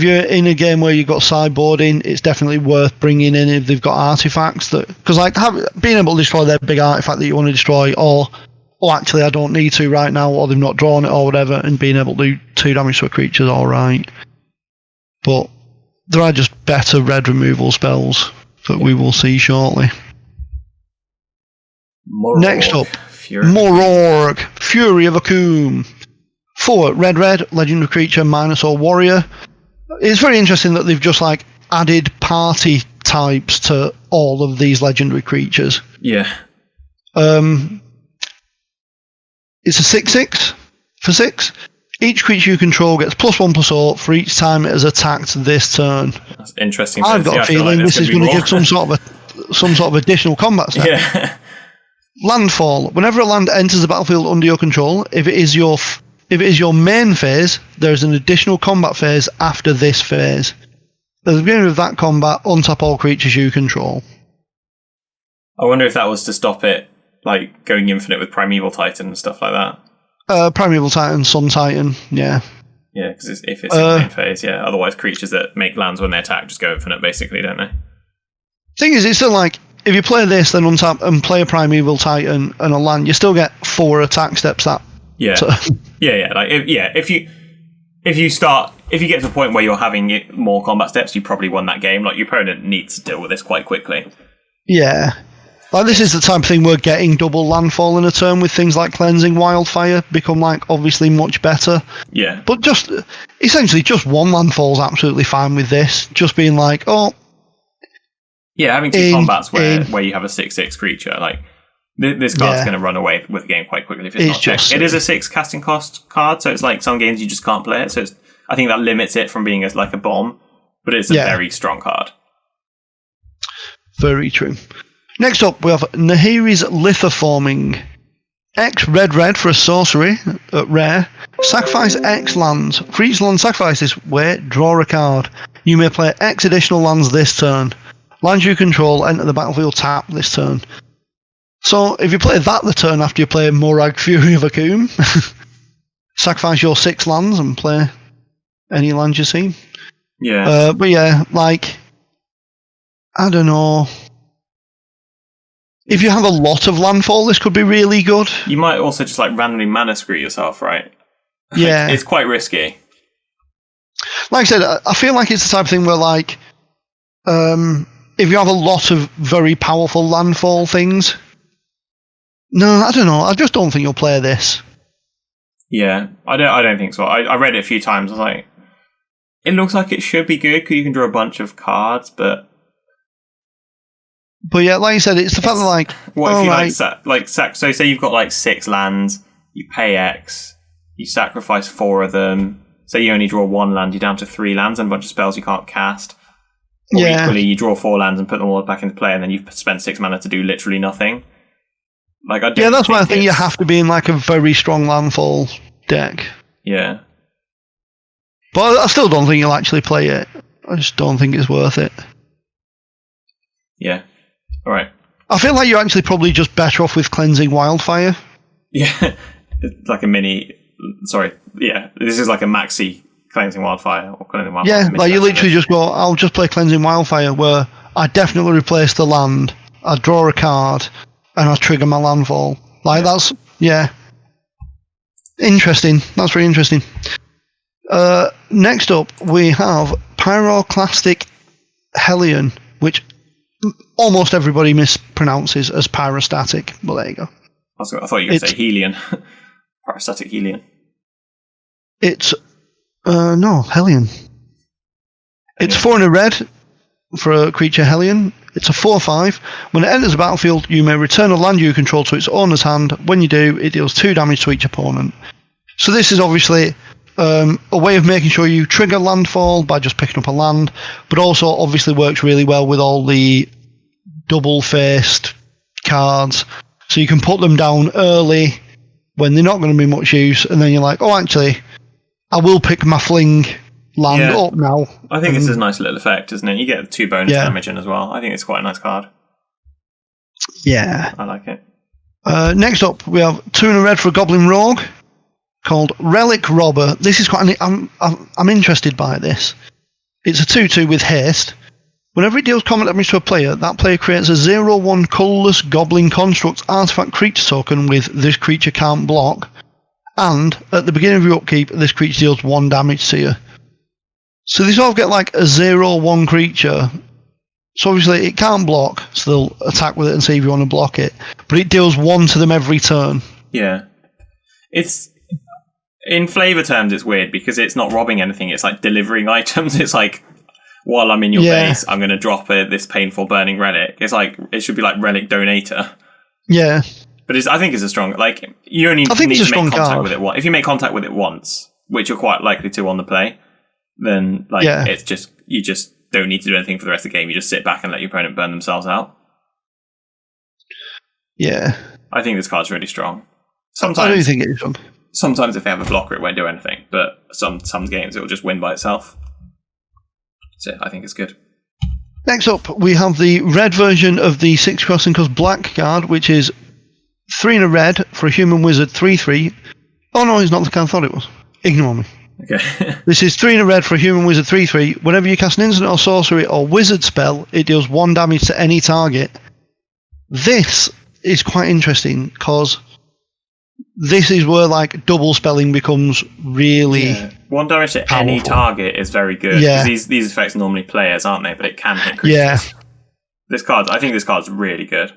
you're in a game where you've got sideboarding, it's definitely worth bringing in if they've got artifacts that, because like being able to destroy their big artifact that you want to destroy, or actually I don't need to right now, or they've not drawn it or whatever, and being able to do 2 damage to a creature is all right. But there are just better red removal spells that we will see shortly. Mororg. Next up, Mororg, Fury of Akoum. 4 red, legendary creature, -or warrior. It's very interesting that they've just like added party types to all of these legendary creatures. Yeah. It's a 6/6 for 6. Each creature you control gets +1/+0 for each time it has attacked this turn. That's interesting. I've got a feeling this is going to give some sort of additional combat step. Yeah. Landfall. Whenever a land enters the battlefield under your control, if it is your main phase, there is an additional combat phase after this phase. At the beginning of that combat, untap all creatures you control. I wonder if that was to stop it, like going infinite with Primeval Titan and stuff like that. Primeval Titan, Sun Titan, yeah. Yeah, because if it's in the main phase, yeah. Otherwise, creatures that make lands when they attack just go infinite, basically, don't they? Thing is, it's still like, if you play this, then untap and play a Primeval Titan and a land, you still get 4 attack steps. Yeah. Yeah. Like, if you get to the point where you're having more combat steps, you probably won that game. Like, your opponent needs to deal with this quite quickly. Yeah. Like, this is the type of thing where getting double landfall in a turn with things like Cleansing Wildfire become, like, obviously much better. Yeah. But essentially, just 1 landfall's absolutely fine with this. Just being like, oh... Yeah, having 2 combats where you have a 6/6 creature, like, this card's going to run away with the game quite quickly if it's not checked. It is a 6 casting cost card, so it's like some games you just can't play it. So I think that limits it from being like a bomb, but it's a very strong card. Very true. Next up, we have Nahiri's Lithoforming. X red for a sorcery at rare. Sacrifice X lands. For each land sacrificed this way, draw a card. You may play X additional lands this turn. Lands you control enter the battlefield tap this turn. So if you play that the turn after you play Morag Fury of Akoum, sacrifice your 6 lands and play any land you see. Yeah. But yeah, like, I don't know. If you have a lot of landfall, this could be really good. You might also just like randomly mana screw yourself, right? Yeah. It's quite risky. Like I said, I feel like it's the type of thing where, like, if you have a lot of very powerful landfall things, no, I don't know. I just don't think you'll play this. Yeah, I don't think so. I read it a few times. I was like, it looks like it should be good because you can draw a bunch of cards, but yeah, like you said, it's the fact that, like, what if you so say you've got like 6 lands, you pay X, you sacrifice 4 of them. Say you only draw 1 land, you're down to 3 lands and a bunch of spells you can't cast. Or equally, you draw 4 lands and put them all back into play, and then you spend 6 mana to do literally nothing. Like, that's why I think you have to be in like a very strong landfall deck. Yeah. But I still don't think you'll actually play it. I just don't think it's worth it. Yeah. All right. I feel like you're actually probably just better off with Cleansing Wildfire. Yeah. It's like a mini... Sorry. Yeah. This is like a maxi Cleansing Wildfire. Or Cleansing Wildfire. Yeah, like you literally just go, I'll just play Cleansing Wildfire, where I definitely replace the land, I draw a card, and I trigger my landfall. Like, that's... Yeah. Interesting. That's very interesting. Next up, we have Pyroclastic Hellion, which almost everybody mispronounces as pyrostatic, but there you go. I thought you were going to say Helion. Pyrostatic Helion. It's no, Hellion. It's 4 in a red for a creature Hellion. It's a 4/5. When it enters the battlefield, you may return a land you control to its owner's hand. When you do, it deals 2 damage to each opponent. So this is obviously a way of making sure you trigger landfall by just picking up a land, but also obviously works really well with all the double-faced cards. So you can put them down early when they're not going to be much use, and then you're like, oh, actually, I will pick my fling land up now. I think this is a nice little effect, isn't it? You get 2 bonus damage in as well. I think it's quite a nice card. Yeah. I like it. Next up, we have 2 in a red for a Goblin Rogue called Relic Robber. This is quite... I'm interested by this. It's a 2/2 with haste. Whenever it deals combat damage to a player, that player creates a 0/1 colourless Goblin Construct artifact creature token with this creature can't block. And at the beginning of your upkeep, this creature deals 1 damage to you. So they sort of get like a 0/1 creature. So obviously it can't block, so they'll attack with it and see if you want to block it. But it deals 1 to them every turn. Yeah. It's... In flavour terms, it's weird because it's not robbing anything. It's like delivering items. It's like, while I'm in your base, I'm going to drop this painful burning relic. It's like, it should be like relic donator. Yeah. But I think it's a strong... Like, you only need to make contact with it once. If you make contact with it once, which you're quite likely to on the play, then it's just... You just don't need to do anything for the rest of the game. You just sit back and let your opponent burn themselves out. Yeah. I think this card's really strong. Sometimes, I do think it is strong. Sometimes if they have a blocker, it won't do anything. But some games, it will just win by itself. So I think it's good. Next up, we have the red version of the 6 crossing cost black card, which is 3 in a red for a human wizard 3/3. Oh no, it's not the card I thought it was. Ignore me. Okay. This is 3 in a red for a human wizard 3/3. Whenever you cast an instant or sorcery or wizard spell, it deals 1 damage to any target. This is quite interesting because this is where like double spelling becomes really 1 damage to powerful. Any target is very good. Yeah. Because these effects are normally players, aren't they? But it can hit creatures. Yeah. I think this card's really good.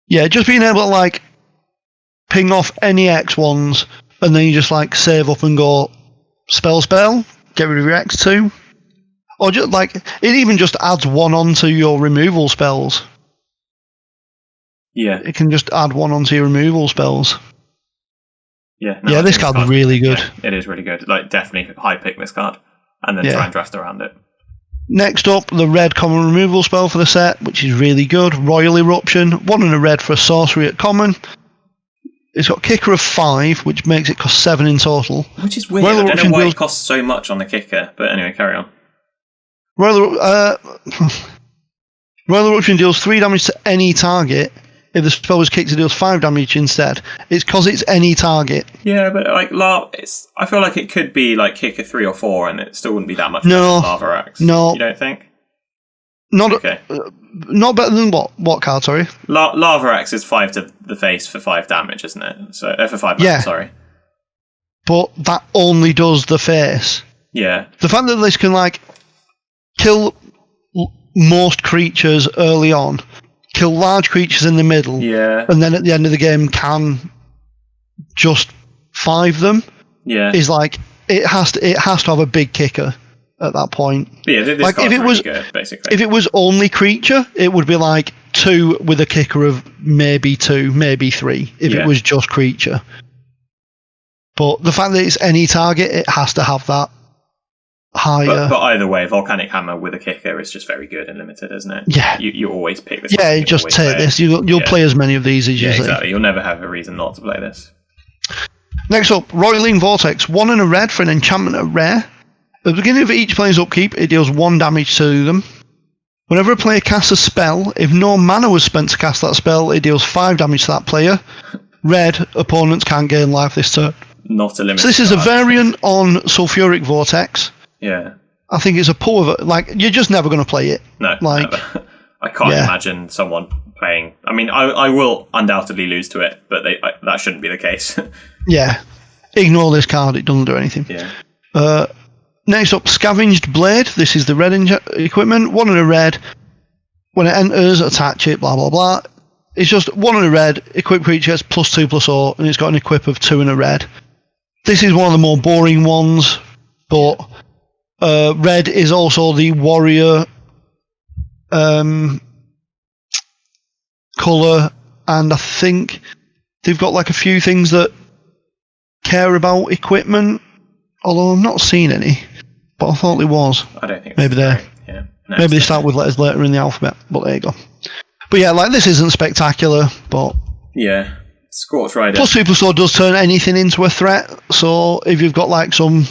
Yeah, just being able to like ping off any X ones and then you just like save up and go spell, get rid of your X2. Or just like it even just adds 1 onto your removal spells. Yeah. It can just add 1 onto your removal spells. Yeah, this card's really good. Yeah, it is really good. Like, definitely high pick this card, and then try and draft around it. Next up, the red common removal spell for the set, which is really good. Royal Eruption, 1 in a red for a sorcery at common. It's got kicker of 5, which makes it cost 7 in total. Which is weird. I don't know why it costs so much on the kicker, but anyway, carry on. Royal Eruption deals 3 damage to any target. If the spell was kicked, it deals 5 damage instead. It's because it's any target. Yeah, but like I feel like it could be like kicker 3 or 4, and it still wouldn't be that much better than Lava Axe. No, you don't think? Not better than what card? Sorry. Lava Axe is 5 to the face for 5 damage, isn't it? So for 5 damage, sorry. But that only does the face. Yeah. The fact that this can like kill most creatures early on. Kill large creatures in the middle, and then at the end of the game can just 5 them. Yeah, is like it has to have a big kicker at that point. Yeah, this like if it was really good, basically. If it was only creature, it would be like 2 with a kicker of maybe 2, maybe 3. If it was just creature, but the fact that it's any target, it has to have that higher. But either way, Volcanic Hammer with a kicker is just very good and limited, isn't it? Yeah. You always pick this. Yeah, you just take this. You'll play as many of these as you see. Exactly. You'll never have a reason not to play this. Next up, Roiling Vortex. 1 in a red for an enchantment at rare. At the beginning of each player's upkeep, it deals 1 damage to them. Whenever a player casts a spell, if no mana was spent to cast that spell, it deals 5 damage to that player. Red, opponents can't gain life this turn. Not a limit. So this is a variant on Sulfuric Vortex. Yeah. I think it's a pull of it. Like, you're just never going to play it. No, never. I can't imagine someone playing... I mean, I will undoubtedly lose to it, but that shouldn't be the case. Yeah. Ignore this card. It doesn't do anything. Yeah. Next up, Scavenged Blade. This is the red equipment. 1 in a red. When it enters, attach it, blah, blah, blah. It's just 1 and a red, equip creature gets +2/+0, and it's got an equip of 2 and a red. This is one of the more boring ones, but red is also the warrior colour, and I think they've got like a few things that care about equipment, although I'm not seeing any, but I thought there was. I don't think maybe there. Yeah. No, maybe they start with letters later in the alphabet, but there you go. But yeah, like this isn't spectacular, but yeah, Scorch Rider +2/+4 does turn anything into a threat. So if you've got like some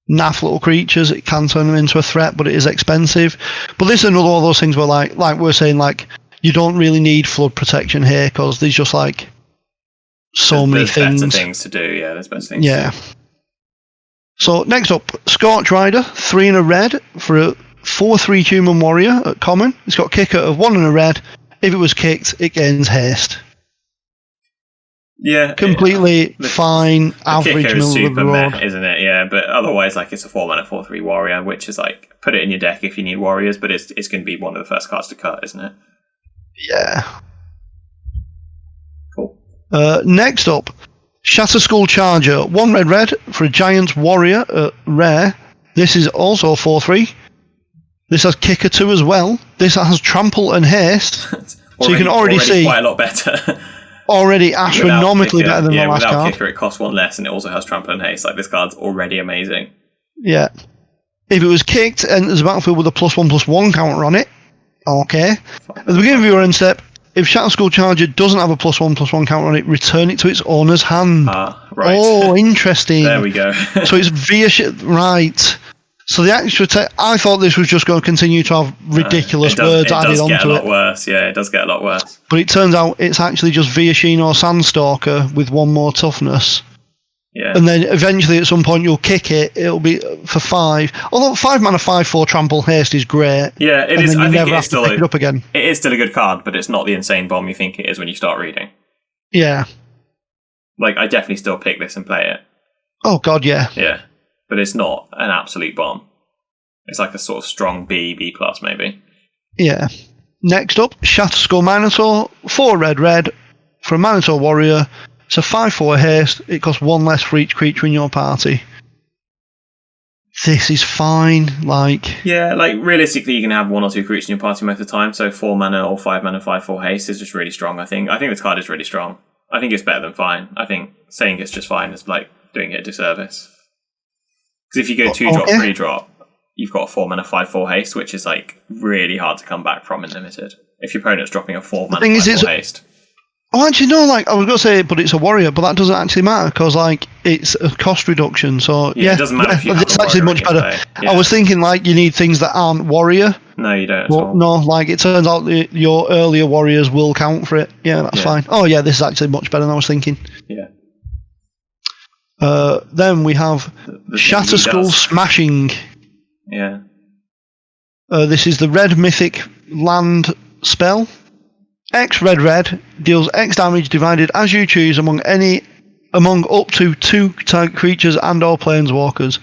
naff little creatures, it can turn them into a threat, but it is expensive. But this is another one of those things where like we're saying, like you don't really need flood protection here because there's just like many things. Better things to do. Yeah, there's better things. Yeah. To do. So next up, Scorch Rider, 3 and a red for a 4/3 human warrior at common. It's got kicker of 1 and a red. If it was kicked, it gains haste. Yeah, completely fine, average middle of the road, isn't it? Yeah, but otherwise, like it's a 4-mana 4/3 warrior, which is like put it in your deck if you need warriors, but it's going to be one of the first cards to cut, isn't it? Yeah. Cool. Next up, Shatterskull Charger, 1 red for a giant warrior at rare. This is also 4/3. This has kicker 2 as well. This has trample and haste, so you can already see quite a lot better. Already astronomically better than the last without card. Kicker, it costs 1 less, and it also has Trample and Haste. Like this card's already amazing. Yeah. If it was kicked and there's a battlefield with a +1/+1 counter on it, okay. At the beginning of your end step, if Shatterskull Charger doesn't have a +1/+1 counter on it, return it to its owner's hand. Right. Oh, interesting. There we go. So it's via right. So the extra I thought this was just going to continue to have ridiculous words added onto it. It does get a lot worse. Yeah, it does get a lot worse. But it turns out it's actually just Viashino or Sandstalker with 1 more toughness. Yeah. And then eventually at some point you'll kick it. It'll be for 5. Although 5 mana 5/4 trample haste is great. Yeah, it is. I think it's still pick it up again. It is still a good card, but it's not the insane bomb you think it is when you start reading. Yeah. Like I definitely still pick this and play it. Oh god, yeah. Yeah. But it's not an absolute bomb. It's like a sort of strong B+ maybe. Yeah. Next up, Shatterskull Minotaur, 4 red for a Minotaur warrior. It's a 5/4 haste. It costs 1 less for each creature in your party. This is fine. Yeah, like realistically, you can have 1 or 2 creatures in your party most of the time. So 4 mana or 5 mana 5/4 haste is just really strong. I think this card is really strong. I think it's better than fine. I think saying it's just fine is like doing it a disservice. Because if you go 2-drop, 3-drop, you've got a 4 mana 5/4 haste, which is like really hard to come back from in limited. If your opponent's dropping a 4 mana 5/4 haste. Oh, actually, no. I was going to say, but it's a warrior, but that doesn't actually matter because it's a cost reduction. So yeah, it doesn't matter if you have it's actually much better. Yeah. I was thinking you need things that aren't warrior. No, you don't. But no, it turns out your earlier warriors will count for it. Yeah, that's fine. Oh yeah, this is actually much better than I was thinking. Yeah. Then we have Shatterskull Smashing. Yeah. This is the red mythic land spell. X red deals X damage divided as you choose among up to 2 target creatures and or planeswalkers.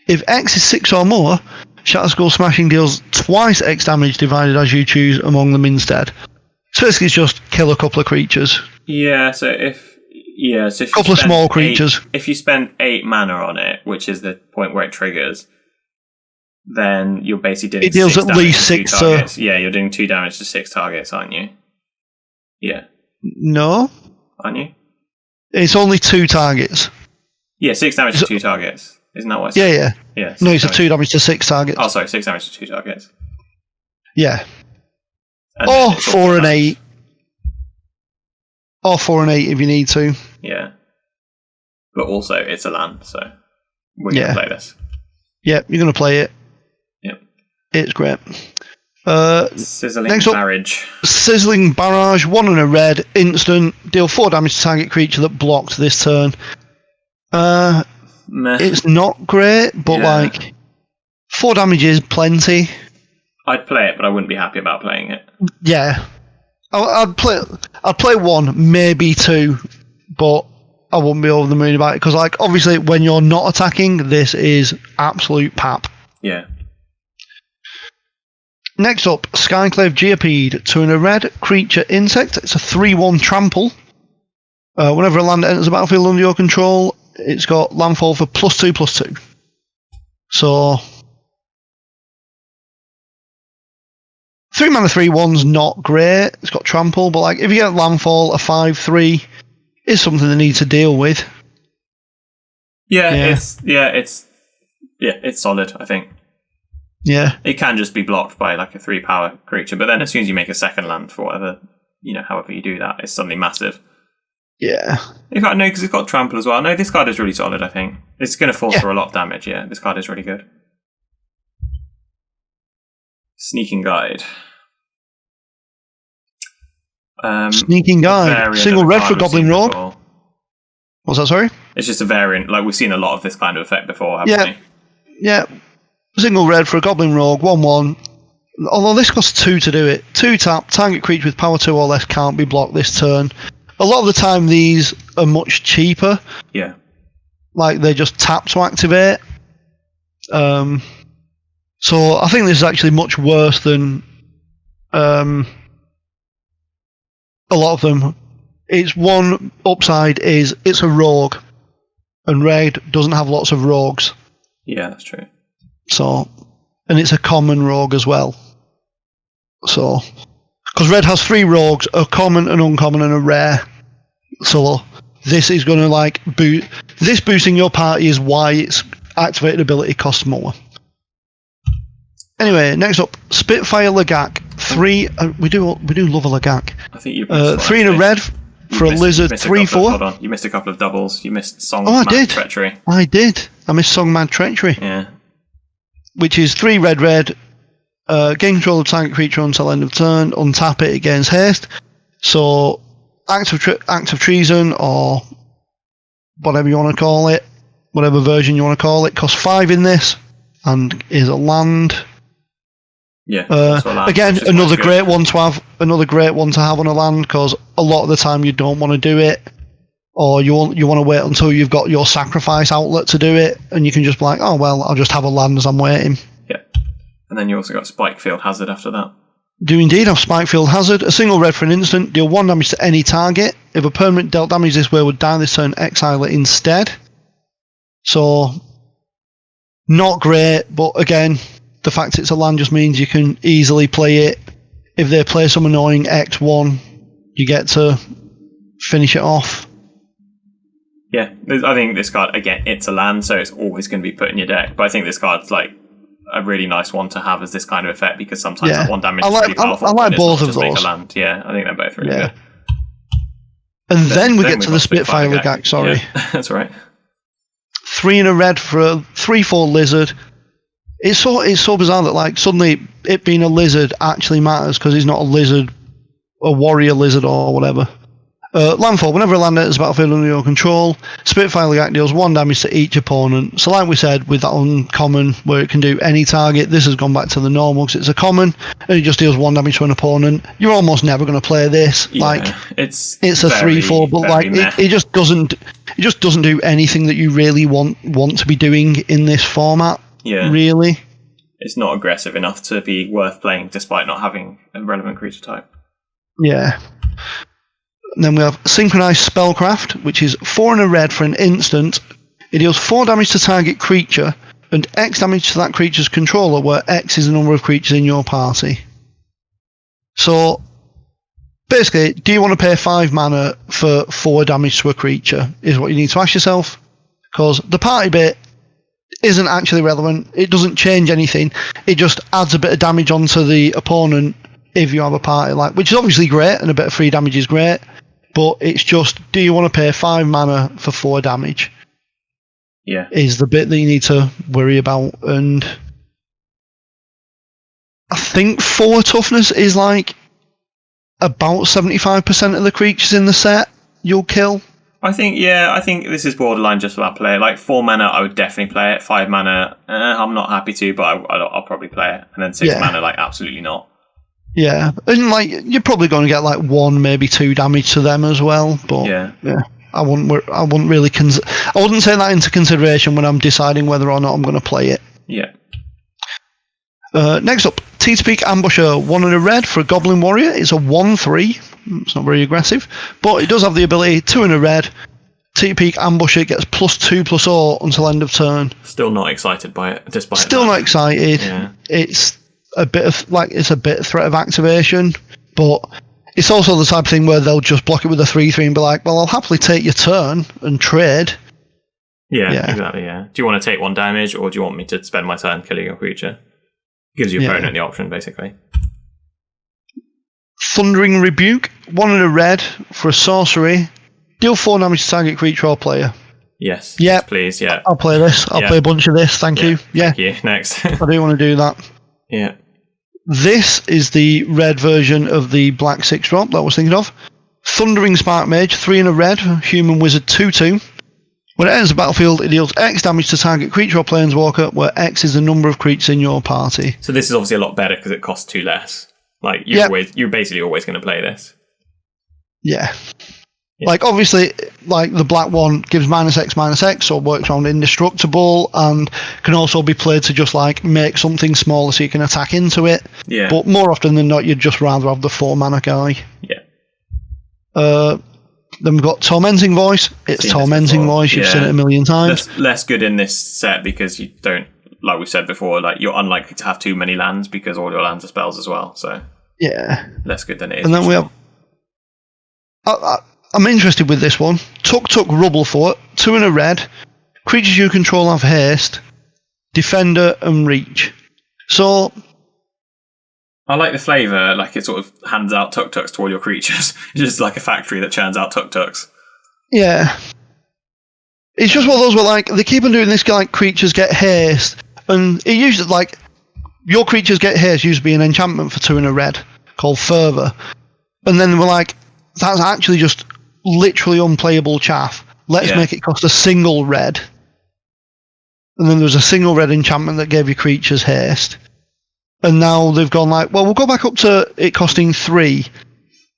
If X is 6 or more, Shatterskull Smashing deals twice X damage divided as you choose among them instead. So basically it's just kill a couple of creatures. Yeah, so if a couple of small creatures. If you spend 8 mana on it, which is the point where it triggers, then you're basically doing it deals at least 6 targets. Yeah, you're doing 2 damage to 6 targets, aren't you? Yeah. No. Aren't you? It's only 2 targets. Yeah, 6 damage to 2 targets. Isn't that what I said? Yeah. No, it's a 2 damage to 6 targets. Oh, sorry, 6 damage to 2 targets. Yeah. Or 4 and 8. Or 4 and 8 if you need to. Yeah. But also, it's a land, so we're going to play this. Yep, you're going to play it. Yep. It's great. Sizzling Barrage. Sizzling Barrage, 1 and a red, instant, deal 4 damage to target creature that blocked this turn. It's not great, but 4 damage is plenty. I'd play it, but I wouldn't be happy about playing it. Yeah. I'd play 1, maybe 2, but I wouldn't be over the moon about it, because obviously when you're not attacking, this is absolute pap. Yeah. Next up, Skyclave Geopede. 2 and a red, creature insect. It's a 3/1 trample. Whenever a land enters the battlefield under your control, it's got landfall for +2/+2. So 3 mana 3/1's not great. It's got trample, but like if you get landfall, a 5/3 is something they need to deal with. It's solid, I think. Yeah. It can just be blocked by like a 3-power creature, but then as soon as you make a second land for whatever, however you do that, it's suddenly massive. Yeah. In fact, no, because it's got trample as well. No, this card is really solid, I think. It's going to force for a lot of damage, yeah. This card is really good. Sneaking Guide. Sneaking Guide. Single red for Goblin Rogue. Before. What's that, sorry? It's just a variant. Like, we've seen a lot of this kind of effect before, haven't we? Yeah. Single red for a Goblin Rogue, 1/1. Although this costs 2 to do it. 2 tap, target creature with power 2 or less can't be blocked this turn. A lot of the time these are much cheaper. Yeah. Like they just tap to activate. So I think this is actually much worse than a lot of them. Its one upside is it's a rogue, and red doesn't have lots of rogues. Yeah, that's true. So, and it's a common rogue as well. So, because red has 3 rogues, a common, an uncommon, and a rare. So this is going to like boost. This boosting your party is why its activated ability costs more. Anyway, next up, Spitfire Lagak. 3. We do love a Lagak. I think you. 3 and a red for a lizard. 3/4. Hold on, you missed a couple of doubles. You missed Song Mad Treachery. I did. I missed Song Mad Treachery. Yeah. Which is 3 red. Gain control of target creature until end of turn. Untap it, it gains haste. So act of treason or whatever you want to call it, whatever version you want to call it, costs 5 in this and is a land. Yeah. Again, another great one to have. Another great one to have on a land because a lot of the time you don't want to do it, or you want to wait until you've got your sacrifice outlet to do it, and you can just be like, oh well, I'll just have a land as I'm waiting. Yeah. And then you also got Spikefield Hazard after that. Do indeed have Spikefield Hazard. A single red for an instant, deal 1 damage to any target. If a permanent dealt damage this way would die this turn, exile it instead. So, not great, but again, the fact it's a land just means you can easily play it. If they play some annoying X1, you get to finish it off. Yeah, I think this card, again, it's a land, so it's always going to be put in your deck. But I think this card's like a really nice one to have as this kind of effect because sometimes that 1 damage is really powerful. I like both of those. Make a land. Yeah, I think they're both really good. And then we get to the Spitfire Lagak, sorry. Yeah, that's right. 3 and a red for a 3/4 lizard. It's so bizarre that like suddenly it being a lizard actually matters because he's not a lizard, a warrior lizard or whatever. Landfall. Whenever a land enters the battlefield under your control, Spitfire Lagak deals 1 damage to each opponent. So like we said, with that uncommon where it can do any target, this has gone back to the normal because it's a common and it just deals 1 damage to an opponent. You're almost never going to play this. Yeah, like it's a 3/4, but like it just doesn't do anything that you really want to be doing in this format. Yeah, really. It's not aggressive enough to be worth playing, despite not having a relevant creature type. Yeah. And then we have Synchronized Spellcraft, which is 4 and a red for an instant. It deals 4 damage to target creature and X damage to that creature's controller, where X is the number of creatures in your party. So, basically, do you want to pay 5 mana for 4 damage to a creature, is what you need to ask yourself. Because the party bit isn't actually relevant. It doesn't change anything. It just adds a bit of damage onto the opponent if you have a party, which is obviously great, and a bit of free damage is great. But it's just, do you want to pay 5 mana for 4 damage? Yeah. Is the bit that you need to worry about. And I think 4 toughness is like about 75% of the creatures in the set you'll kill. I think this is borderline just about play. Like 4 mana, I would definitely play it. 5 mana, I'm not happy to, but I'll probably play it. And then 6 mana, absolutely not. Yeah, and you're probably going to get 1, maybe 2 damage to them as well. But yeah, I wouldn't really I wouldn't take that into consideration when I'm deciding whether or not I'm going to play it. Yeah. Next up, Teeter-Peak Ambusher, 1 and a red for a Goblin Warrior. It's a 1/3. It's not very aggressive, but it does have the ability 2 and a red. Teeter-Peak Ambusher gets +2/+0 until end of turn. Still not excited by it, despite Still not excited. Yeah. It's a bit of threat of activation, but it's also the type of thing where they'll just block it with a 3/3 and be like, well, I'll happily take your turn and trade. Yeah, exactly, yeah. Do you want to take 1 damage, or do you want me to spend my turn killing your creature? Gives your opponent the option, basically. Thundering Rebuke, 1 and a red for a sorcery. Deal 4 damage to target creature or player. Yes. Yeah. Please, yeah. I'll play this. I'll play a bunch of this, thank you. Yeah. Thank you. Next. I do want to do that. Yeah. This is the red version of the black 6-drop that I was thinking of. Thundering Spark Mage, 3 and a red, Human Wizard 2/2. When it enters the battlefield, it deals X damage to target creature or planeswalker, where X is the number of creatures in your party. So this is obviously a lot better because it costs 2 less. Like, you're basically always going to play this. Yeah. Like, obviously, like the black one gives -X/-X, so it works around indestructible, and can also be played to just, like, make something smaller so you can attack into it. Yeah. But more often than not, you'd just rather have the 4-mana guy. Yeah. Then we've got Tormenting Voice. It's Tormenting Voice. You've seen it a million times. That's less good in this set because you don't, like we said before, like you're unlikely to have too many lands because all your lands are spells as well. So less good than it is. And then we have. I'm interested with this one. Tuk Rubblefoot, 2 and a red. Creatures you control have haste, Defender, and Reach. So. I like the flavour, like it sort of hands out tuk-tuks to all your creatures. It's just like a factory that churns out tuk-tuks. Yeah. It's just one of those where, like, they keep on doing this, like, creatures get haste, and it usually, like, your creatures get haste used to be an enchantment for 2 and a red, called Fervor. And then we're like, that's actually just literally unplayable chaff. Let's make it cost a single red. And then there was a single red enchantment that gave your creatures haste. And now they've gone like, well, we'll go back up to it costing 3,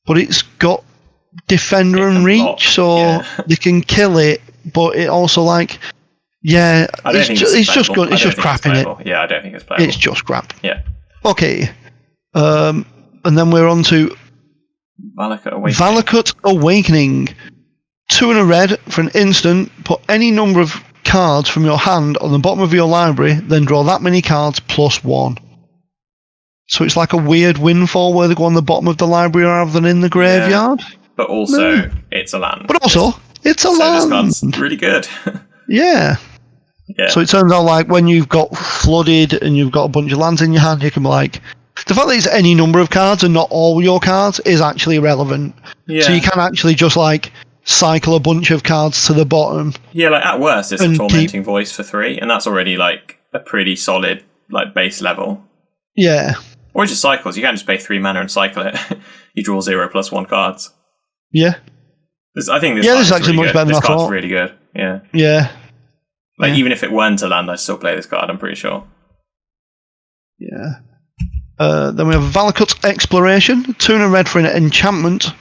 but it's got Defender and Reach, so they can kill it, but it also like, it's just good. It's just crap in it. Yeah, I don't think it's playable. It's just crap. Yeah. Okay. And then we're on to Valakut Awakening. 2 and a red for an instant. Put any number of cards from your hand on the bottom of your library, then draw that many cards +1. So it's like a weird windfall where they go on the bottom of the library rather than in the graveyard. But also, it's a land. But also, it's a land. This card's really good. Yeah. So it turns out, like, when you've got flooded and you've got a bunch of lands in your hand, you can be like, the fact that it's any number of cards and not all your cards is actually irrelevant. Yeah. So you can actually just, like, cycle a bunch of cards to the bottom. Yeah, like, at worst, it's a Tormenting Voice for 3, and that's already, like, a pretty solid, like, base level. Yeah. Or just cycles. You can't just pay 3 mana and cycle it. You draw 0+1 cards. Yeah. I think this is actually much better than I thought. This card's really good. Yeah. Yeah. Like, even if it weren't a land, I'd still play this card, I'm pretty sure. Yeah. Then we have Valakut Exploration. 2 and a red for an enchantment.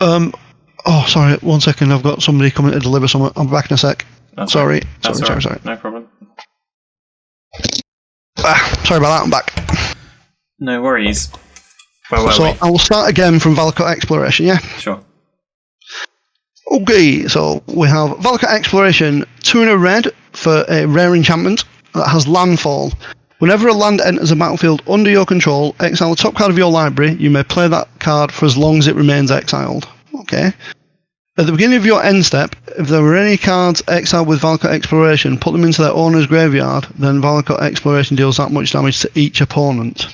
Sorry, 1 second. I've got somebody coming to deliver something. I'll be back in a sec. Sorry. No problem. Sorry about that, I'm back. No worries. I will start again from Valakut Exploration, yeah? Sure. Okay, so we have Valakut Exploration, 2 and a red for a rare enchantment that has landfall. Whenever a land enters a battlefield under your control, exile the top card of your library. You may play that card for as long as it remains exiled. Okay. At the beginning of your end step, if there were any cards exiled with Valakut Exploration, put them into their owner's graveyard, then Valakut Exploration deals that much damage to each opponent.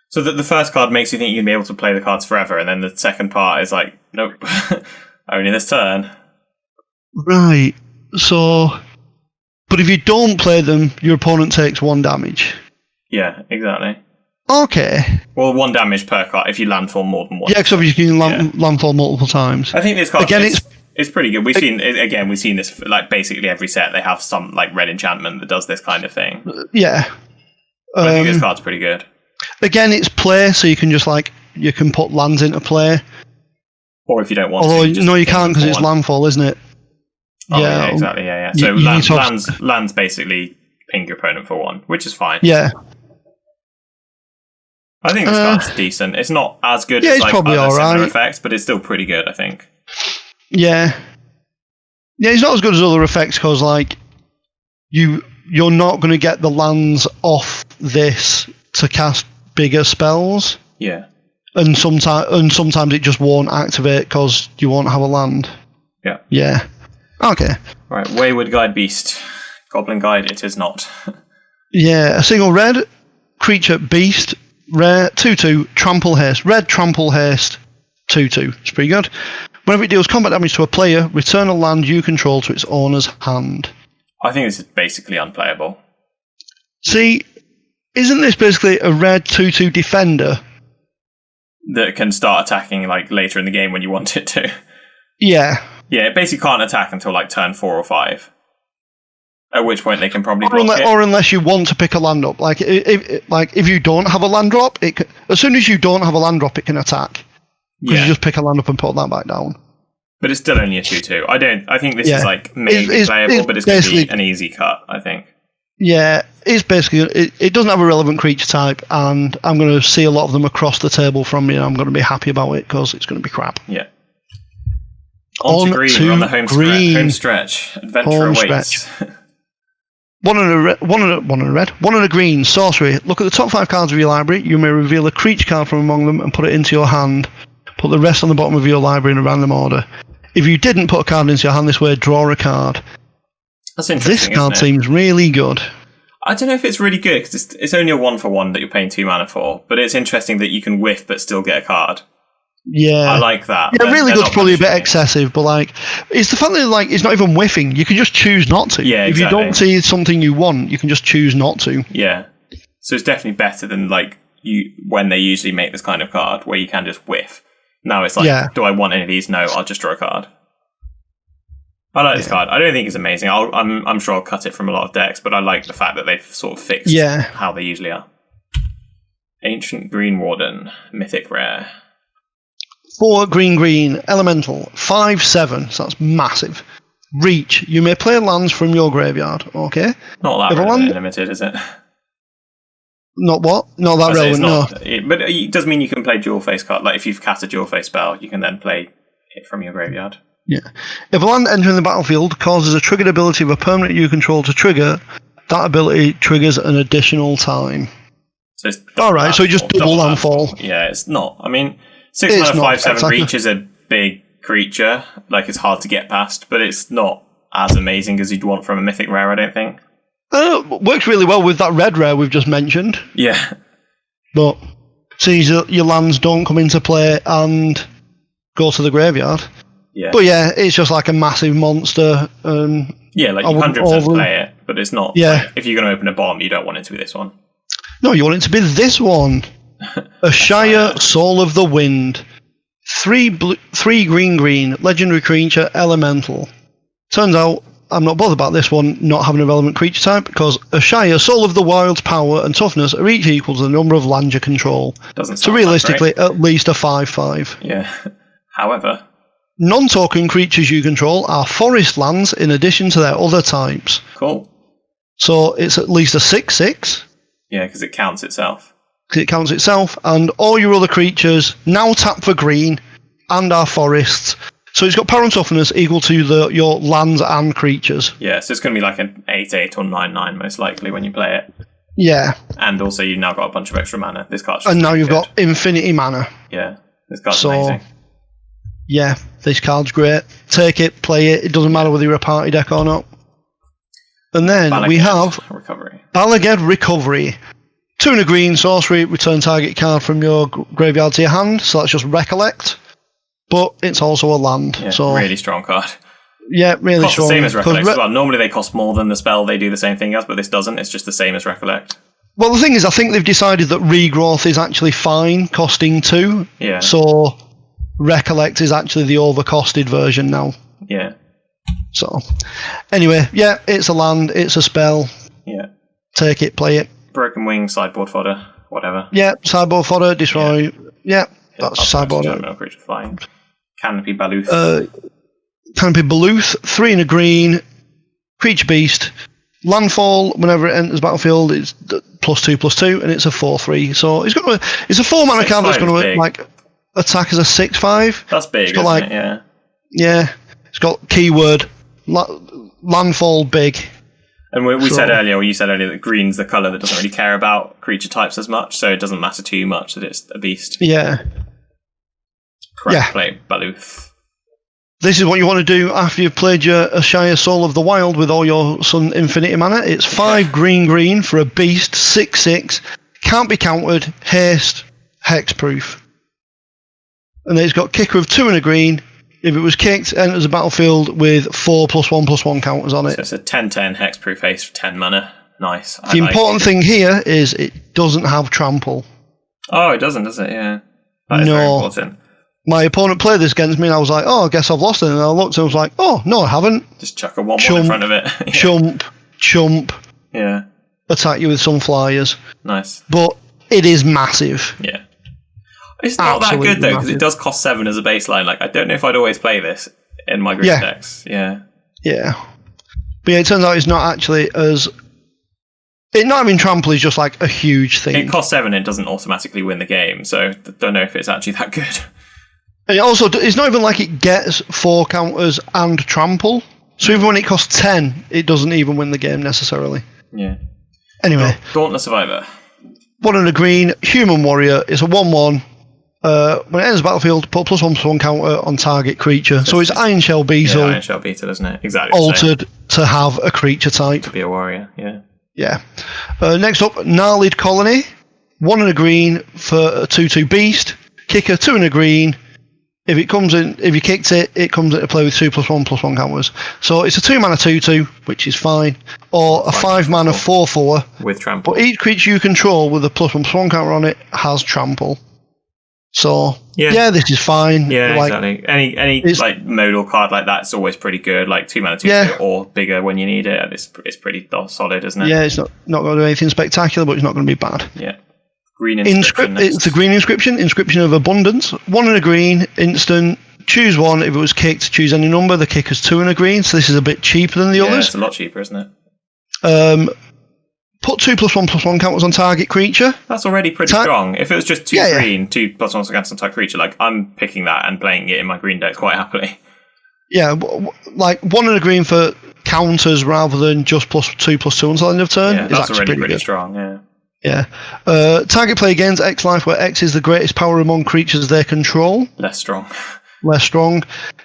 So the first card makes you think you can be able to play the cards forever, and then the second part is like, nope, only this turn. Right, so... But if you don't play them, your opponent takes 1 damage. Yeah, exactly. Okay. Well, 1 damage per card if you landfall more than 1. Yeah, because obviously you can landfall multiple times. I think this card it's pretty good. We've seen this like basically every set. They have some like red enchantment that does this kind of thing. Yeah. I think this card's pretty good. Again, it's play, so you can just like you can put lands into play. Or if you don't want to. Although no, you can't because it's landfall, isn't it? Oh, yeah, exactly. Yeah. So lands basically ping your opponent for 1, which is fine. Yeah. I think this card's decent. It's not as good as like probably other similar right. effects, but it's still pretty good, I think. Yeah. Yeah, it's not as good as other effects because, like, you're not going to get the lands off this to cast bigger spells. Yeah. And sometimes it just won't activate because you won't have a land. Yeah. Yeah. Okay. Right, Wayward Guide Beast. Goblin Guide, it is not. Yeah, a single red creature beast, rare, 2/2, trample haste. Red trample haste, 2/2. It's pretty good. Whenever it deals combat damage to a player, return a land you control to its owner's hand. I think this is basically unplayable. See, isn't this basically a red 2/2 defender? That can start attacking like later in the game when you want it to. Yeah. Yeah, it basically can't attack until like turn 4 or 5. At which point they can probably block it. Or unless you want to pick a land up. Like if you don't have a land drop, as soon as you don't have a land drop, it can attack. Because you just pick a land up and put that back down. But it's still only a 2/2. I think this is like maybe playable, but it's going to be an easy cut, I think. Yeah, it's basically it doesn't have a relevant creature type, and I'm going to see a lot of them across the table from me, and I'm going to be happy about it because it's going to be crap. Yeah. On to green, we're on the home stretch. Adventure awaits. One in a red, one in a green, sorcery. Look at the top 5 cards of your library. You may reveal a creature card from among them and put it into your hand. Put the rest on the bottom of your library in a random order. If you didn't put a card into your hand this way, draw a card. That's interesting. This card seems really good. I don't know if it's really good because it's only a 1/1 that you're paying 2 mana for, but it's interesting that you can whiff but still get a card. Yeah, I like that. Yeah, really good's probably a bit excessive, but like, it's the fact that like it's not even whiffing. You can just choose not to. Yeah, exactly. If you don't see something you want, you can just choose not to. Yeah, so it's definitely better than like when they usually make this kind of card where you can just whiff. Now it's like, do I want any of these? No, I'll just draw a card. I like this card. I don't think it's amazing. I'm sure I'll cut it from a lot of decks, but I like the fact that they've sort of fixed how they usually are. Ancient Green Warden, Mythic Rare. 4 green, elemental, 5/7, so that's massive. Reach, you may play lands from your graveyard, okay? Not that relevant limited, is it? Not what? Not that relevant, no. But it does mean you can play dual face card. Like if you've cast a dual face spell, you can then play it from your graveyard. Yeah. If a land entering the battlefield causes a triggered ability of a permanent you control to trigger, that ability triggers an additional time. So it's alright, so just double landfall. Yeah, it's not. I mean, 6 mana 5/7 reach is a big creature. Like it's hard to get past, but it's not as amazing as you'd want from a mythic rare, I don't think. Works really well with that red rare we've just mentioned. Yeah. But since your lands don't come into play and go to the graveyard. Yeah. But yeah, it's just like a massive monster. Yeah, like you 100% play it, but it's not. Yeah. Like, if you're going to open a bomb, you don't want it to be this one. No, you want it to be this one. A Shire Soul of the Wind. 3 green, legendary creature, elemental. Turns out I'm not bothered about this one not having a relevant creature type because a Shire, Soul of the Wild's power and toughness are each equal to the number of lands you control. So realistically, at least a 5/5. Yeah. However, non-token creatures you control are forest lands in addition to their other types. Cool. So it's at least a 6/6. Yeah, because it counts itself. It counts itself, and all your other creatures now tap for green and are forests. So it's got power and toughness equal to your lands and creatures. Yeah, so it's going to be like an 8/8 or 9/9 most likely when you play it. Yeah. And also you've now got a bunch of extra mana. This card's and now you've got infinity mana. Yeah, this card's amazing. Yeah, this card's great. Take it, play it. It doesn't matter whether you're a party deck or not. And then we have Balaged Recovery. 2 and a green, sorcery, return target card from your graveyard to your hand. So that's just Recollect. But it's also a land. Yeah, so really strong card. Yeah, really strong. The same as Recollect as well. Normally they cost more than the spell they do the same thing as, but this doesn't. It's just the same as Recollect. Well, the thing is, I think they've decided that Regrowth is actually fine, costing 2. Yeah. So Recollect is actually the overcosted version now. Yeah. So, anyway, yeah, it's a land, it's a spell. Yeah. Take it, play it. Broken Wing, sideboard fodder, whatever. Yeah, sideboard fodder, destroy. Yeah, that's sideboard. Terminal creature flying. Canopy Baluth. Canopy Baluth, 3 and a green, creature beast. Landfall, whenever it enters battlefield, it's +2/+2, and it's a 4/3. So it's a 4-mana card that's going to like attack as a 6/5. That's big, isn't it? Yeah. Yeah. It's got keyword landfall big. And we said earlier, or you said earlier, that green's the colour that doesn't really care about creature types as much, so it doesn't matter too much that it's a beast. Yeah. Correct play, Baloof. This is what you want to do after you've played your Ashaya Soul of the Wild with all your Sun Infinity mana. It's 5 green for a beast, 6/6, can't be countered, haste, hexproof. And then it's got kicker of 2 and a green. If it was kicked, enters the battlefield with 4+1/+1 counters on it. So it's a 10/10 hexproof haste for 10 mana. Nice. The important thing here is it doesn't have trample. Oh, it doesn't, does it? Yeah. That is very important. My opponent played this against me and I was like, oh, I guess I've lost it. And I looked and I was like, oh, no, I haven't. Just chuck a 1/1 in front of it. Chump. Yeah. Attack you with some flyers. Nice. But it is massive. Yeah. It's not absolutely that good, though, because it does cost 7 as a baseline. Like, I don't know if I'd always play this in my green decks. Yeah. Yeah. But yeah, it turns out it's not actually as... It not having trample is just like a huge thing. It costs 7 and it doesn't automatically win the game, so I don't know if it's actually that good. And it also, it's not even like it gets 4 counters and trample. So even when it costs 10, it doesn't even win the game necessarily. Yeah. Anyway. Dauntless Survivor. 1 and a green, human warrior. It's a 1/1. When it enters the battlefield, put +1/+1 counter on target creature. So it's Iron Shell Beetle. Yeah, Iron Shell Beetle, isn't it? Exactly. Altered to have a creature type. To be a warrior, yeah. Yeah. Next up, Gnarled Colony. 1 and a green for a 2/2 beast. Kicker, 2 and a green. If you kicked it, it comes into play with 2+1/+1 counters. So it's a 2-mana 2/2, which is fine, or a 5-mana 4/4 with trample. But each creature you control with a +1/+1 counter on it has trample. So this is fine. Yeah, exactly. Any like modal card like that's always pretty good. Like 2-mana 2/2 or bigger when you need it. It's pretty solid, isn't it? Yeah, it's not going to do anything spectacular, but it's not going to be bad. Yeah. Green inscription. It's a green inscription of abundance. 1 and a green, instant. Choose one. If it was kicked, choose any number. The kicker's 2 and a green, so this is a bit cheaper than the others. It's a lot cheaper, isn't it? Put 2+1/+1 counters on target creature. That's already pretty strong. If it was just 2 green, 2+1 counters on target creature, like I'm picking that and playing it in my green decks quite happily. Yeah, like 1 and a green for counters rather than just +2/+2 until end of turn. Yeah, that's already pretty strong. Yeah. Yeah. Target player gains X life, where X is the greatest power among creatures they control. Less strong.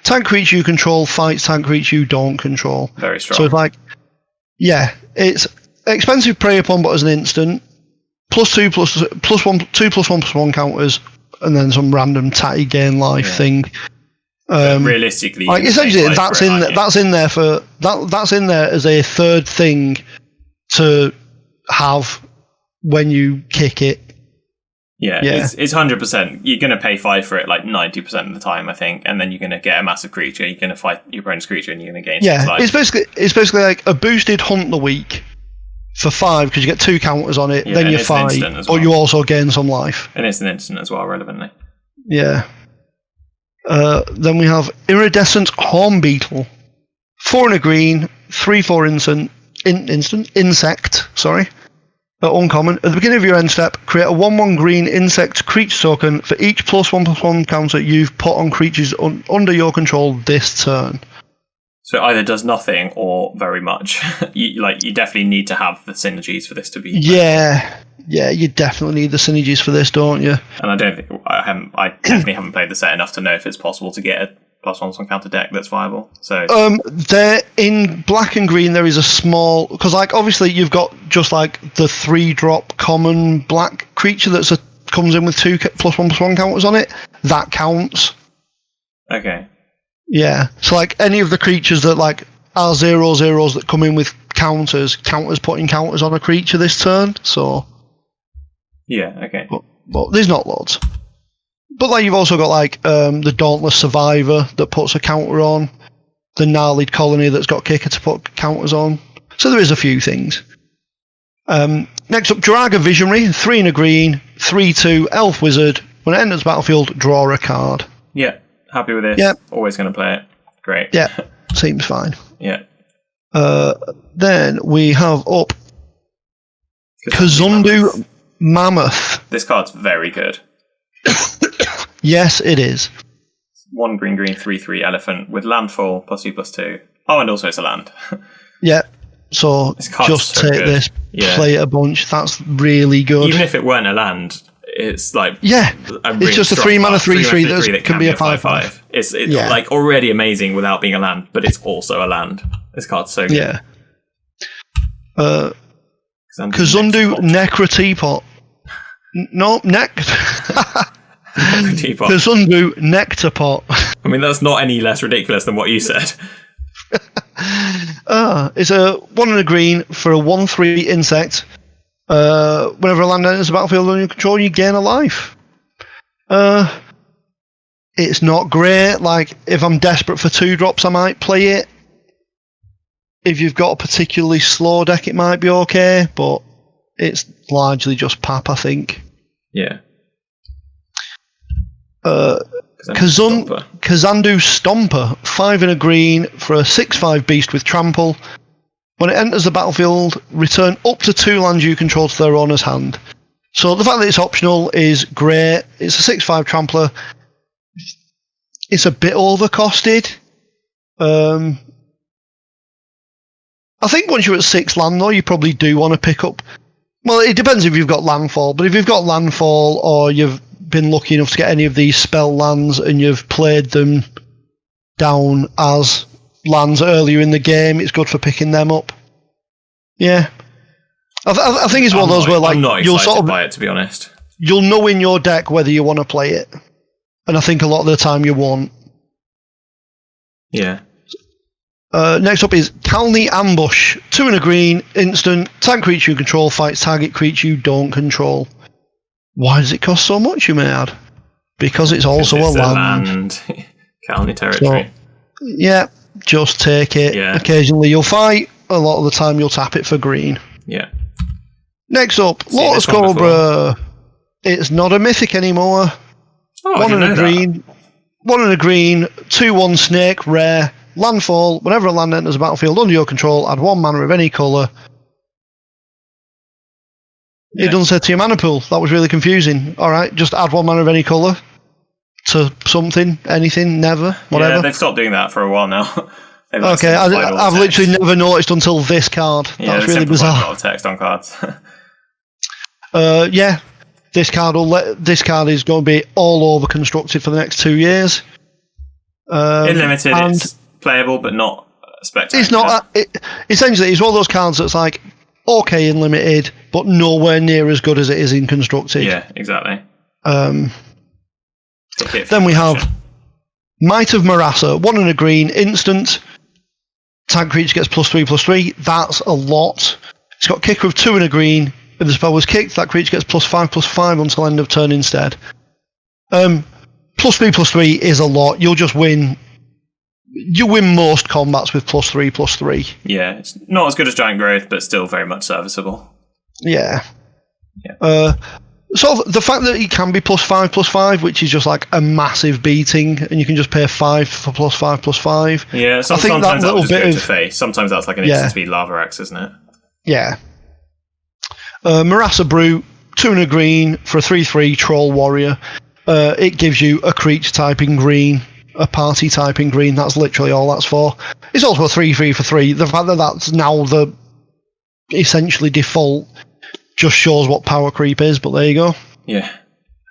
Tank creature you control fights tank creature you don't control. Very strong. So it's like, it's expensive prey upon, but as an instant. +2/+1 counters, and then some random tatty gain life thing. Realistically, like essentially that's in there as a third thing to have when you kick it. Yeah. It's 100%. You're going to pay 5 for it like 90% of the time, I think, and then you're going to get a massive creature. You're going to fight your opponent's creature, and you're going to gain 6 life. It's basically like a boosted Hunt the Week for 5 because you get 2 counters on it. Then you fight, but you also gain some life. And it's an instant as well, relevantly. Yeah. Then we have Iridescent Horn Beetle. 4 and a green, 3/4 insect. Sorry. Uncommon. At the beginning of your end step, create a 1/1 green insect creature token for each +1/+1 counter you've put on creatures under your control this turn. So it either does nothing or very much. you definitely need to have the synergies for this to be. Yeah, you definitely need the synergies for this, don't you? And I definitely haven't played the set enough to know if it's possible to get a +1 counter deck that's viable. So there in black and green there is a small, because like obviously you've got just like the 3-drop common black creature that comes in with 2 +1/+1 counters on it. That counts. Okay. Yeah. So like any of the creatures that like are 0/0s that come in with counters putting counters on a creature this turn. So. Yeah. Okay. But there's not loads. But like you've also got like the Dauntless Survivor that puts a counter on, the Gnarled Colony that's got kicker to put counters on. So there is a few things. Next up, Draga Visionary, 3 and a green, 3/2 Elf Wizard. When it enters the battlefield, draw a card. Yeah, happy with this. Yep. Always going to play it. Great. Yeah, seems fine. Yeah. Then we have up Kazundu Mammoth. This card's very good. Yes, it is. 1 green 3/3 elephant with landfall +2/+2. Oh, and also it's a land. Yeah. So just so take good. this, play it a bunch. That's really good. Even if it weren't a land, it's like it's just a 3-mana 3/3 that can be a 5/5. It's like already amazing without being a land, but it's also a land. This card's so good. Yeah. Kazundu Necra Teapot. No, Teapot. Kazundu Nectar Pot. I mean, that's not any less ridiculous than what you said. It's a 1 and a green for a 1/3 insect. Whenever a land enters the battlefield under your control, you gain a life. It's not great. Like, if I'm desperate for 2-drops, I might play it. If you've got a particularly slow deck, it might be okay, but it's largely just pap, I think. Yeah. Kazandu Stomper, 5 and a green for a 6/5 beast with trample. When it enters the battlefield, return up to 2 lands you control to their owner's hand. So the fact that it's optional is great. It's a 6/5 trampler. It's a bit overcosted. I think once you're at 6 land, though, you probably do want to pick up. Well, it depends if you've got landfall, but if you've got landfall or you've been lucky enough to get any of these spell lands and you've played them down as lands earlier in the game, it's good for picking them up. Yeah. I think it's one of those where, like, I'm not excited by it, to be honest. You'll know in your deck whether you want to play it. And I think a lot of the time you won't. Yeah. Next up is Kalni Ambush. 2 and a green, instant, tag creature you control, fights target creature you don't control. Why does it cost so much, you may add? Because it's also a land. Kalni territory. So, yeah, just take it. Yeah. Occasionally you'll fight, a lot of the time you'll tap it for green. Yeah. Next up, Lotus Cobra. It's not a mythic anymore. Oh, 1 and a green. 1 and a green, 2/1 snake, rare. Landfall, whenever a land enters the battlefield under your control, add 1 mana of any colour. Yeah. It doesn't say to your mana pool. That was really confusing. Alright, just add 1 mana of any colour to something, anything, never, whatever. Yeah, they've stopped doing that for a while now. Okay, I've literally never noticed until this card. Yeah, that's really bizarre. A lot of text on cards. Yeah, this card is going to be all over constructed for the next 2 years. In limited, it's playable, but not spectacular. It's not. Essentially, it's one of those cards that's like okay in limited, but nowhere near as good as it is in constructed. Yeah, exactly. Then we have Might of Marasa, 1 and a green, instant. Tag creature gets +3/+3. That's a lot. It's got kicker of 2 and a green. If the spell was kicked, that creature gets +5/+5 until end of turn instead. +3/+3 is a lot. You'll just win. You win most combats with +3/+3. Yeah, it's not as good as Giant Growth, but still very much serviceable. Yeah. So the fact that it can be +5/+5, which is just like a massive beating, and you can just pay 5 for +5/+5. Yeah, sometimes that will just go to face. Sometimes that's like an instant speed Lava Axe, isn't it? Yeah. Marasa Brute, 2 and a green for a 3/3 Troll Warrior. It gives you a creature type in green, a party type in green. That's literally all that's for. It's also a 3/3 for 3. The fact that that's now the essentially default just shows what power creep is, but there you go. Yeah.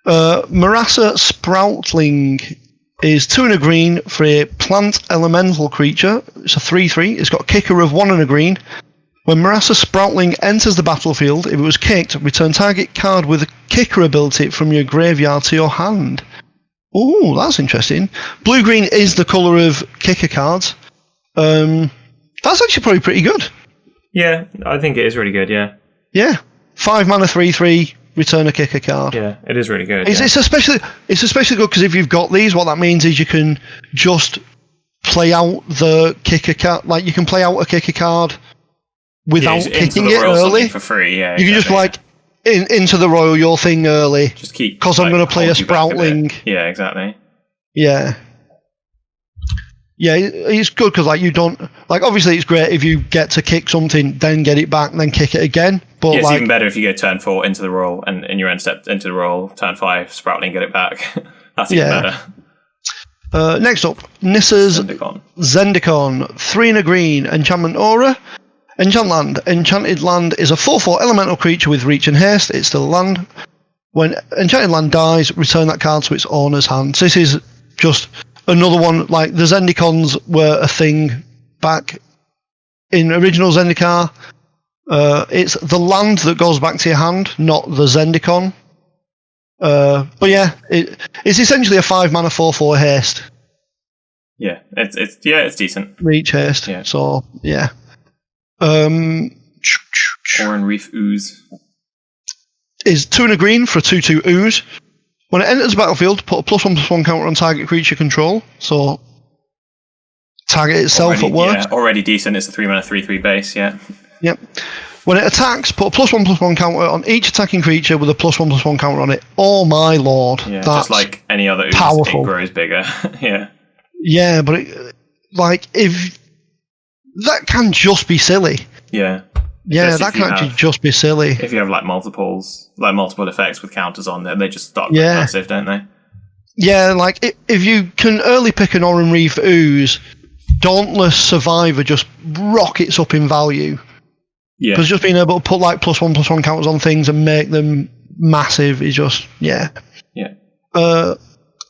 Marasa Sproutling is 2 and a green for a plant elemental creature. It's a 3/3. It's got a kicker of 1 and a green. When Marasa Sproutling enters the battlefield, if it was kicked, return target card with a kicker ability from your graveyard to your hand. Ooh, that's interesting. Blue-green is the colour of kicker cards. That's actually probably pretty good. Yeah, I think it is really good, yeah. Yeah. 5 mana 3/3, return a kicker card. Yeah, it is really good. It's especially good because if you've got these, what that means is you can just play out the kicker card. Like, you can play out a kicker card without kicking it early. For free, yeah. You can just like into the Royal your thing early. Just keep because I'm going to play a Sproutling. Yeah, exactly. Yeah. Yeah, it's good because like you don't like. Obviously, it's great if you get to kick something, then get it back, then kick it again. But it's even better if you go turn 4 into the roll and in your end step into the roll, turn 5, Sproutling, get it back. That's even better. Next up, Nissa's Zendikar. 3 and a green, Enchantment Aura. Enchant Land. Enchanted Land is a 4/4 elemental creature with reach and haste. It's still a land. When Enchanted Land dies, return that card to its owner's hand. So this is just another one, like the Zendikons were a thing back in original Zendikar. It's the land that goes back to your hand, not the Zendikon. But yeah, it's essentially a 5-mana 4/4 haste. Yeah, it's decent. Reach haste. Yeah. So yeah. Oran Reef Ooze is 2 and a green for a 2/2 ooze. When it enters the battlefield, put a +1/+1 counter on target creature control. So target itself at worst. Yeah, already decent. It's a 3-mana 3/3 base. Yeah. Yep. When it attacks, put a +1/+1 counter on each attacking creature with a +1/+1 counter on it. Oh my lord! Yeah, that's just like any other ooze, powerful. It grows bigger. Yeah. Yeah, but if that can just be silly. Yeah. Yeah, that can actually just be silly. If you have multiple effects with counters on there, they just start going massive, don't they? Yeah, if you can early pick an Oran Reef Ooze, Dauntless Survivor just rockets up in value. Yeah. Because just being able to put +1/+1 counters on things and make them massive is just, yeah. Yeah.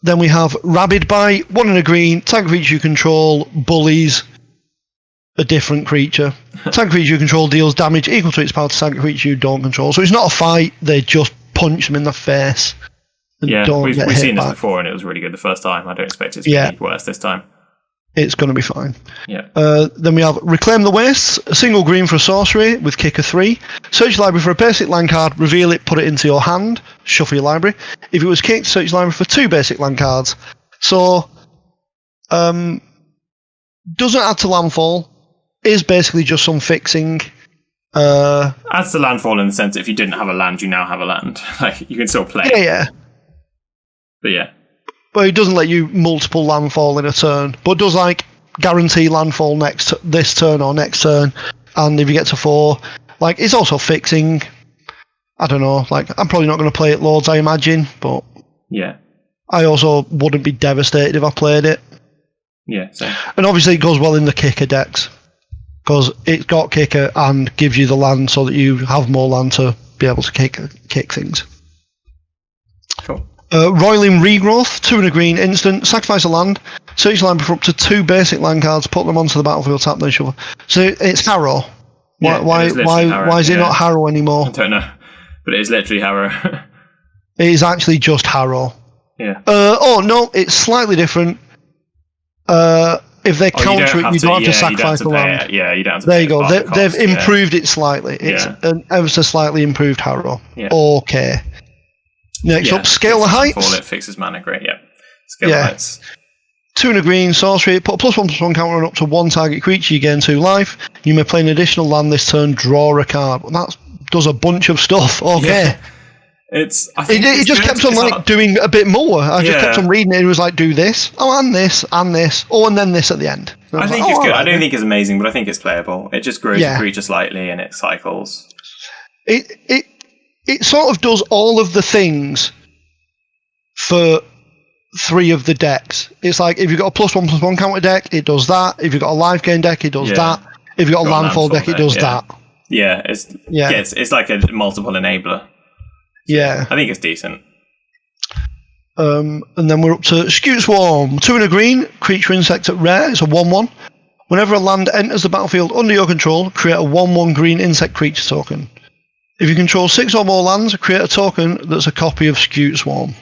Then we have Rabid Bite, 1 and a green, target creature you control, bullies a different creature. Target creature you control deals damage equal to its power to target creature you don't control. So it's not a fight, they just punch them in the face. And we've seen this before and it was really good the first time. I don't expect it to be worse this time. It's going to be fine. Yeah. Then we have Reclaim the Wastes, a single green for a sorcery with kicker 3. Search your library for a basic land card, reveal it, put it into your hand, shuffle your library. If it was kicked, search your library for 2 basic land cards. So, doesn't add to landfall, is basically just some fixing. Adds to landfall in the sense that if you didn't have a land, you now have a land. You can still play. Yeah. But yeah. But it doesn't let you multiple landfall in a turn, but does guarantee landfall this turn or next turn. And if you get to 4, it's also fixing. I don't know. I'm probably not going to play it loads, I imagine, but yeah, I also wouldn't be devastated if I played it. Yeah, same. And obviously it goes well in the kicker decks because it's got kicker and gives you the land so that you have more land to be able to kick things. Cool. Roiling Regrowth, 2 and a green, instant, sacrifice a land, search the library for up to 2 basic land cards, put them onto the battlefield, tap, then shuffle. So it's Harrow. Why is it not Harrow anymore? I don't know, but it is literally Harrow. It is actually just Harrow. Yeah. No, it's slightly different. If they counter it, you don't have to sacrifice the land. Yeah, you don't have to. There you go. They've improved it slightly. It's an ever so slightly improved Harrow. Yeah. Okay. Next up, Scale the Heights. It fixes mana, great, yeah. Scale the Heights. 2 and a green, sorcery, put a +1/+1 counter on up to 1 target creature, you gain 2 life. You may play an additional land this turn, draw a card. Well, that does a bunch of stuff, okay. Yeah. It just kept on doing a bit more. I just kept on reading it, it was do this, and this, and this, and then this at the the end. I think it's good. I don't think it's amazing, but I think it's playable. It just grows the creature slightly and it cycles. It sort of does all of the things for 3 of the decks. It's if you've got a +1/+1 counter deck, it does that. If you've got a life gain deck, it does that. If you've got a landfall deck, it does that. Yeah, it's like a multiple enabler. Yeah. I think it's decent. And then we're up to Scute Swarm. 2 and a green, creature insect at rare. It's a 1/1. Whenever a land enters the battlefield under your control, create a 1/1 green insect creature token. If you control 6 or more lands, create a token that's a copy of Scute Swarm.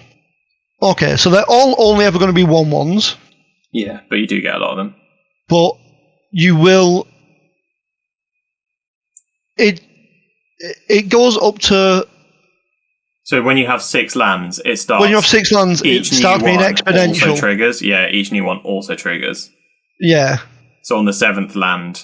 Okay, so they're all only ever going to be 1/1s. Yeah, but you do get a lot of them. But you will... It goes up to... So when you have 6 lands, it starts... When you have 6 lands, it starts being exponential. Also triggers. Yeah, each new one also triggers. Yeah. So on the 7th land,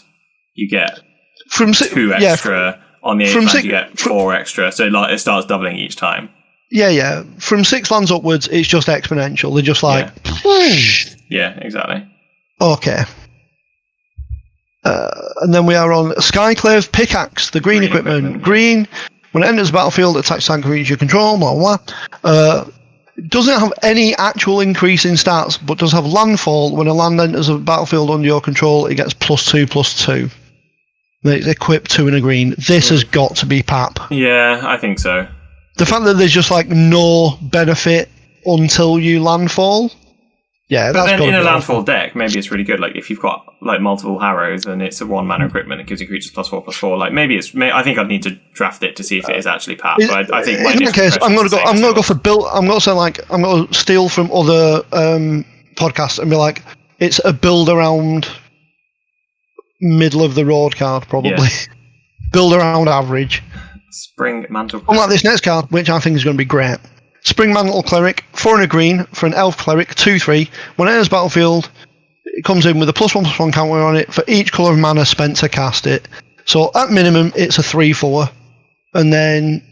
you get from 2 extra... On the 8th land, you get 4 extra, so it starts doubling each time. Yeah. From 6 lands upwards, it's just exponential. They're just Yeah, exactly. Okay. And then we are on Skyclave Pickaxe, the green equipment. Green, when it enters the battlefield, attacks target creature you control, blah, blah, blah. Doesn't have any actual increase in stats, but does have landfall. When a land enters a battlefield under your control, it gets +2/+2. It's equipped to in a green. This has got to be PAP. Yeah, I think so. The fact that there's just like no benefit until you landfall. Yeah, but then in a landfall deck, maybe it's really good. Like if you've got like multiple harrows and it's a 1-mana equipment, it gives you creatures +4/+4. Like maybe I think I'd need to draft it to see if it is actually PAP. But I think in that case, I'm going to go for build. I'm going to say like I'm going to steal from other podcasts and be like, it's a build around middle of the road card probably. Yeah. Build around average. Spring Mantle. Unlike this next card, which I think is going to be great. Spring Mantle Cleric, 4 and a green for an Elf Cleric, 2/3. When it enters battlefield, it comes in with a +1/+1 counter on it for each colour of mana spent to cast it. So at minimum, it's a 3/4, and then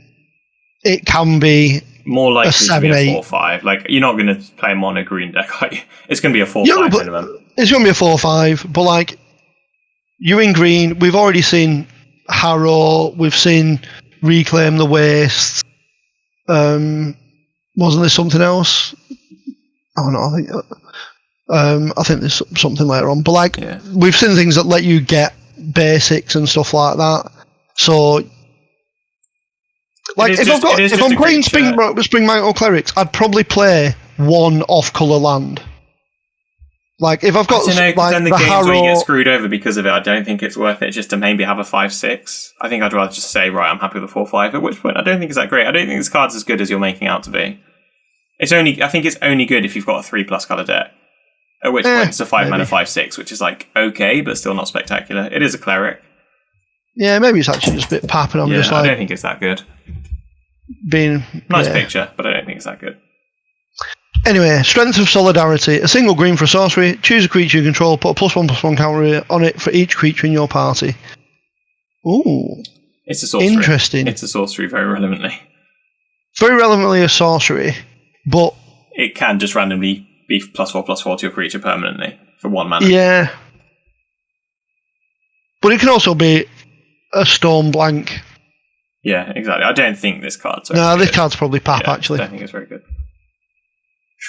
it can be more likely a 7/8. To be a 4/5. Like you're not going to play a mono green deck. Like it's going to be a 4/5 minimum. It's going to be a 4/5, but like you in green, we've already seen Harrow, we've seen Reclaim the Waste. Wasn't there something else? Oh no, I think there's something later on. But like, we've seen things that let you get basics and stuff like that. So, like, if I'm playing Spring Mantle Clerics, I'd probably play one off-color land. Like, if I've got like then the games Harrow, where you get screwed over because of it, I don't think it's worth it just to maybe have a 5/6. I think I'd rather just say, right, I'm happy with a 4/5. At which point, I don't think it's that great. I don't think this card's as good as you're making out to be. I think it's only good if you've got a 3+ colour deck. At which point, it's a 5-mana 5/6, which is like okay, but still not spectacular. It is a cleric. Yeah, maybe it's actually just a bit pap, and I'm just like, I don't think it's that good. Being nice picture, but I don't think it's that good. Anyway, Strength of Solidarity. A single green for a sorcery. Choose a creature you control. Put a +1/+1 counter on it for each creature in your party. Ooh. It's a sorcery. Interesting. It's a sorcery very relevantly. Very relevantly a sorcery, but... It can just randomly be +4/+4 to your creature permanently for 1 mana. Yeah. But it can also be a Storm Blank. Yeah, exactly. I don't think this card's this card's probably PAP, actually. I don't think it's very good.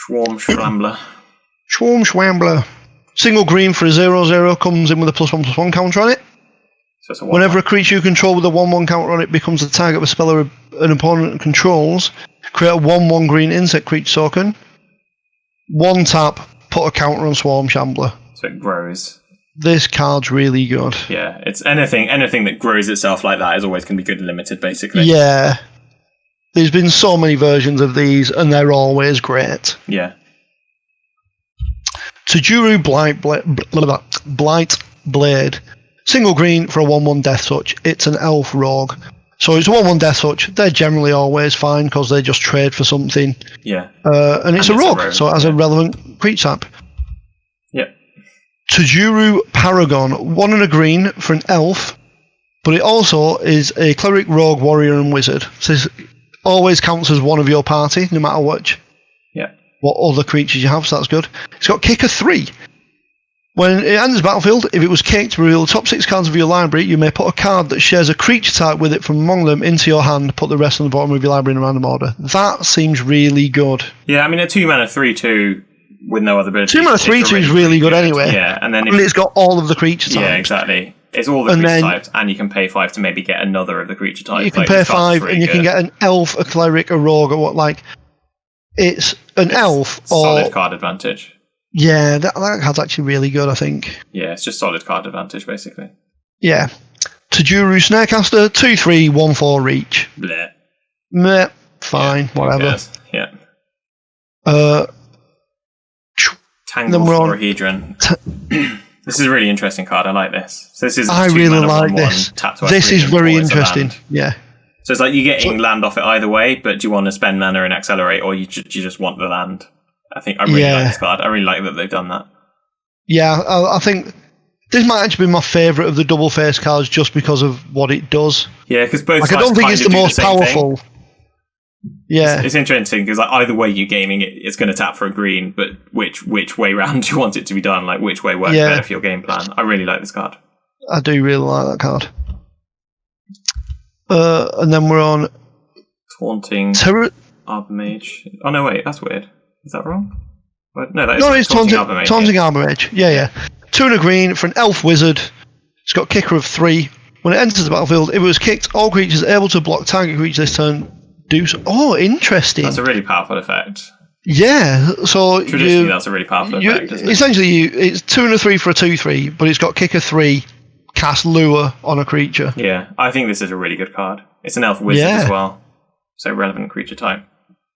Swarm Scrambler. Swarm Scrambler. Single green for a 0/0 comes in with a +1/+1 counter on it. So it's a whenever a creature you control with a 1/1 counter on it becomes the target of a spell or an opponent controls, create a 1/1 green insect creature token. 1 tap, put a counter on Swarm Shambler. So it grows. This card's really good. Yeah, it's anything that grows itself like that is always going to be good and limited, basically. Yeah. There's been so many versions of these, and they're always great. Yeah. Tajuru Blight Blade. Single green for a 1/1 Death Touch. It's an elf rogue. So it's a 1/1 Death Touch. They're generally always fine because they just trade for something. Yeah. And it's a rogue, so it has a relevant creature type. Yeah. Tajuru Paragon. 1 and a green for an elf, but it also is a cleric, rogue, warrior, and wizard. So it always counts as one of your party, no matter what other creatures you have, so that's good. It's got Kicker 3. When it enters the battlefield, if it was kicked, reveal the top 6 cards of your library. You may put a card that shares a creature type with it from among them into your hand, put the rest on the bottom of your library in a random order. That seems really good. Yeah, I mean, a 2-mana 3/2 with no other ability. 2-mana 3/2 is really good anyway. Yeah, and then it's got all of the creature types. Yeah, exactly. It's all the creature types, and you can pay 5 to maybe get another of the creature types. You can pay 5, and you can get an elf, a cleric, a rogue, or what, like... It's elf or... Solid card advantage. Yeah, that card's actually really good, I think. Yeah, it's just solid card advantage, basically. Yeah. Tajuru Snarecaster, 2/3, 1/4 reach. Bleh. Meh, fine, whatever. Yeah. Tangle Florahedron. This is a really interesting card. I like this. So this is I really like this. This is very interesting. Yeah. So it's like you're getting land off it either way, but do you want to spend mana and accelerate, or you just want the land? I really like this card. I really like that they've done that. Yeah, I think this might actually be my favourite of the double face cards just because of what it does. Yeah, because both. I don't think it's the most powerful. Yeah, it's interesting because like either way you're gaming it, it's going to tap for a green, but which way round do you want it to be done? Like which way works better for your game plan? I really like this card. I do really like that card. And then we're on Taunting Arbor Mage. Oh no, wait, that's weird. Is that wrong? No, that is it's Taunting Arbor Mage. Taunting Arbor Mage. Yeah. 2 and a green for an elf wizard. It's got kicker of 3. When it enters the battlefield, if it was kicked, all creatures able to block target creature this turn do so. Oh, interesting. That's a really powerful effect. Yeah, so traditionally that's a really powerful effect, isn't it? Essentially, it's 2 and a 3 for a 2/3, but it's got kicker 3, cast lure on a creature. Yeah, I think this is a really good card. It's an elf wizard as well, so relevant creature type.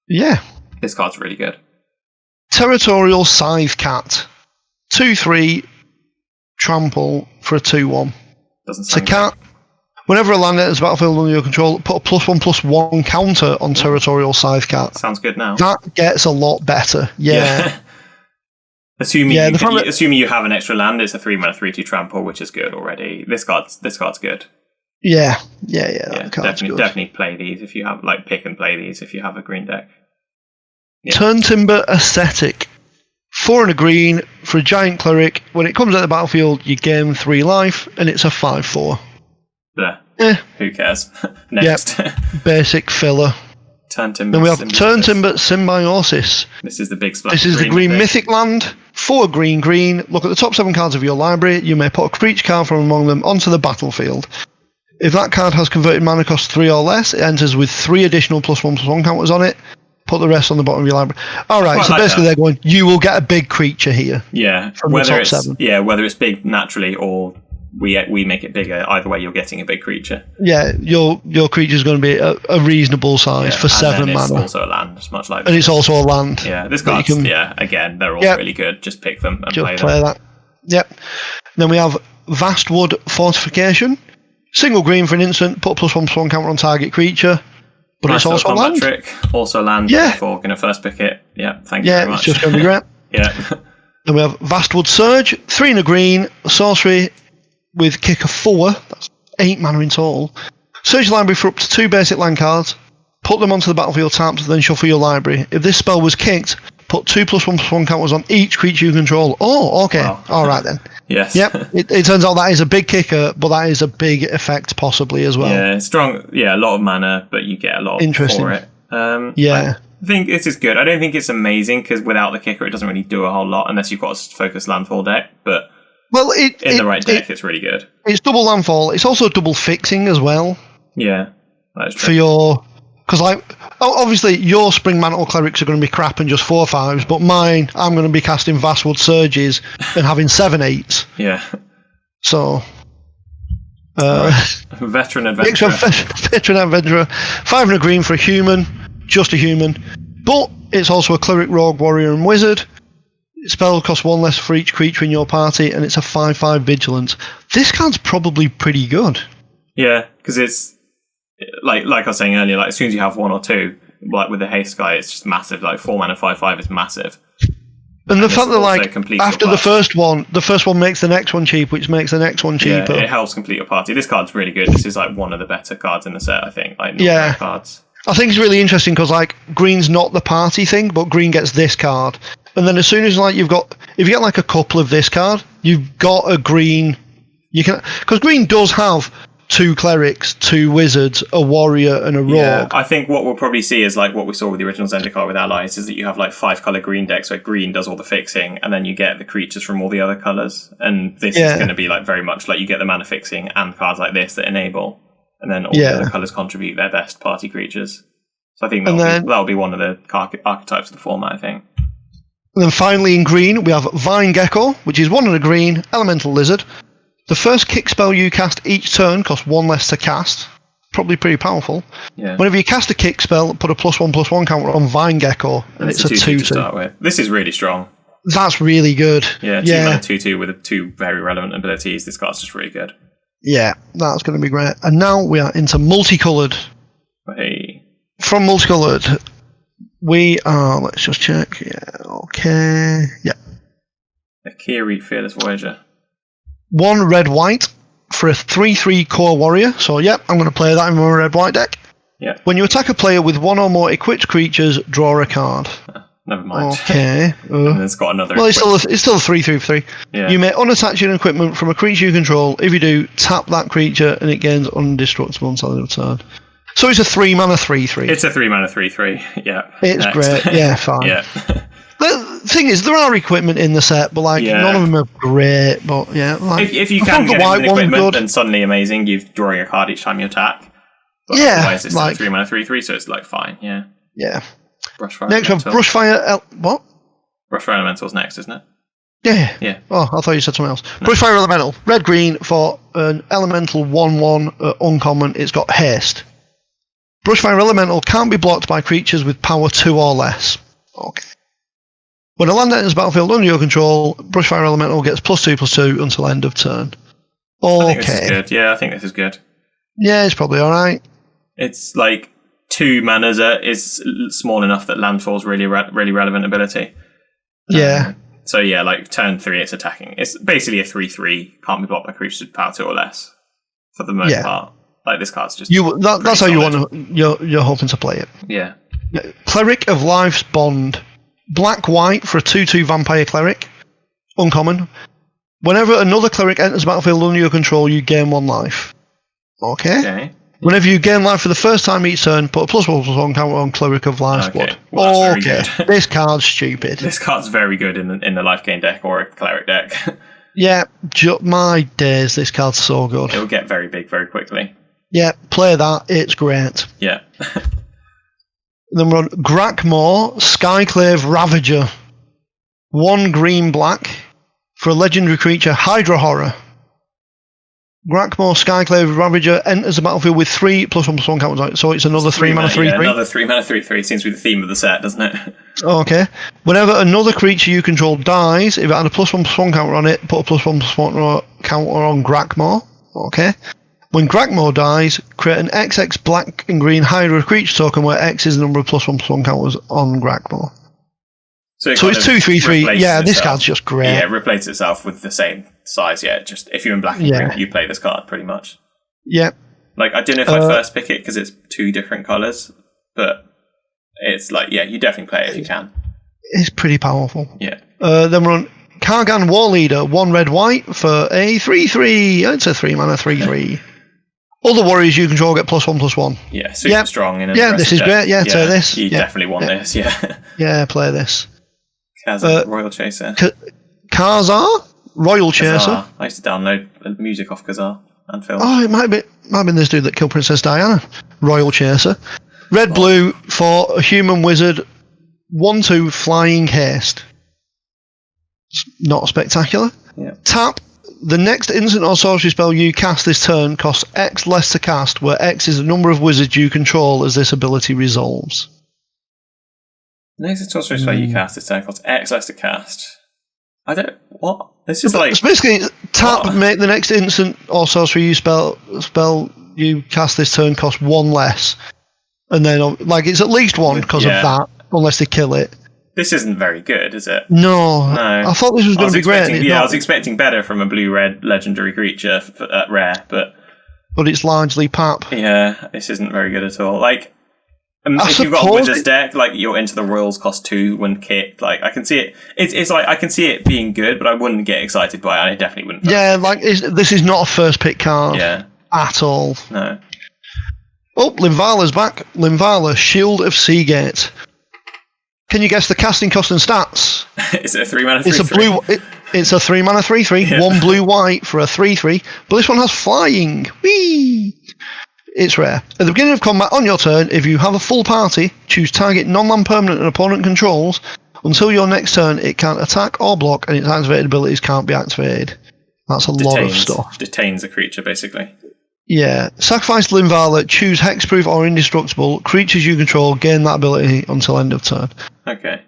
Yeah. This card's really good. Territorial Scythe Cat. 2/3, trample for a 2/1. Doesn't sound it's a cat. Whenever a land enters the battlefield under your control, put a +1/+1 counter on Territorial Scythe Cat. Sounds good now. That gets a lot better. Yeah. Assuming you have an extra land, it's a 3-mana 3/2 trample, which is good already. This card's good. Yeah. Definitely play these if you have pick and play these if you have a green deck. Yeah. Turntimber Aesthetic. 4 and a green for a giant cleric. When it comes out the battlefield, you gain 3 life, and it's a 5/4. Who cares? Next. Yep. Basic filler. Turntimber. Then we have Turntimber Symbiosis. This is the big splash. This is the green mythic land. 4 green. Look at the top 7 cards of your library. You may put a creature card from among them onto the battlefield. If that card has converted mana cost 3 or less, it enters with 3 additional +1/+1 counters on it. Put the rest on the bottom of your library. Alright, so basically they're going, you will get a big creature here. Yeah. From the top 7. Yeah, whether it's big naturally or we make it bigger, either way you're getting a big creature. Yeah, your creature's going to be a reasonable size for 7 mana. It's also a land, much like this. And it's also a land. Yeah, this card's, again, they're all really good. Just pick them and play them. That. Yep. Then we have Vastwood Fortification. Single green for an instant, put a +1/+1 counter on target creature. But nice, it's also land. Trick. Also land. Yeah. Before going to first pick it. Yeah, thank you very much. Yeah, it's just going to be great. Yeah. Then we have Vastwood Surge. 3 and a green, sorcery with kick of 4. That's 8 mana in total. Search your library for up to 2 basic land cards. Put them onto the battlefield tapped, then shuffle your library. If this spell was kicked, put 2 +1/+1 counters on each creature you control. Oh, okay. Wow. All right then. Yes. Yep. It turns out that is a big kicker, but that is a big effect possibly as well. Yeah, strong. Yeah, a lot of mana, but you get a lot for it. Yeah. I think this is good. I don't think it's amazing because without the kicker, it doesn't really do a whole lot unless you've got a focused landfall deck. But in the right deck, it's really good. It's double landfall. It's also double fixing as well. Yeah, that is true. For your. Because, obviously, your Spring Mantle Clerics are going to be crap and just 4/5s, but mine, I'm going to be casting Vastwood Surges and having 7/8s. Yeah. So. Veteran Adventurer. Veteran Adventurer. 5 and a green for a human. Just a human. But it's also a Cleric, Rogue, Warrior, and Wizard. Spell costs 1 less for each creature in your party, and it's a 5/5 Vigilance. This card's probably pretty good. Yeah, because it's. Like I was saying earlier, as soon as you have 1 or 2, with the haste guy, it's just massive. 4 mana 5/5 is massive. And the fact that after the first one makes the next one cheap, which makes the next one cheaper. Yeah, it helps complete your party. This card's really good. This is one of the better cards in the set, I think. Cards. I think it's really interesting because green's not the party thing, but green gets this card, and then as soon as if you get a couple of this card, you've got a green. You can because green does have 2 clerics, 2 wizards, a warrior, and a rogue. Yeah, I think what we'll probably see is what we saw with the original Zendikar with allies is that you have 5 color green decks where green does all the fixing, and then you get the creatures from all the other colors. And this is going to be very much you get the mana fixing and cards like this that enable, and then all the other colors contribute their best party creatures. So I think that'll be one of the archetypes of the format, I think. And then finally in green we have Vine Gecko, which is 1 and a green, elemental lizard. The first kick spell you cast each turn costs 1 less to cast. Probably pretty powerful. Yeah. Whenever you cast a kick spell, put a +1/+1 counter on Vine Gecko, and it's a 2/2 to start with. This is really strong. That's really good. Yeah, 2/2 with 2 very relevant abilities. This card's just really good. Yeah, that's going to be great. And now we are into multicolored. Hey. From multicolored, we are. Let's just check. Yeah. Okay. Yeah. Akiri, Fearless Voyager. 1 red-white for a 3/3 core warrior. So, I'm going to play that in my red-white deck. Yeah. When you attack a player with 1 or more equipped creatures, draw a card. Never mind. Okay. And it's got another. Well, it's still a 3/3 for 3. Yeah. You may unattach your equipment from a creature you control. If you do, tap that creature and it gains undestructible until end of turn. So it's a 3-mana 3/3. It's a 3-mana 3/3. Yeah. It's great. Yeah, fine. Yeah. The thing is, there are equipment in the set, but none of them are great. But yeah, if you can get the equipment, then suddenly amazing. You're drawing a card each time you attack. But otherwise, it's a 3-mana 3/3, so it's fine. Yeah. Yeah. Brushfire. Next one, Brushfire. What? Brushfire Elemental's next, isn't it? Yeah. Oh, I thought you said something else. No. Brushfire Elemental, red green for an elemental 1/1 uncommon. It's got haste. Brushfire Elemental can't be blocked by creatures with power 2 or less. Okay. When a land enters the battlefield under your control, Brushfire Elemental gets +2/+2 until end of turn. Okay. I think this is good. Yeah, I think this is good. Yeah, it's probably alright. It's 2 manas is small enough that landfall's really relevant ability. Yeah. So yeah, turn 3 it's attacking. It's basically a 3/3, can't be blocked by creatures with power 2 or less. For the most part. This card's just that's how you're hoping to play it. Yeah. Cleric of Life's Bond. Black-white for a 2/2 vampire cleric. Uncommon. Whenever another cleric enters the battlefield under your control, you gain 1 life. Okay. Whenever you gain life for the first time each turn, put a +1/+1 counter on Cleric of Life's Blood. Well, that's very good. This card's stupid. This card's very good in the life gain deck or a cleric deck. Yeah, my days, this card's so good. It'll get very big very quickly. Yeah, play that, it's great. Yeah. Then we're on Grakmore, Skyclave Ravager. 1 green-black for a legendary creature, Hydra Horror. Grakmore, Skyclave Ravager enters the battlefield with 3 +1/+1 counters on it, so it's another 3-mana 3/3. Yeah, another 3-mana 3/3 seems to be the theme of the set, doesn't it? Okay. Whenever another creature you control dies, if it had a +1/+1 counter on it, put a +1/+1 counter on Grakmore. Okay. When Grakmore dies, create an XX black and green Hydra creature token where X is the number of +1/+1 counters on Grakmore. So it's 2/3/3. Yeah, this card's just great. Yeah, it replaces itself with the same size. Yeah, just if you're in black and green, you play this card pretty much. Yeah. I don't know if I'd first pick it because it's 2 different colours, but it's you definitely play it if you can. It's pretty powerful. Yeah. Then we're on Kargan War Leader, 1 red-white for a 3/3. It's a 3-mana 3/3. All the warriors you control get +1/+1. Yeah, super strong. This is great. Yeah, play this. You definitely want this, yeah. Yeah, play this. Kazar, Royal Chaser. Kazar? Royal Chaser. Kazar. I used to download music off Kazar and film. Oh, it might be this dude that killed Princess Diana. Royal Chaser. Red-blue for a human wizard, 1/2 flying haste. It's not spectacular. Yeah. Tap. The next instant or sorcery spell you cast this turn costs X less to cast, where X is the number of wizards you control as this ability resolves. The next sorcery spell you cast this turn costs X less to cast. What? It's just it's basically tap, make the next instant or sorcery spell you cast this turn cost 1 less. And then, it's at least 1 because of that, unless they kill it. This isn't very good, is it? No. I thought this was going to be great. Yeah, I was expecting better from a blue-red legendary creature at rare, but it's largely pap. Yeah, this isn't very good at all. If you've got a wizard's deck, your Into the Royals cost 2 when kit. I can see it. It's I can see it being good, but I wouldn't get excited by it. I definitely wouldn't. Yeah, this is not a first pick card. Yeah. At all. No. Oh, Linvala's back. Linvala, Shield of Seagate. Can you guess the casting cost and stats? Is it a 3-mana 3/3? It's a 3-mana 3/3. Yeah. 1 blue-white for a 3/3. But this one has flying. Whee! It's rare. At the beginning of combat on your turn, if you have a full party, choose target non-land permanent an opponent controls. Until your next turn, it can't attack or block, and its activated abilities can't be activated. That's a lot of stuff. Detains a creature, basically. Yeah. Sacrifice Linvala, choose hexproof or indestructible. Creatures you control gain that ability until end of turn. Okay.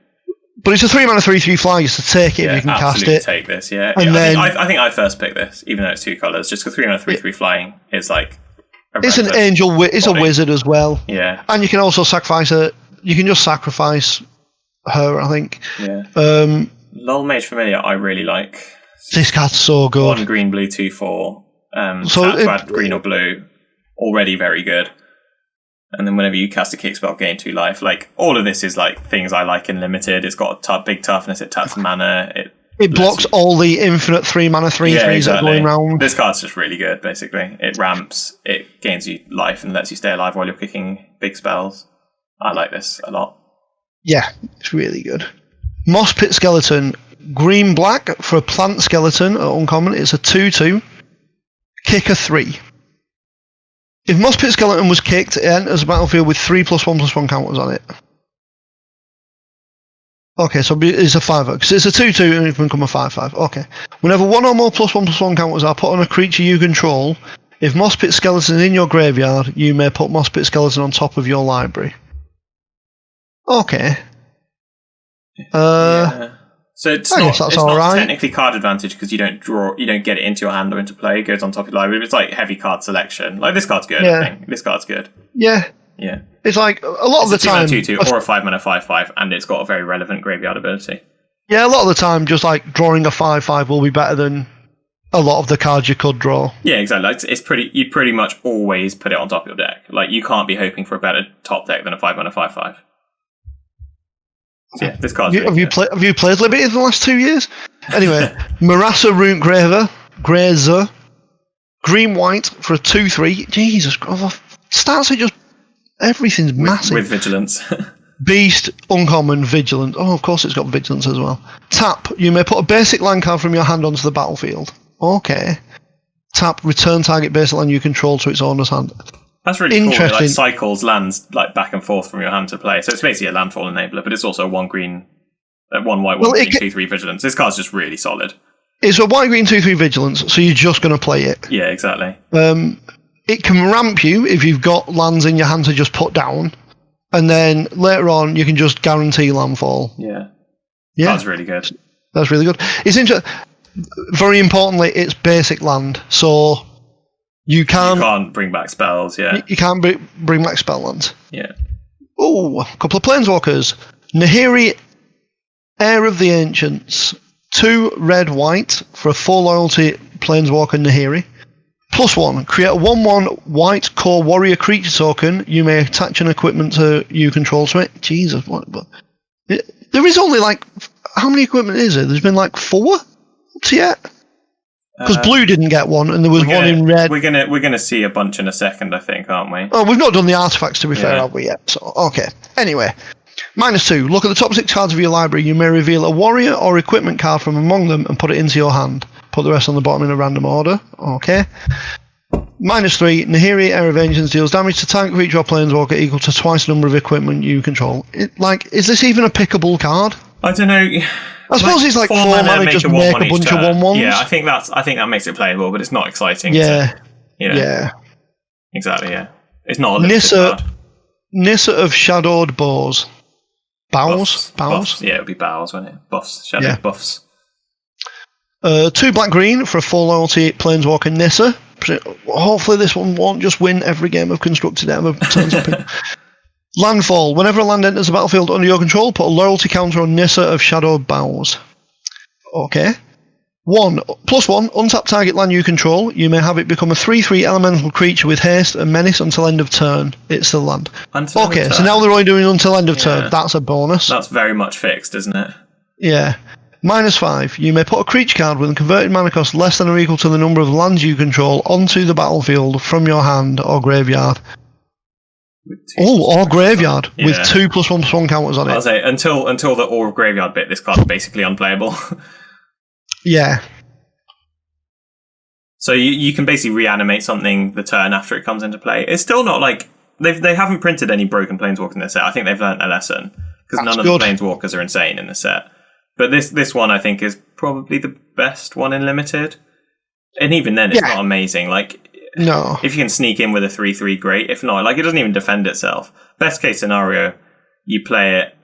But it's a 3-mana 3/3 flyer, so take it if you can cast it. Take this, yeah. And then, I think I first picked this, even though it's 2 colours, just because 3-mana 3/3 flying is it's an angel, it's a wizard as well. Yeah. And you can also sacrifice her. You can just sacrifice her, I think. Yeah. Lol Mage Familiar, I really like. This card's so good. 1 green, blue, 2/4. Green or blue, already very good. And then whenever you cast a kick spell, gain 2 life. Like, all of this is like things I like in limited. It's got a big toughness, it taps mana. It blocks all the infinite 3 mana 3/3s that are going round. This card's just really good, basically. It ramps, it gains you life and lets you stay alive while you're kicking big spells. I like this a lot. Yeah, it's really good. Moss Pit Skeleton, green-black for a plant skeleton at uncommon. It's a 2/2. Kick a 3. If Moss Pit Skeleton was kicked, it enters the battlefield with 3+1/+1 counters on it. Okay, so it's a 5 because it's a 2/2 and it can become a 5/5. Okay. Whenever one or more +1/+1 counters are put on a creature you control, if Moss Pit Skeleton is in your graveyard, you may put Moss Pit Skeleton on top of your library. Okay. Yeah. So it's I guess that's not alright. technically card advantage because you don't get it into your hand or into play. It goes on top of your library. It's like heavy card selection. Like, this card's good, I think. This card's good. Yeah. Yeah. It's like, a lot of the time... It's a 2/2 or a 5-mana 5/5, and it's got a very relevant graveyard ability. Yeah, a lot of the time, just like drawing a 5/5 will be better than a lot of the cards you could draw. Yeah, exactly. Like, you pretty much always put it on top of your deck. Like, you can't be hoping for a better top deck than a 5-mana 5/5. So yeah, this card's have you played Liberty in the last 2 years? Anyway, Marasa Rune Grazer, green-white for a 2/3. Jesus Christ, stats are just... Everything's massive. With vigilance. Beast, uncommon, vigilant. Oh, of course it's got vigilance as well. Tap, you may put a basic land card from your hand onto the battlefield. Okay. Tap, return target basic land you control to its owner's hand. That's really cool. It like cycles lands like back and forth from your hand to play. So it's basically a landfall enabler, but it's also one white, one green, 2/3 vigilance. This card's just really solid. It's a white, green, 2/3 vigilance, so you're just going to play it. Yeah, exactly. It can ramp you if you've got lands in your hand to just put down, and then later on you can just guarantee landfall. Yeah. Yeah. That's really good. That's really good. It's very importantly, it's basic land, so you can't bring back spells, yeah. You can't bring back spell lands. Yeah. Oh, a couple of planeswalkers. Nahiri, Heir of the Ancients. 2 red-white for a 4 loyalty planeswalker Nahiri. +1, create a 1/1 white core warrior creature token. You may attach an equipment you control to it. Jesus, what? There is only like... How many equipment is there? There's been like 4 to yet? Because blue didn't get one, and there was one in red. We're gonna see a bunch in a second, I think, aren't we? Oh, we've not done the artifacts, to be fair, have we yet? So, okay. Anyway, -2. Look at the top 6 cards of your library. You may reveal a warrior or equipment card from among them and put it into your hand. Put the rest on the bottom in a random order. Okay. -3. Nahiri, Heir of Ancients, deals damage to target creature or planeswalker equal to twice the number of equipment you control. Is this even a pickable card? I don't know. I suppose it's like 4 mana, just make a bunch of 1/1s. Yeah, I think that makes it playable, but it's not exciting. Yeah. Yeah. Exactly, yeah. It's not a limited card. Nissa of Shadowed Bows. Bows? Yeah, it would be bows, wouldn't it? Buffs. Shadowed buffs. 2 black-green for a 4 loyalty planeswalker Nissa. Hopefully this one won't just win every game of Constructed it ever turns up in. Landfall. Whenever a land enters the battlefield under your control, put a loyalty counter on Nissa of Shadowed Bows. Okay. +1, untap target land you control. You may have it become a 3/3 elemental creature with haste and menace until end of turn. It's the land. Okay, so now they're only doing until end of turn. That's a bonus. That's very much fixed, isn't it? Yeah. -5, you may put a creature card with a converted mana cost less than or equal to the number of lands you control onto the battlefield from your hand or graveyard. Or graveyard with 2 +1/+1 counters on it. I'll say until the or graveyard bit, this card's basically unplayable. Yeah. So you can basically reanimate something the turn after it comes into play. It's still not like they haven't printed any broken planeswalkers in this set. I think they've learned a lesson because none of the planeswalkers are insane in this set. But this one I think is probably the best one in limited, and even then it's not amazing. Like. No. If you can sneak in with a 3/3, great. If not, like, it doesn't even defend itself. Best case scenario, you play it,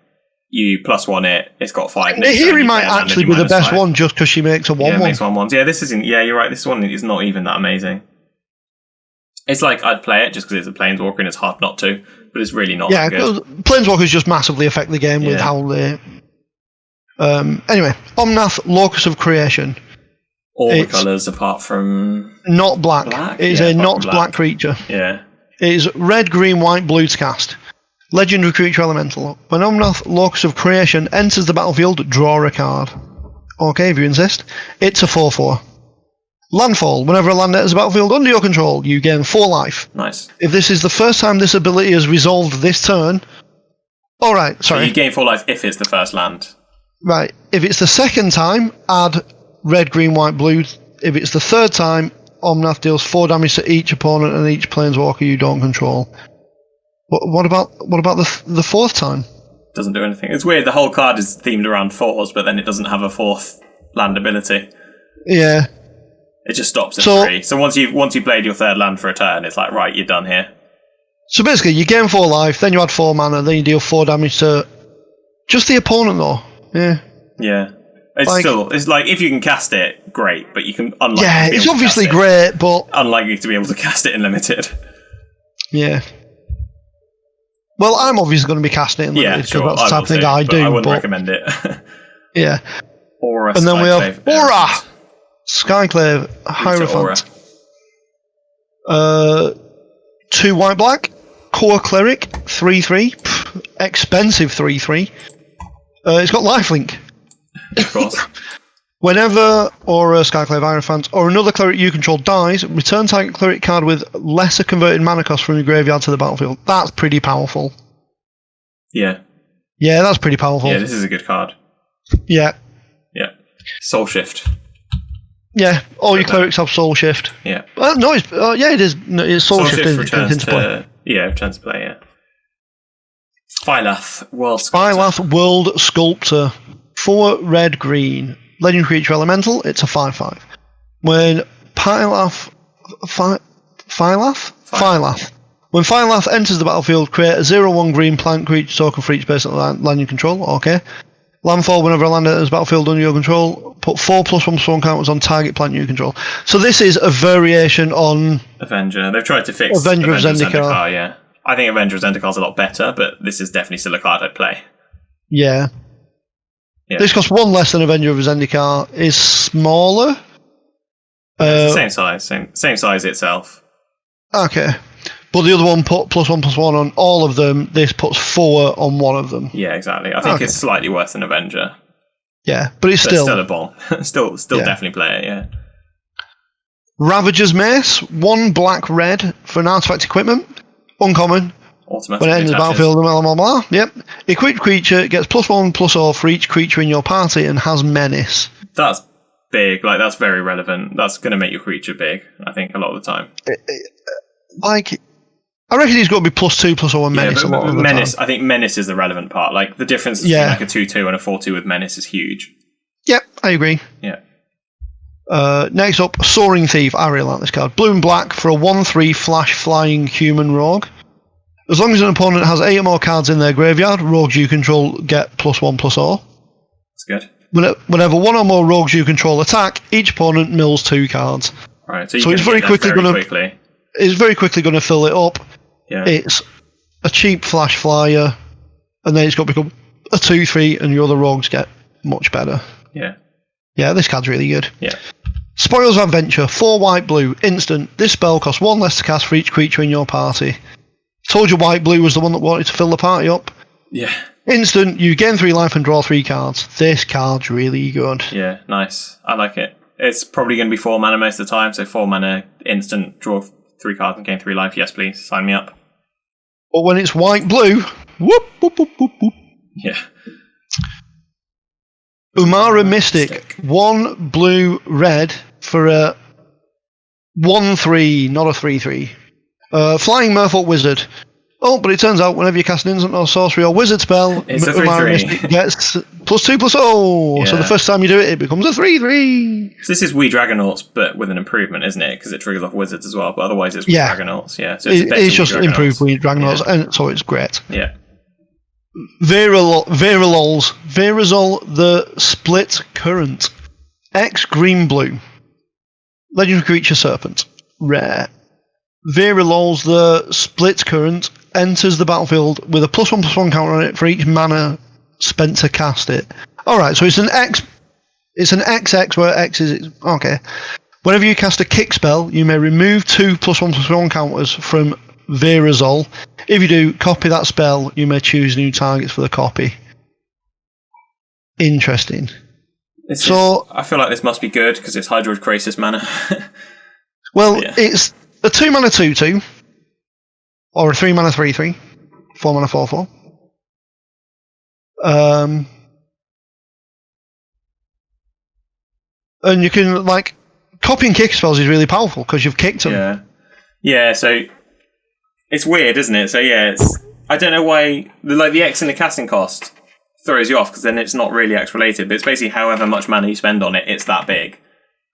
you +1 it, it's got 5. Nahiri might actually be the best one just because she makes a 1/1. Yeah, makes 1/1s. Yeah, this isn't. Yeah, you're right. This one is not even that amazing. It's like I'd play it just because it's a planeswalker and it's hard not to, but it's really not that good. Planeswalkers just massively affect the game with how they. Anyway, Omnath, Locus of Creation. All the colours apart from... Not black. It is a not black creature. Yeah. It is red, green, white, blue to cast. Legendary creature elemental. When Omnath, Locus of Creation, enters the battlefield, draw a card. Okay, if you insist. It's a 4/4. Landfall. Whenever a land enters the battlefield under your control, you gain 4 life. Nice. If this is the first time this ability is resolved this turn... Alright, sorry. So you gain 4 life if it's the first land. Right. If it's the second time, add red, green, white, blue. If it's the third time, Omnath deals 4 damage to each opponent and each planeswalker you don't control. What about the fourth time? Doesn't do anything. It's weird. The whole card is themed around 4s, but then it doesn't have a 4th land ability. Yeah. It just stops at 3. So once you've played your 3rd land for a turn, it's like, right, you're done here. So basically, you gain 4 life, then you add 4 mana, then you deal 4 damage to just the opponent, though. Yeah. Yeah. It's like, if you can cast it, great, but you can unlikely. Yeah, it's obviously great, but unlikely to be able to cast it in limited. Yeah. Well, I'm obviously going to be casting it in limited, because that's the type of thing I do. I wouldn't recommend it. Yeah. Aura. And then we have Aura! Skyclave, Hierophant. 2 white black. Core Cleric, 3/3. Expensive 3/3. It's got lifelink. Of course. Whenever Aura, Skyclave, Hierophant, or another cleric you control dies, return target cleric card with lesser converted mana cost from your graveyard to the battlefield. That's pretty powerful. Yeah. Yeah, that's pretty powerful. Yeah, this is a good card. Yeah. Yeah. Soul Shift. Yeah, all your clerics have Soul Shift. Yeah. No, it is. No, it's Soul Shift returns to play. Yeah, returns to play, yeah. Phylath, World Sculptor. Phylath, World Sculptor. 4 red, green. Legendary creature elemental, it's a 5/5. When Phylath. When Phylath enters the battlefield, create a 0/1 green plant creature token for each basic land you control. Okay. Landfall, whenever a land enters the battlefield under your control, put 4+1/+1 counters on target plant you control. So this is a variation on Avenger. They've tried to fix Avenger of Zendikar. Yeah. I think Avenger of Zendikar is a lot better, but this is definitely still a card I'd play. Yeah. This costs 1 less than Avenger of Zendikar, is smaller. It's the same size, same size itself. Okay. But the other one put +1/+1 on all of them, this puts 4 on one of them. Yeah, exactly. I think it's slightly worse than Avenger. Yeah, but it's still a bomb. still definitely play it, yeah. Ravager's Mace, 1 black red for an artifact equipment. Uncommon. Automatically when it enters the battlefield, blah, blah, blah. Yep. Equipped creature gets +1/+0 for each creature in your party and has menace. That's big. Like, that's very relevant. That's going to make your creature big, I think, a lot of the time. I reckon he's got to be +2/+0 and menace a lot of the menace, time. I think menace is the relevant part. Like, the difference between like a 2/2 and a 4/2 with menace is huge. Yep, I agree. Yeah. Next up, Soaring Thief. I really like this card. Blue and black for a 1/3 flash flying human rogue. As long as an opponent has 8 or more cards in their graveyard, rogues you control get +1/+0. That's good. Whenever 1 or more rogues you control attack, each opponent mills 2 cards. Right, so it's very quickly going to fill it up. Yeah. It's a cheap flash flyer, and then it's got to become a 2/3, and your other rogues get much better. Yeah. Yeah, this card's really good. Yeah. Spoils of Adventure, 4 white blue, instant. This spell costs 1 less to cast for each creature in your party. Told you white blue was the one that wanted to fill the party up. Yeah. Instant, you gain 3 life and draw 3 cards. This card's really good. Yeah, nice. I like it. It's probably going to be 4 mana most of the time, so 4 mana, instant, draw 3 cards and gain 3 life. Yes, please, sign me up. But when it's white blue, whoop, whoop, whoop, whoop, whoop. Yeah. Umara Mystic, 1 blue red for a 1/3, not a 3/3. Flying Merfolk Wizard. Oh, but it turns out whenever you cast an instant or sorcery or wizard spell, Umara Mystic gets +2/+0. Yeah. So the first time you do it, it becomes a 3/3. So this is We Dragonauts, but with an improvement, isn't it? Because it triggers off wizards as well, but otherwise it's We Dragonauts. Yeah, so it's just improved We Dragonauts, and so it's great. Yeah. Verilol, the Split Current. X green blue. Legendary creature serpent. Rare. Verilol's the Split Current enters the battlefield with a +1/+1 counter on it for each mana spent to cast it. Alright, so it's an X. It's an XX where X is. Okay. Whenever you cast a kick spell, you may remove 2 +1/+1 counters from Verazol. If you do copy that spell, you may choose new targets for the copy. Interesting. I feel like this must be good because it's Hydroid Krasis mana. Well, it's a 2 mana 2/2, or a 3 mana 3/3, 4 mana 4/4. And you can, like, copying kick spells is really powerful because you've kicked them. Yeah, so it's weird, isn't it? So I don't know why the X and the casting cost throws you off because then it's not really X related, but it's basically however much mana you spend on it, it's that big.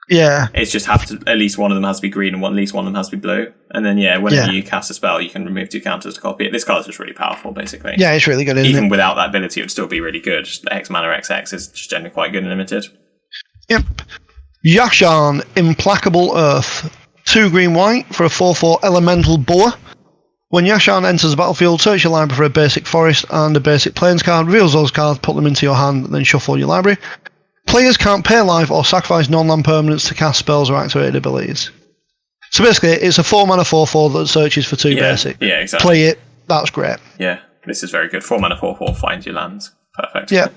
Yeah. It's just at least one of them has to be green and at least one of them has to be blue. And then whenever you cast a spell, you can remove 2 counters to copy it. This card's just really powerful, basically. Yeah, it's really good, isn't Even it? without that ability, it would still be really good. Just X mana XX is just generally quite good and limited. Yep. Yasharn, Implacable Earth. 2 green-white for a 4/4 elemental boar. When Yasharn enters the battlefield, search your library for a basic forest and a basic plains card, reveal those cards, put them into your hand, then shuffle your library. Players can't pay life or sacrifice non-land permanents to cast spells or activate abilities. So basically, it's a 4 mana 4/4 that searches for 2 basic. Yeah, exactly. Play it, that's great. Yeah, this is very good. 4 mana 4/4 finds your lands. Perfect. Yeah.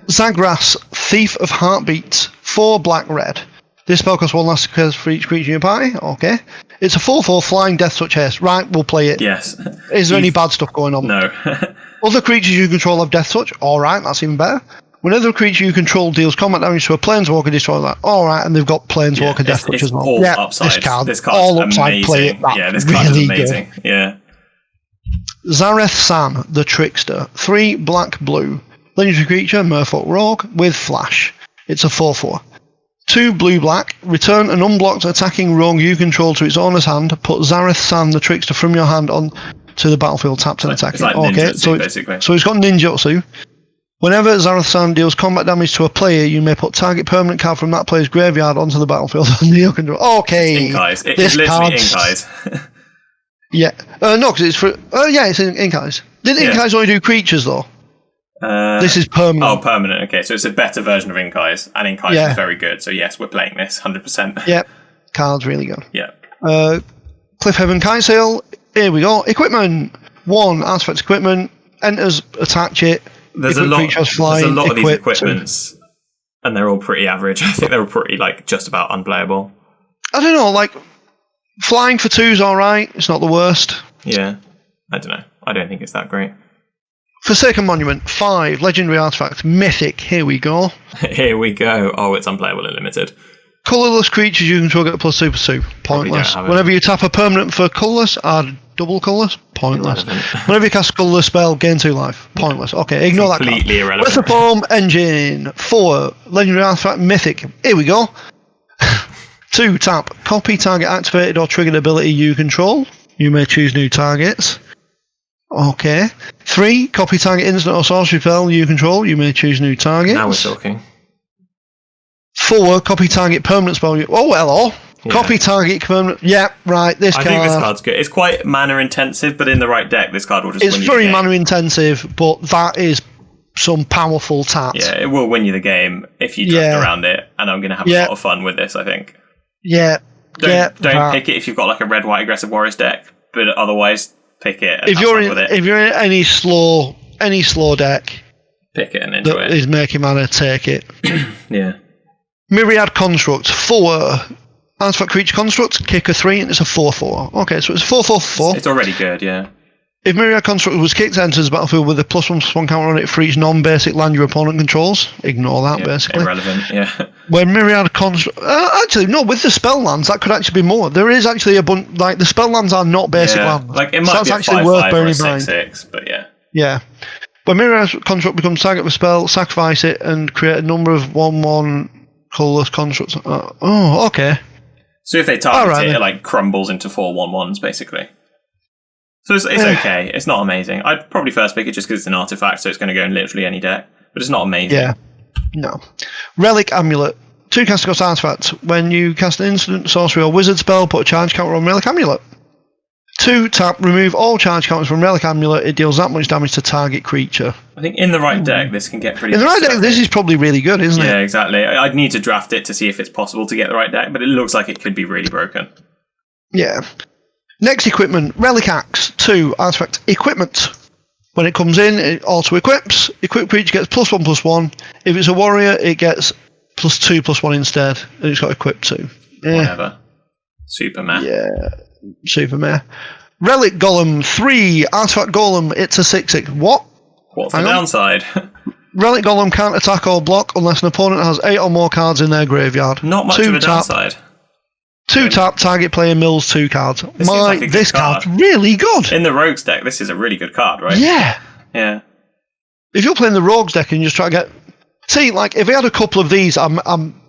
Zagras, Thief of Heartbeats, 4 black-red. This spell costs 1 last for each creature in your party. Okay. It's a 4/4 flying Death Touch haste. Right, we'll play it. Yes. Is there any bad stuff going on? No. Other creatures you control have Death Touch. Alright, that's even better. Whenever a creature you control deals combat damage to a Planeswalker, destroy that. Alright, and they've got Planeswalker Death Touch as well. All upside. This card's all upside. Amazing. Play it. This card is amazing. Good. Yeah. Zareth San, the Trickster. 3 black-blue. Legendary creature, Merfolk Rogue, with Flash. It's a 4/4. 2 blue-black. Return an unblocked attacking rogue you control to its owner's hand. Put Zareth San, the Trickster, from your hand on to the battlefield, tapped and attacking. It's like ninjutsu, basically. So it's got ninjutsu. Whenever Zareth San deals combat damage to a player, you may put target permanent card from that player's graveyard onto the battlefield under your control. Okay. Ink Eyes. It's literally Ink Eyes. Yeah. No, because it's for... Oh, yeah, it's Ink Eyes. Didn't Ink Eyes only do creatures, though? This is permanent. Oh, permanent. Okay, so it's a better version of Ink Eyes, and Ink Eyes is very good. So yes, we're playing this 100%. Yep, card's really good. Yeah. Cliffhaven Kitesail. Here we go. Equipment. 1 artifact equipment. Enters, attach it. There's a lot of these equipments, and they're all pretty average. I think they're all pretty just about unplayable. I don't know. Flying for 2's all right. It's not the worst. Yeah, I don't know. I don't think it's that great. Forsaken Monument, 5, Legendary Artifact, Mythic, here we go. Here we go. Oh, it's unplayable and limited. Colourless creatures you control get +2/+2. Pointless. Whenever you tap a permanent for colourless, add double colourless. Pointless. Whenever you cast a colourless spell, gain 2 life. Pointless. Okay, ignore that card. Completely irrelevant. With the Form Engine, 4, Legendary Artifact, Mythic, here we go. 2, tap, copy target activated or triggered ability you control. You may choose new targets. Okay. 3, copy target instant or sorcery spell you control. You may choose new targets. Now we're talking. 4, copy target permanent spell. Hello. Yeah. Copy target permanent. Yeah, right. I think this card's good. It's quite mana intensive, but in the right deck, this card will just win you the game. It's very mana intensive, but that is some powerful taps. Yeah, it will win you the game if you draft around it, and I'm going to have a lot of fun with this, I think. Yeah. Don't pick it if you've got a red-white aggressive Warriors deck, but otherwise pick it and if you're in any slow deck, pick it and enjoy it. Is making mana, take it. Yeah. Myriad Construct, 4 artifact creature construct, kick a 3, and it's a 4/4. Okay, so it's 4/4/4. It's already good, yeah. If Myriad Construct was kicked, enters the battlefield with a +1/+1 counter on it for each non-basic land your opponent controls. Ignore that, basically. Irrelevant, yeah. When Myriad Construct... actually, no, with the spell lands, that could actually be more. There is actually a bunch... the spell lands are not basic lands. It might be a 5/5 or a 6/6, but yeah. Yeah. When Myriad Construct becomes target of a spell, sacrifice it and create a number of 1/1 colourless constructs. Okay. So if they target it, it crumbles into 4 1/1s, basically. So it's okay. It's not amazing. I'd probably first pick it just because it's an artifact, so it's going to go in literally any deck. But it's not amazing. Yeah. No. Relic Amulet. 2 cast cost artifacts. When you cast an instant, sorcery, or wizard spell, put a charge counter on Relic Amulet. 2, tap, remove all charge counters from Relic Amulet. It deals that much damage to target creature. I think in the right deck, this can get pretty... In the right deck, this is probably really good, isn't it? Yeah, exactly. I'd need to draft it to see if it's possible to get the right deck, but it looks like it could be really broken. Yeah. Next equipment, Relic Axe, 2 artifact equipment. When it comes in, it auto-equips. Equipped creature gets +1/+1. If it's a warrior, it gets +2/+1 instead. And it's got equipped 2. Whatever. Super meh. Yeah, super meh. Relic Golem, 3 artifact golem, it's a 6/6. What? What's the downside? Relic Golem can't attack or block unless an opponent has 8 or more cards in their graveyard. Not much of a downside. 2 tap, target player mills 2 cards. This card's card. really good. In the Rogues deck, this is a really good card, right? Yeah. Yeah. If you're playing the Rogues deck and you just try to get... See, like, if we had a couple of these, I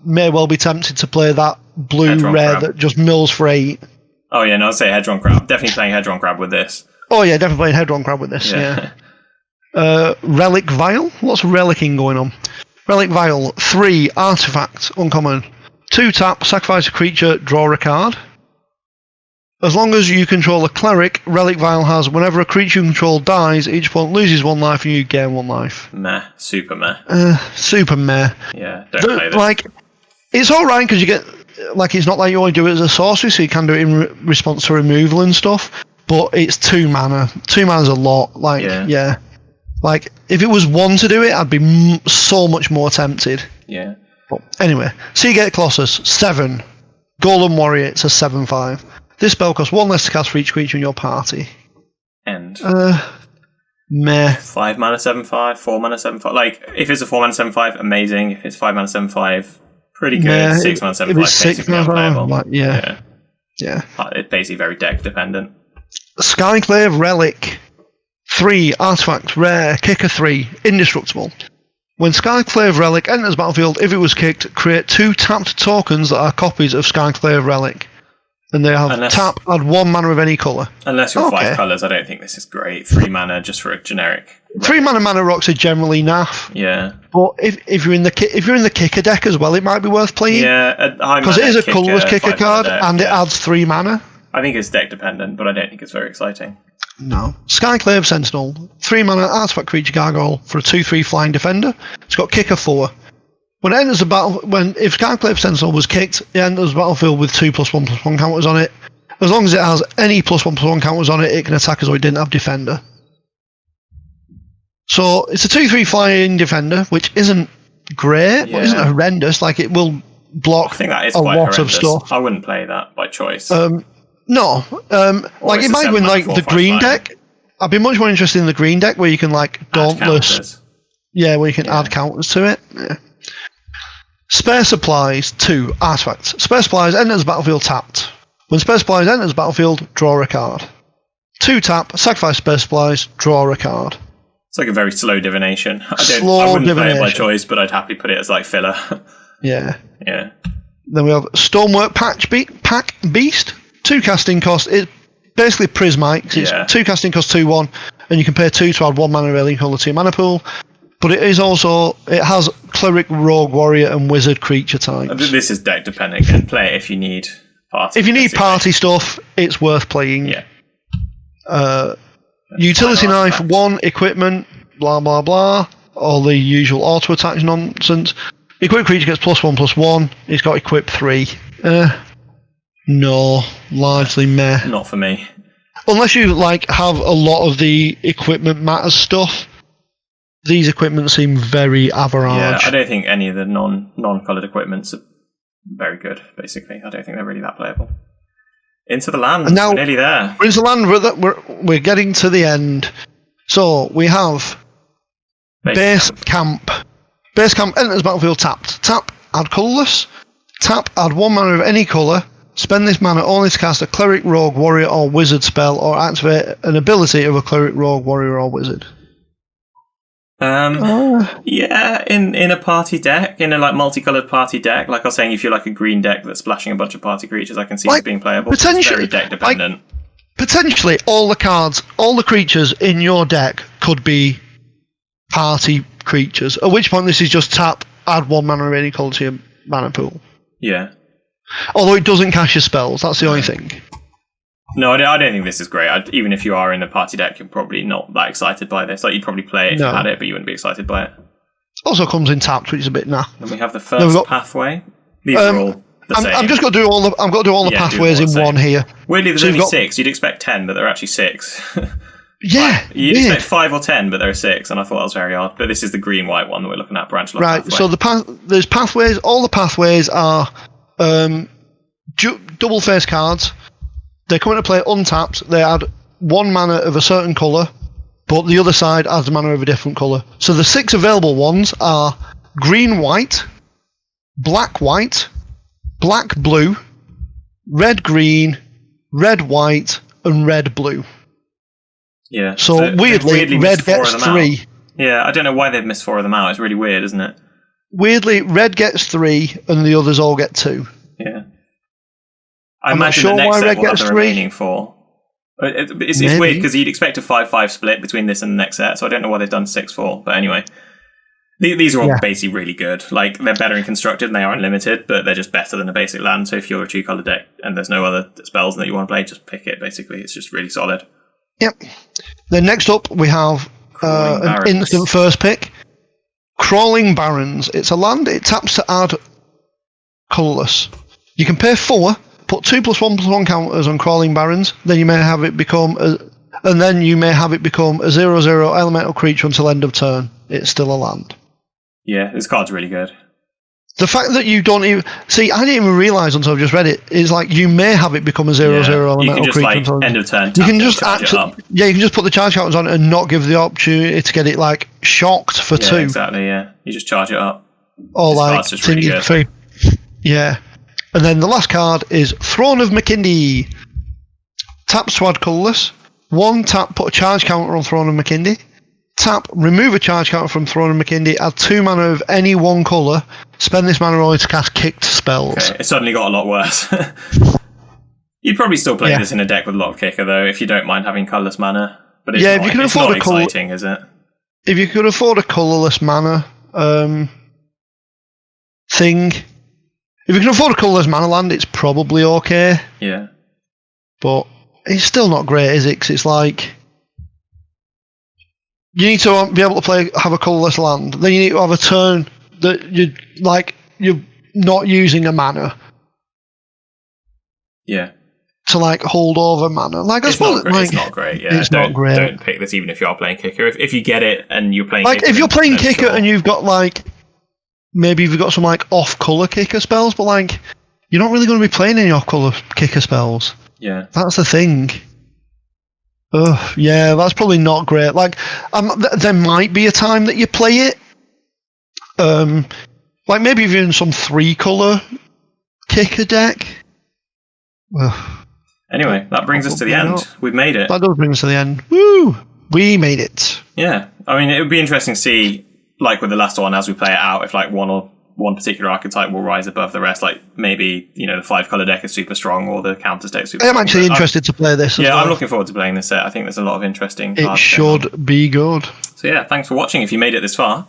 may well be tempted to play that blue rare that just mills for 8. Oh, yeah, no, I'd say Hedron Crab. Definitely playing Hedron Crab with this. Oh, yeah, definitely playing Hedron Crab with this, yeah. Relic Vial? Lots of relicking going on. Relic Vial, 3 artifact, uncommon. 2 tap, sacrifice a creature, draw a card. As long as you control a cleric, Relic Vial has whenever a creature you control dies, each opponent loses 1 life and you gain 1 life. Meh. Super meh. Super meh. Yeah, don't play this. Like, it's alright because you get... Like, it's not like you only do it as a sorcery, so you can do it in response to removal and stuff, but it's 2 mana. 2 mana's a lot. Like, yeah. Like, if it was 1 to do it, I'd be so much more tempted. Yeah. But anyway, Seagate Colossus, 7. Golem Warrior, it's a 7/5. This spell costs 1 less to cast for each creature in your party. End. Meh. 5 mana 7/5, 4 mana 7/5. Like, if it's a 4 mana 7/5, amazing. If it's 5 mana 7/5, pretty good. Meh. 6 mana 7/5, if it's 6 mana, unplayable. like, yeah. It's basically very deck dependent. Skyclave Relic, 3 artifact rare, kicker 3, indestructible. When Skyclave Relic enters battlefield, if it was kicked, create 2 tapped tokens that are copies of Skyclave Relic. And they have tap, add 1 mana of any colour. Unless you're 5 colours, I don't think this is great. 3 mana just for a generic. 3 mana rocks are generally naff. Yeah. But if you're in the kicker deck as well, it might be worth playing. Yeah, because it is a colourless kicker card and it adds 3 mana. I think it's deck dependent, but I don't think it's very exciting. No. Skyclave Sentinel, 3 mana artifact creature gargoyle for a 2/3 flying defender. It's got kicker 4. When it enters the battle, if Skyclave Sentinel was kicked, it enters the battlefield with 2 +1/+1 counters on it. As long as it has any +1/+1 counters on it, it can attack as though it didn't have defender. So it's a 2/3 flying defender, which isn't great, but isn't horrendous. Like, it will block I think that is a quite lot horrendous. of stuff. I wouldn't play that by choice. No, like it might win like the green deck. I'd be much more interested in the green deck where you can like Dauntless. Yeah, where you can add counters to it. Yeah. Spare Supplies, 2 artifacts. Spare Supplies enters battlefield tapped. When Spare Supplies enters battlefield, draw a card. 2 tap, sacrifice Spare Supplies, draw a card. It's like a very slow divination. I wouldn't play it by choice, but I'd happily put it as like filler. Yeah. Yeah. Then we have Stormwork Pack Beast. 2 casting cost. It's basically Prismite. It's 2 casting cost 2/1, and you can pay 2 to add 1 mana of any colour to your mana pool. But it has Cleric, Rogue, Warrior, and Wizard creature types. This is deck dependent. You can play it if you need party. If you need party stuff, it's worth playing. Yeah. Utility Knife, 1 equipment, blah blah blah. All the usual auto attacks nonsense. Equipped creature gets +1/+1. It's got equip 3. No, largely meh. Not for me. Unless you like have a lot of the equipment matters stuff. These equipment seem very average. Yeah, I don't think any of the non-coloured equipments are very good, basically. I don't think they're really that playable. Into the land. And now, we're nearly there. We're into the land. We're getting to the end. So, we have Base Camp. Base Camp enters battlefield tapped. Tap, add colourless. Tap, add 1 mana of any colour. Spend this mana only to cast a Cleric, Rogue, Warrior, or Wizard spell, or activate an ability of a Cleric, Rogue, Warrior, or Wizard. Yeah, in a party deck, in a like multicolored party deck, like I was saying, if you're like a green deck that's splashing a bunch of party creatures, I can see it being playable. Potentially, it's very deck dependent. Potentially, all the creatures in your deck could be party creatures. At which point, this is just tap, add 1 mana of any colour to your mana pool. Yeah. Although it doesn't cast your spells, that's the only thing. No, I don't think this is great. Even if you are in a party deck, you're probably not that excited by this. Like, you'd probably play it if you had it, but you wouldn't be excited by it. Also comes in tapped, which is a bit nah. Then we have the first pathway. These are all the same. I'm just going to do all the. I'm going to do all the pathways in one here. Weirdly, there's only 6. You'd expect 10, but there are actually 6. Yeah, you'd expect 5 or 10, but there are 6, and I thought that was very odd. But this is the green-white one that we're looking at, branch lock right. pathway. So there's pathways. All the pathways are double face cards. They come into play untapped. They add 1 mana of a certain colour, but the other side adds a mana of a different colour. So the 6 available ones are green-white, black-white, black-blue, red-green, red-white, and red-blue. Yeah. So weirdly red gets 3. Yeah, I don't know why they've missed 4 of them out. It's really weird, isn't it? Weirdly, red gets 3, and the others all get 2. Yeah. I'm not sure why red gets 3. Remaining 4. It's weird because you'd expect a 5-5 split between this and the next set, so I don't know why they've done 6-4. But anyway, these are all basically really good. Like, they're better in constructed and they aren't limited, but they're just better than a basic land. So if you're a 2-color deck and there's no other spells that you want to play, just pick it. Basically, it's just really solid. Yep. Then next up we have an instant first pick, Crawling Barrens. It's a land. It taps to add colourless. You can pay 4. Put 2+1/+1 counters on Crawling Barrens. Then you may have it become a 0/0 elemental creature until end of turn. It's still a land. Yeah, this card's really good. The fact that you don't even see, I didn't even realise until I've just read it. Is like you may have it become a 0/0 elemental creature. You can just end of turn. You can just you can just put the charge counters on it and not give the opportunity to get it like shocked for 2. Exactly. Yeah, you just charge it up. Or like really 3. Yeah. And then the last card is Throne of Makindi. Tap to add colourless. 1 tap, put a charge counter on Throne of Makindi. Tap, remove a charge counter from Throne of Makindi. Add 2 mana of any 1 colour. Spend this mana only to cast kicked spells. Okay, it suddenly got a lot worse. You'd probably still play this in a deck with a lot of kicker, though, if you don't mind having colourless mana. But it's if you can afford exciting, is it? If you could afford a colourless mana thing... If you can afford a colourless mana land, it's probably okay. Yeah. But it's still not great, is it? 'Cause it's like... You need to be able to have a colourless land. Then you need to have a turn that you're not using a mana. Yeah. To hold over mana. It's not great, yeah. It's not great. Don't pick this even if you are playing kicker. If you get it and you're playing kicker... if you're playing kicker and you've got maybe you've got some off-colour kicker spells, but you're not really going to be playing any off-colour kicker spells. Yeah. That's the thing. Ugh, yeah, that's probably not great. There might be a time that you play it. Maybe if you're in some 3-colour kicker deck. Ugh. Anyway, that brings us to the end. We've made it. That does bring us to the end. Woo! We made it. Yeah. I mean, it would be interesting to see, with the last one, as we play it out, if one particular archetype will rise above the rest. Maybe, the 5-color deck is super strong or the counters deck is super strong. I'm actually interested to play this. Yeah, I'm looking forward to playing this set. I think there's a lot of interesting cards. It should be good. So yeah, thanks for watching. If you made it this far,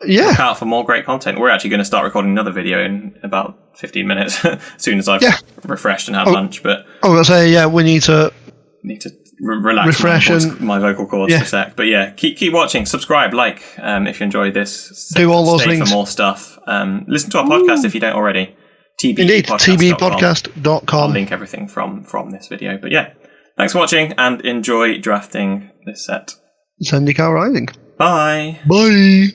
look out for more great content. We're actually going to start recording another video in about 15 minutes as soon as I've refreshed and had lunch. But I was going to say, we need to relax, refresh my vocal cords for a sec. But yeah, keep watching, subscribe, if you enjoyed this. Do all those things for more stuff. Listen to our podcast if you don't already. tbpodcast.com. I'll link everything from this video. But yeah, thanks for watching and enjoy drafting this set. Zendikar Rising. Bye. Bye.